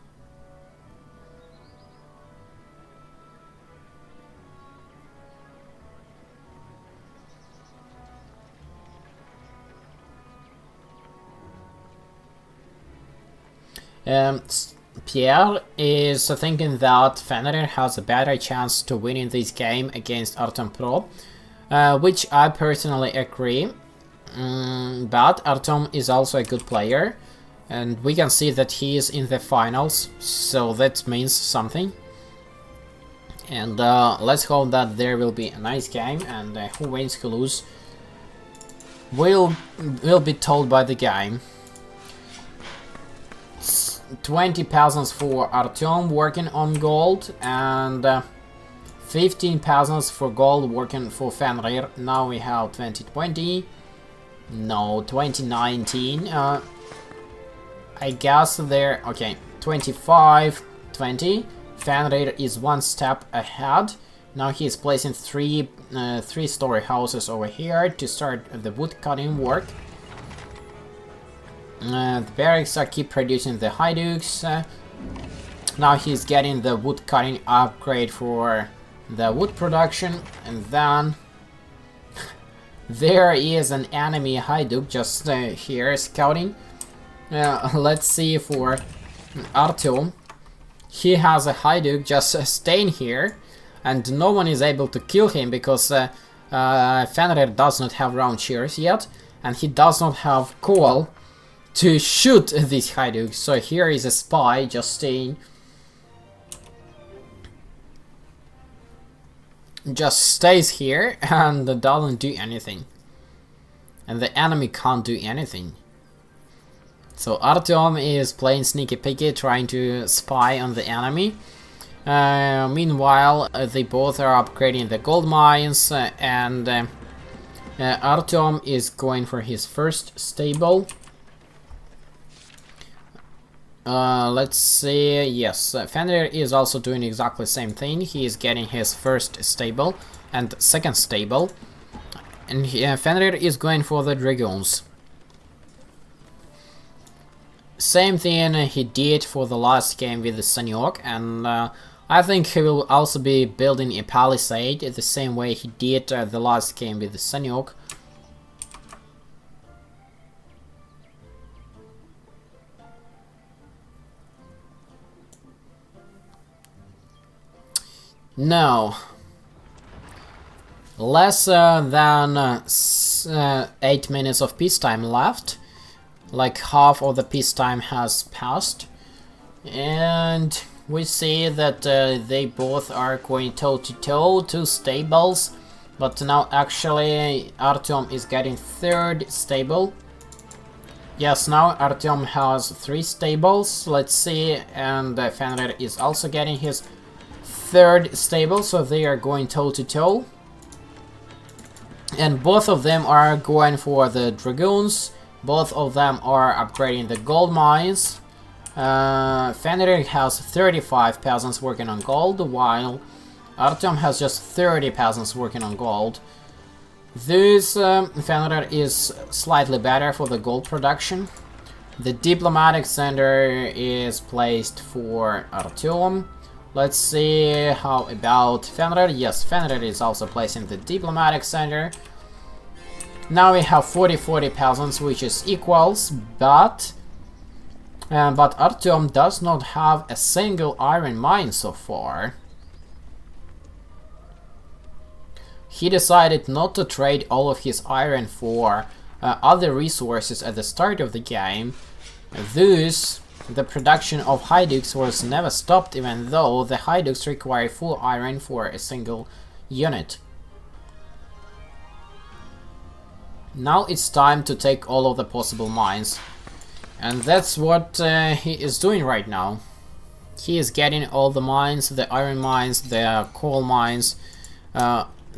Pierre is thinking that Fenrir has a better chance to win in this game against Artem Pro, which I personally agree. But Artem is also a good player, and we can see that he is in the finals, so that means something. And let's hope that there will be a nice game, and who wins, who loses will be told by the game. 20 peasants for Artem working on gold, and 15 peasants for gold working for Fenrir. Now we have 2020. No, 2019. I guess they're okay. 25, 20. Fenrir is 1 step ahead. Now he is placing 3 3-story houses over here to start the wood cutting work. The barracks keep producing the Hydukes. Now he's getting the wood cutting upgrade for the wood production, and then there is an enemy Hajduk just here scouting. Let's see for Artem. He has a Hajduk just staying here, and no one is able to kill him because Fenrir does not have round shears yet, and he does not have coal to shoot these Hydukes. So here is a spy just staying. Just stays here and doesn't do anything. And the enemy can't do anything. So Artem is playing sneaky picky, trying to spy on the enemy. Meanwhile, they both are upgrading the gold mines, and Artem is going for his first stable. Let's see, yes, Fenrir is also doing exactly the same thing. He is getting his first stable and second stable, and Fenrir is going for the dragoons. Same thing he did for the last game with the Sanyok, and I think he will also be building a palisade the same way he did the last game with the Sanyok. Now, less than 8 minutes of peacetime left. Like half of the peacetime has passed. And we see that they both are going toe-to-toe, two stables. But now actually Artem is getting third stable. Yes, now Artem has 3 stables, let's see, and Fenrir is also getting his third stable, so they are going toe-to-toe. And both of them are going for the dragoons, both of them are upgrading the gold mines. Fenrir has 35 peasants working on gold, while Artem has just 30 peasants working on gold. This Fenrir is slightly better for the gold production. The diplomatic center is placed for Artem. Let's see how about Fenrir. Yes, Fenrir is also placing the diplomatic center. Now we have 40 peasants, which is equals, but Artem does not have a single iron mine so far. He decided not to trade all of his iron for other resources at the start of the game. Thus, the production of hydux was never stopped, even though the hydux require full iron for a single unit. Now it's time to take all of the possible mines. And that's what he is doing right now. He is getting all the mines, the iron mines, the coal mines.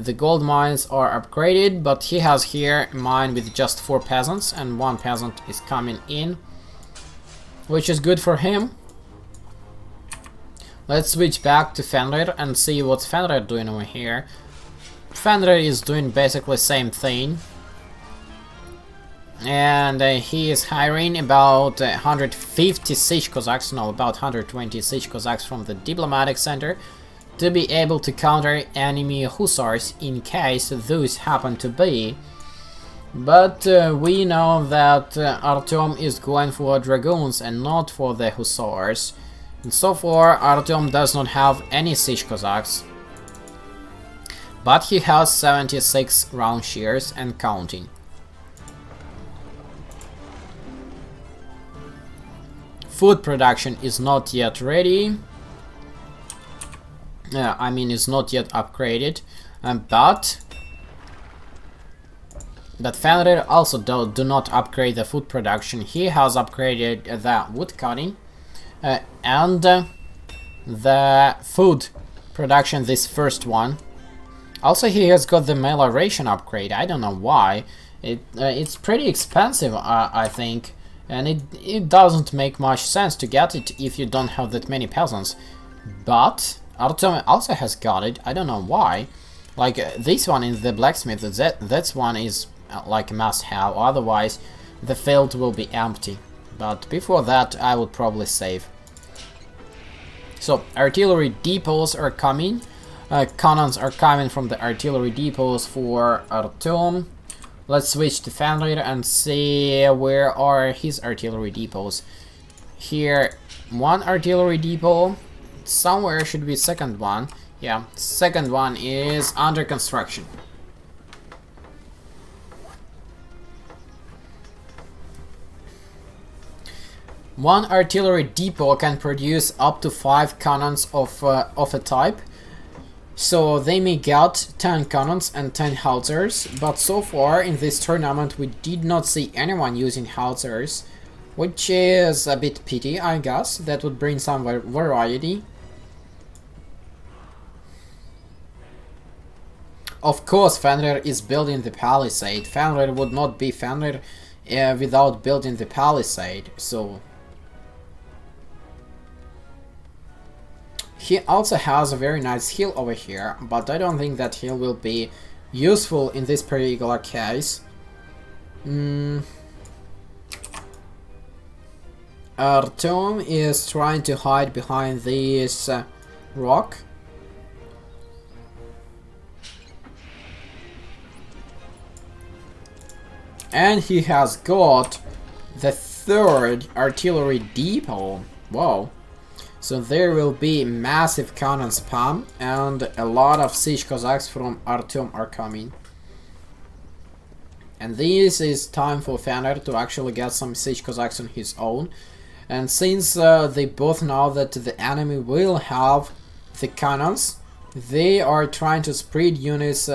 The gold mines are upgraded, but he has here a mine with just 4 peasants, and 1 peasant is coming in, which is good for him. Let's switch back to Fenrir and see what's Fenrir doing over here. Fenrir is doing basically the same thing. And he is hiring about 150 siege Cossacks, no, about 120 siege Cossacks from the diplomatic center to be able to counter enemy hussars in case those happen to be. But we know that Artem is going for dragoons and not for the hussars. And so far Artem does not have any siege Cossacks. But he has 76 round shears and counting. Food production is not yet ready. I mean, it's not yet upgraded. But Fenrir also do not upgrade the food production. He has upgraded the wood cutting and the food production, this first one. Also, he has got the melee ration upgrade. I don't know why. It's pretty expensive, I think. And it doesn't make much sense to get it if you don't have that many peasants. But Artem also has got it, I don't know why. Like, this one in the blacksmith, that one is like a must-have, otherwise the field will be empty. But before that, I would probably save. So, artillery depots are coming. Cannons are coming from the artillery depots for Artem. Let's switch to Fenrir and see where are his artillery depots. Here, one artillery depot. Somewhere should be second one. Yeah, second one is under construction. One artillery depot can produce up to 5 cannons of a type. So they may get 10 cannons and 10 howitzers, but so far in this tournament we did not see anyone using howitzers, which is a bit pity, I guess. That would bring some variety. Of course, Fenrir is building the palisade. Fenrir would not be Fenrir without building the palisade, so... He also has a very nice hill over here, but I don't think that hill will be useful in this particular case. Artem is trying to hide behind this rock. And he has got the third artillery depot. Wow. So there will be massive cannon spam, and a lot of siege Cossacks from Artem are coming. And this is time for Fenrir to actually get some siege Cossacks on his own. And since they both know that the enemy will have the cannons, they are trying to spread units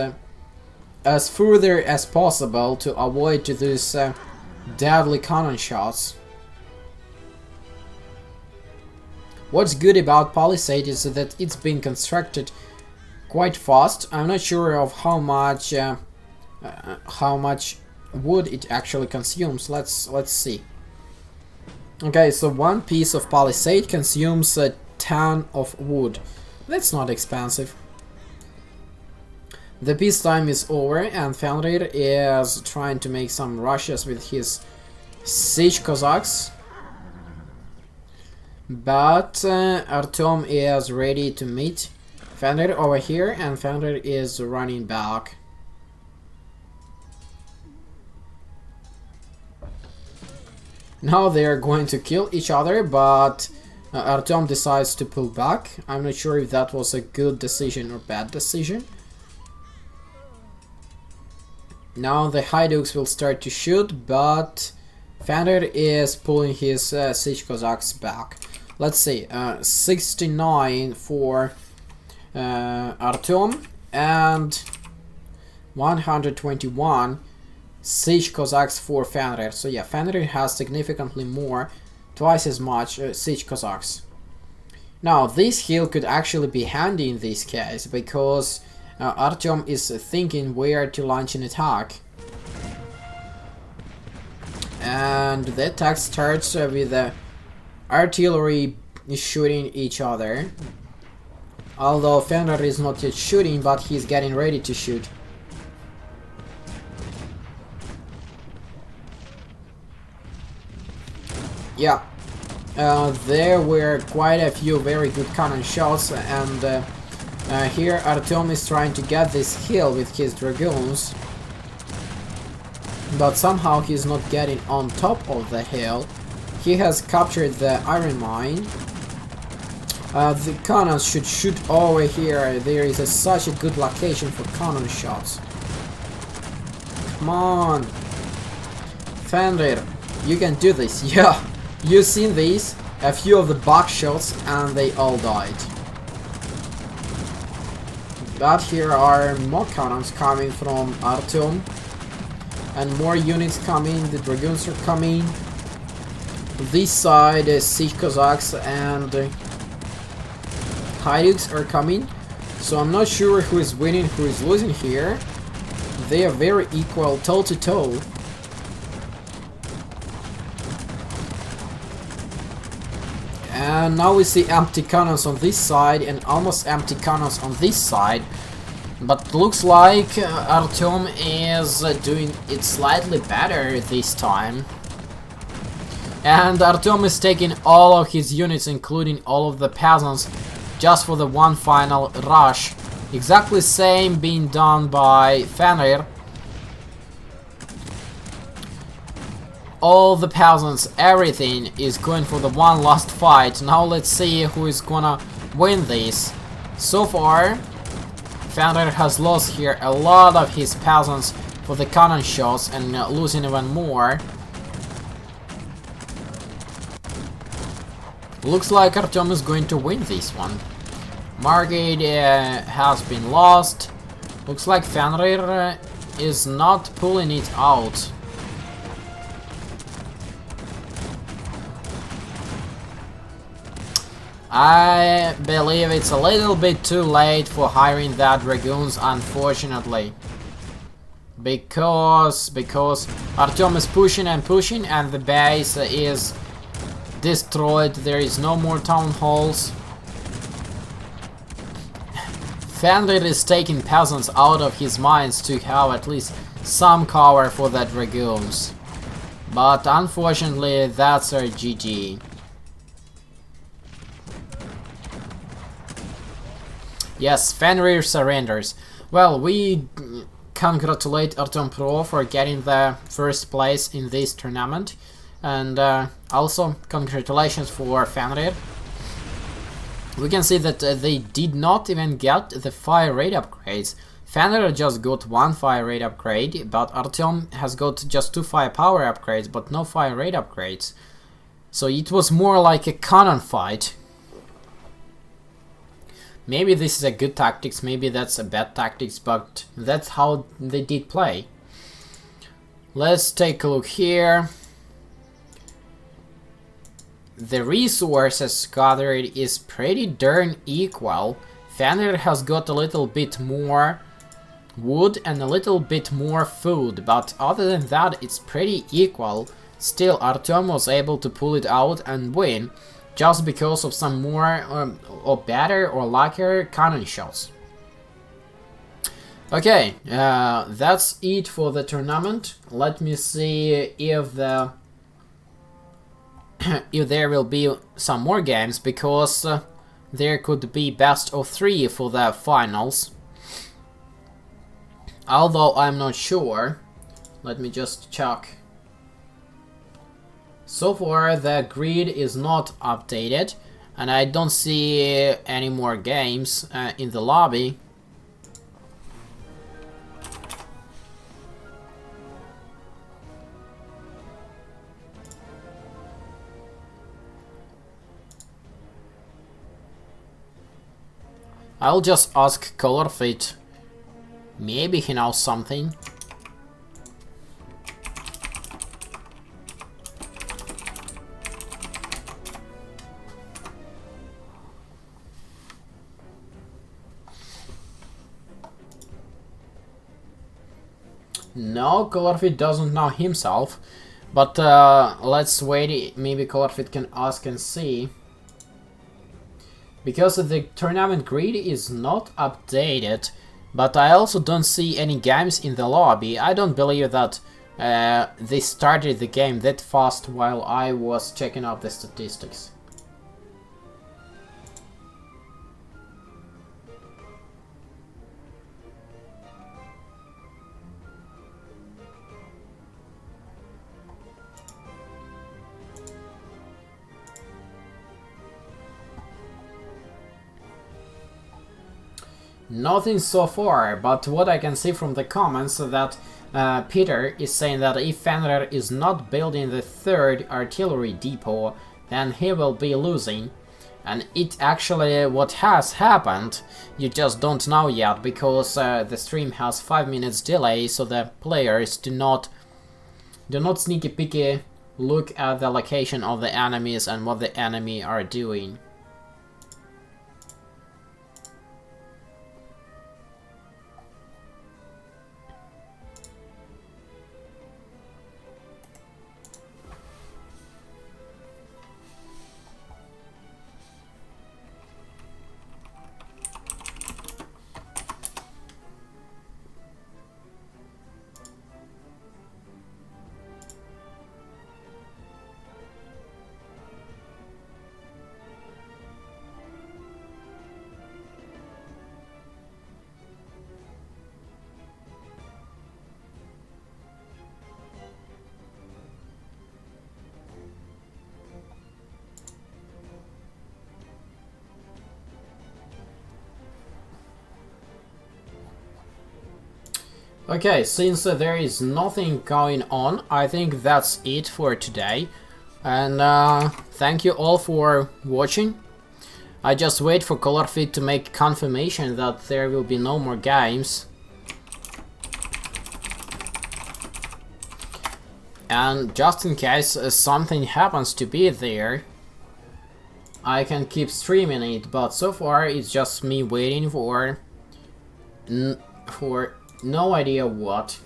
as further as possible to avoid these deadly cannon shots. What's good about Palisade is that it's been constructed quite fast. I'm not sure of how much wood it actually consumes. Let's see. Okay, so one piece of Palisade consumes a ton of wood. That's not expensive. The peacetime is over, and Fenrir is trying to make some rushes with his siege Cossacks. But Artem is ready to meet Fenrir over here, and Fenrir is running back. Now they are going to kill each other, but Artem decides to pull back. I'm not sure if that was a good decision or bad decision. Now the Hydukes will start to shoot, but Fenrir is pulling his siege Cossacks back. Let's see, 69 for Artem and 121 siege Cossacks for Fenrir. So yeah, Fenrir has significantly more, twice as much siege Cossacks. Now this hill could actually be handy in this case, because Artem is thinking where to launch an attack. And the attack starts with the artillery shooting each other. Although Fenrir is not yet shooting, but he's getting ready to shoot. Yeah, there were quite a few very good cannon shots, and here Artem is trying to get this hill with his dragoons, but somehow he's not getting on top of the hill. He has captured the iron mine. The cannons should shoot over here. There is such a good location for cannon shots. Come on, Fenrir, you can do this. Yeah, you've seen these, a few of the box shots, and they all died. But here are more cannons coming from Artem, and more units coming. The dragoons are coming. This side is siege Cossacks and Hydukes are coming. So I'm not sure who is winning, who is losing here. They are very equal, toe to toe. And now we see empty cannons on this side and almost empty cannons on this side. But looks like Artem is doing it slightly better this time. And Artem is taking all of his units, including all of the peasants, just for the one final rush. Exactly same being done by Fenrir. All the peasants, everything is going for the one last fight. Now let's see who is gonna win this. So far, Fenrir has lost here a lot of his peasants for the cannon shots and losing even more. Looks like Artem is going to win this one. Margate has been lost. Looks like Fenrir is not pulling it out. I believe it's a little bit too late for hiring that dragoons, unfortunately. Because Artem is pushing and pushing, and the base is destroyed. There is no more town halls. Fenrir is taking peasants out of his mines to have at least some cover for the dragoons. But unfortunately, that's our GG. Yes, Fenrir surrenders. Well, we congratulate Artem Pro for getting the first place in this tournament. And also, congratulations for Fenrir. we can see that they did not even get the fire rate upgrades. Fenrir just got 1 fire rate upgrade, but Artem has got just 2 firepower upgrades, but no fire rate upgrades. So it was more like a cannon fight. Maybe this is a good tactics, maybe that's a bad tactics, but that's how they did play. Let's take a look here. The resources gathered is pretty darn equal. Fenrir has got a little bit more wood and a little bit more food, but other than that it's pretty equal. Still, Artem was able to pull it out and win, just because of some more or better or luckier cannon shots. Okay, that's it for the tournament. Let me see if if there will be some more games, because there could be best of 3 for the finals. Although I'm not sure. Let me just check. So far the grid is not updated and I don't see any more games in the lobby. I'll just ask Colorfate. Maybe he knows something. No, Colorfate doesn't know himself. But let's wait, maybe Colorfate can ask and see. Because the tournament grid is not updated, but I also don't see any games in the lobby. I don't believe that they started the game that fast while I was checking out the statistics. Nothing so far, but what I can see from the comments that Peter is saying that if Fenrir is not building the 3rd artillery depot, then he will be losing. And it actually what has happened, you just don't know yet, because the stream has 5 minutes delay, so the players do not sneaky peeky look at the location of the enemies and what the enemy are doing. Okay, since there is nothing going on, I think that's it for today. And thank you all for watching. I just wait for Colorfate to make confirmation that there will be no more games. And just in case something happens to be there, I can keep streaming it, but so far it's just me waiting for no idea what.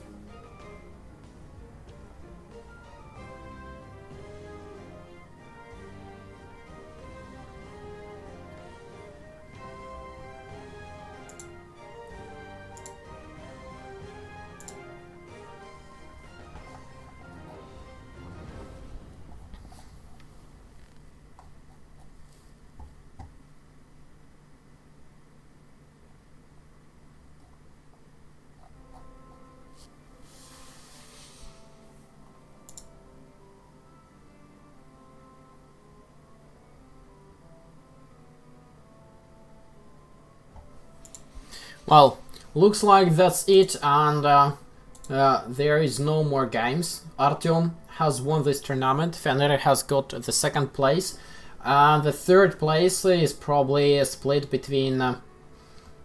Well, looks like that's it, and there is no more games. Artem has won this tournament. Fenrir has got the second place. The third place is probably split between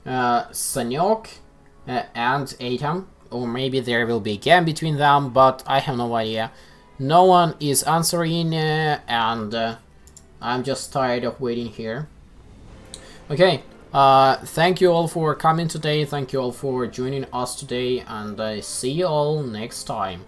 Sanyok and Artem, or maybe there will be a game between them, but I have no idea. No one is answering, and I'm just tired of waiting here. Okay, thank you all for coming today, thank you all for joining us today, and I see you all next time.